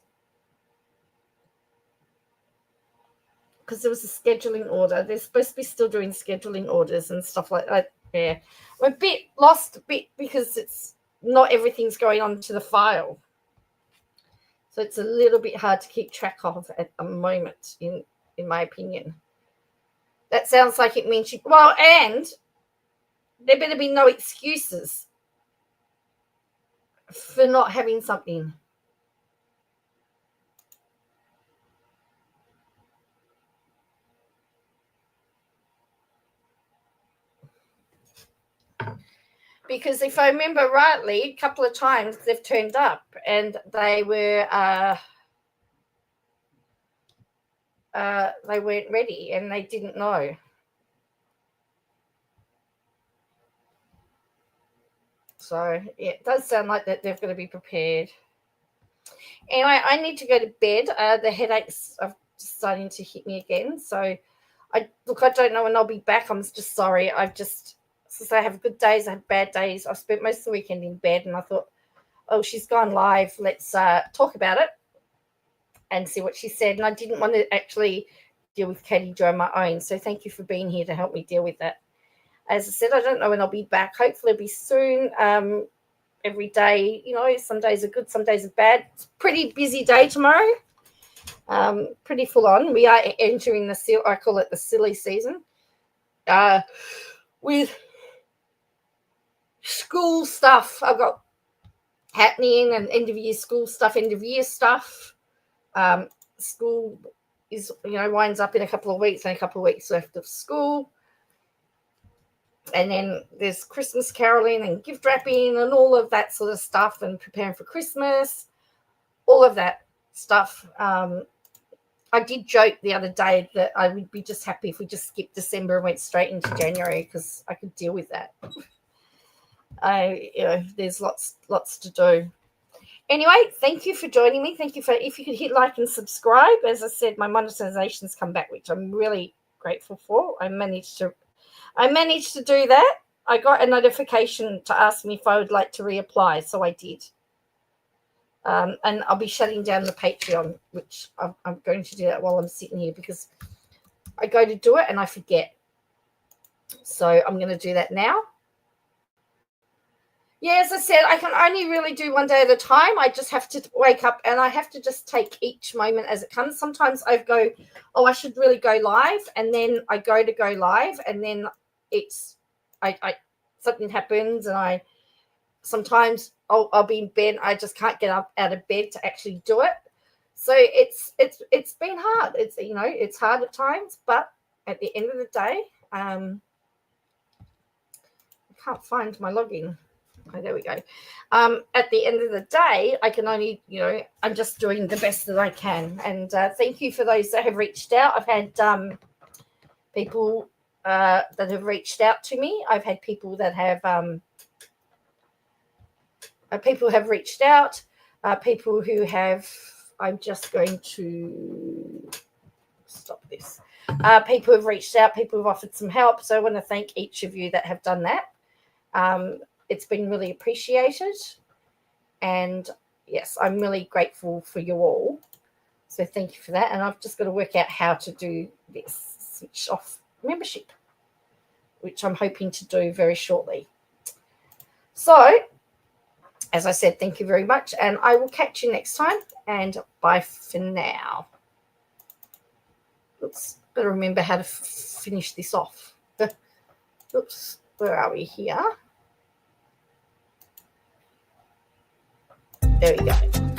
because there was a scheduling order. They're supposed to be still doing scheduling orders and stuff like that. Yeah. I'm a bit lost because it's not everything's going on to the file. So it's a little bit hard to keep track of at the moment, in my opinion. That sounds like it means and there better be no excuses for not having something. Because if I remember rightly, a couple of times they've turned up and they weren't ready and they didn't know. So yeah, it does sound like that they're going to be prepared. Anyway, I need to go to bed. The headaches are starting to hit me again. So I don't know when I'll be back. I'm just sorry. Since I have good days, I have bad days. I spent most of the weekend in bed and I thought, oh, she's gone live. Let's talk about it and see what she said. And I didn't want to actually deal with Katie Jo on my own. So thank you for being here to help me deal with that. As I said, I don't know when I'll be back. Hopefully it'll be soon. Every day, some days are good, some days are bad. It's a pretty busy day tomorrow. Pretty full on. We are entering I call it the silly season. With school stuff I've got happening and end of year school stuff, end of year stuff. School is, winds up in a couple of weeks and a couple of weeks left of school. And then there's Christmas caroling and gift wrapping and all of that sort of stuff and preparing for Christmas, all of that stuff. I did joke the other day that I would be just happy if we just skipped December and went straight into January because I could deal with that. There's lots to do. Anyway, thank you for joining me. Thank you if you could hit like and subscribe. As I said, my monetization's come back, which I'm really grateful for. I managed to do that. I got a notification to ask me if I would like to reapply, so I did. And I'll be shutting down the Patreon, which I'm going to do that while I'm sitting here because I go to do it and I forget. So I'm going to do that now. Yeah, as I said, I can only really do one day at a time. I just have to wake up and I have to just take each moment as it comes. Sometimes I go, oh, I should really go live. And then I go live and then something happens and sometimes I'll be in bed. I just can't get up out of bed to actually do it. So it's been hard. It's hard at times, but at the end of the day, I can't find my login. Oh, there we go. At the end of the day, I can only, I'm just doing the best that I can. And thank you for those that have reached out. I've had people that have reached out to me. I've had people that have reached out. People who have. I'm just going to stop this. People have reached out. People have offered some help. So I want to thank each of you that have done that. It's been really appreciated. And yes, I'm really grateful for you all. So thank you for that. And I've just got to work out how to do this, switch off membership, which I'm hoping to do very shortly. So as I said, thank you very much, and I will catch you next time, and bye for now. Oops, got to remember how to finish this off. Oops, where are we here? There we go.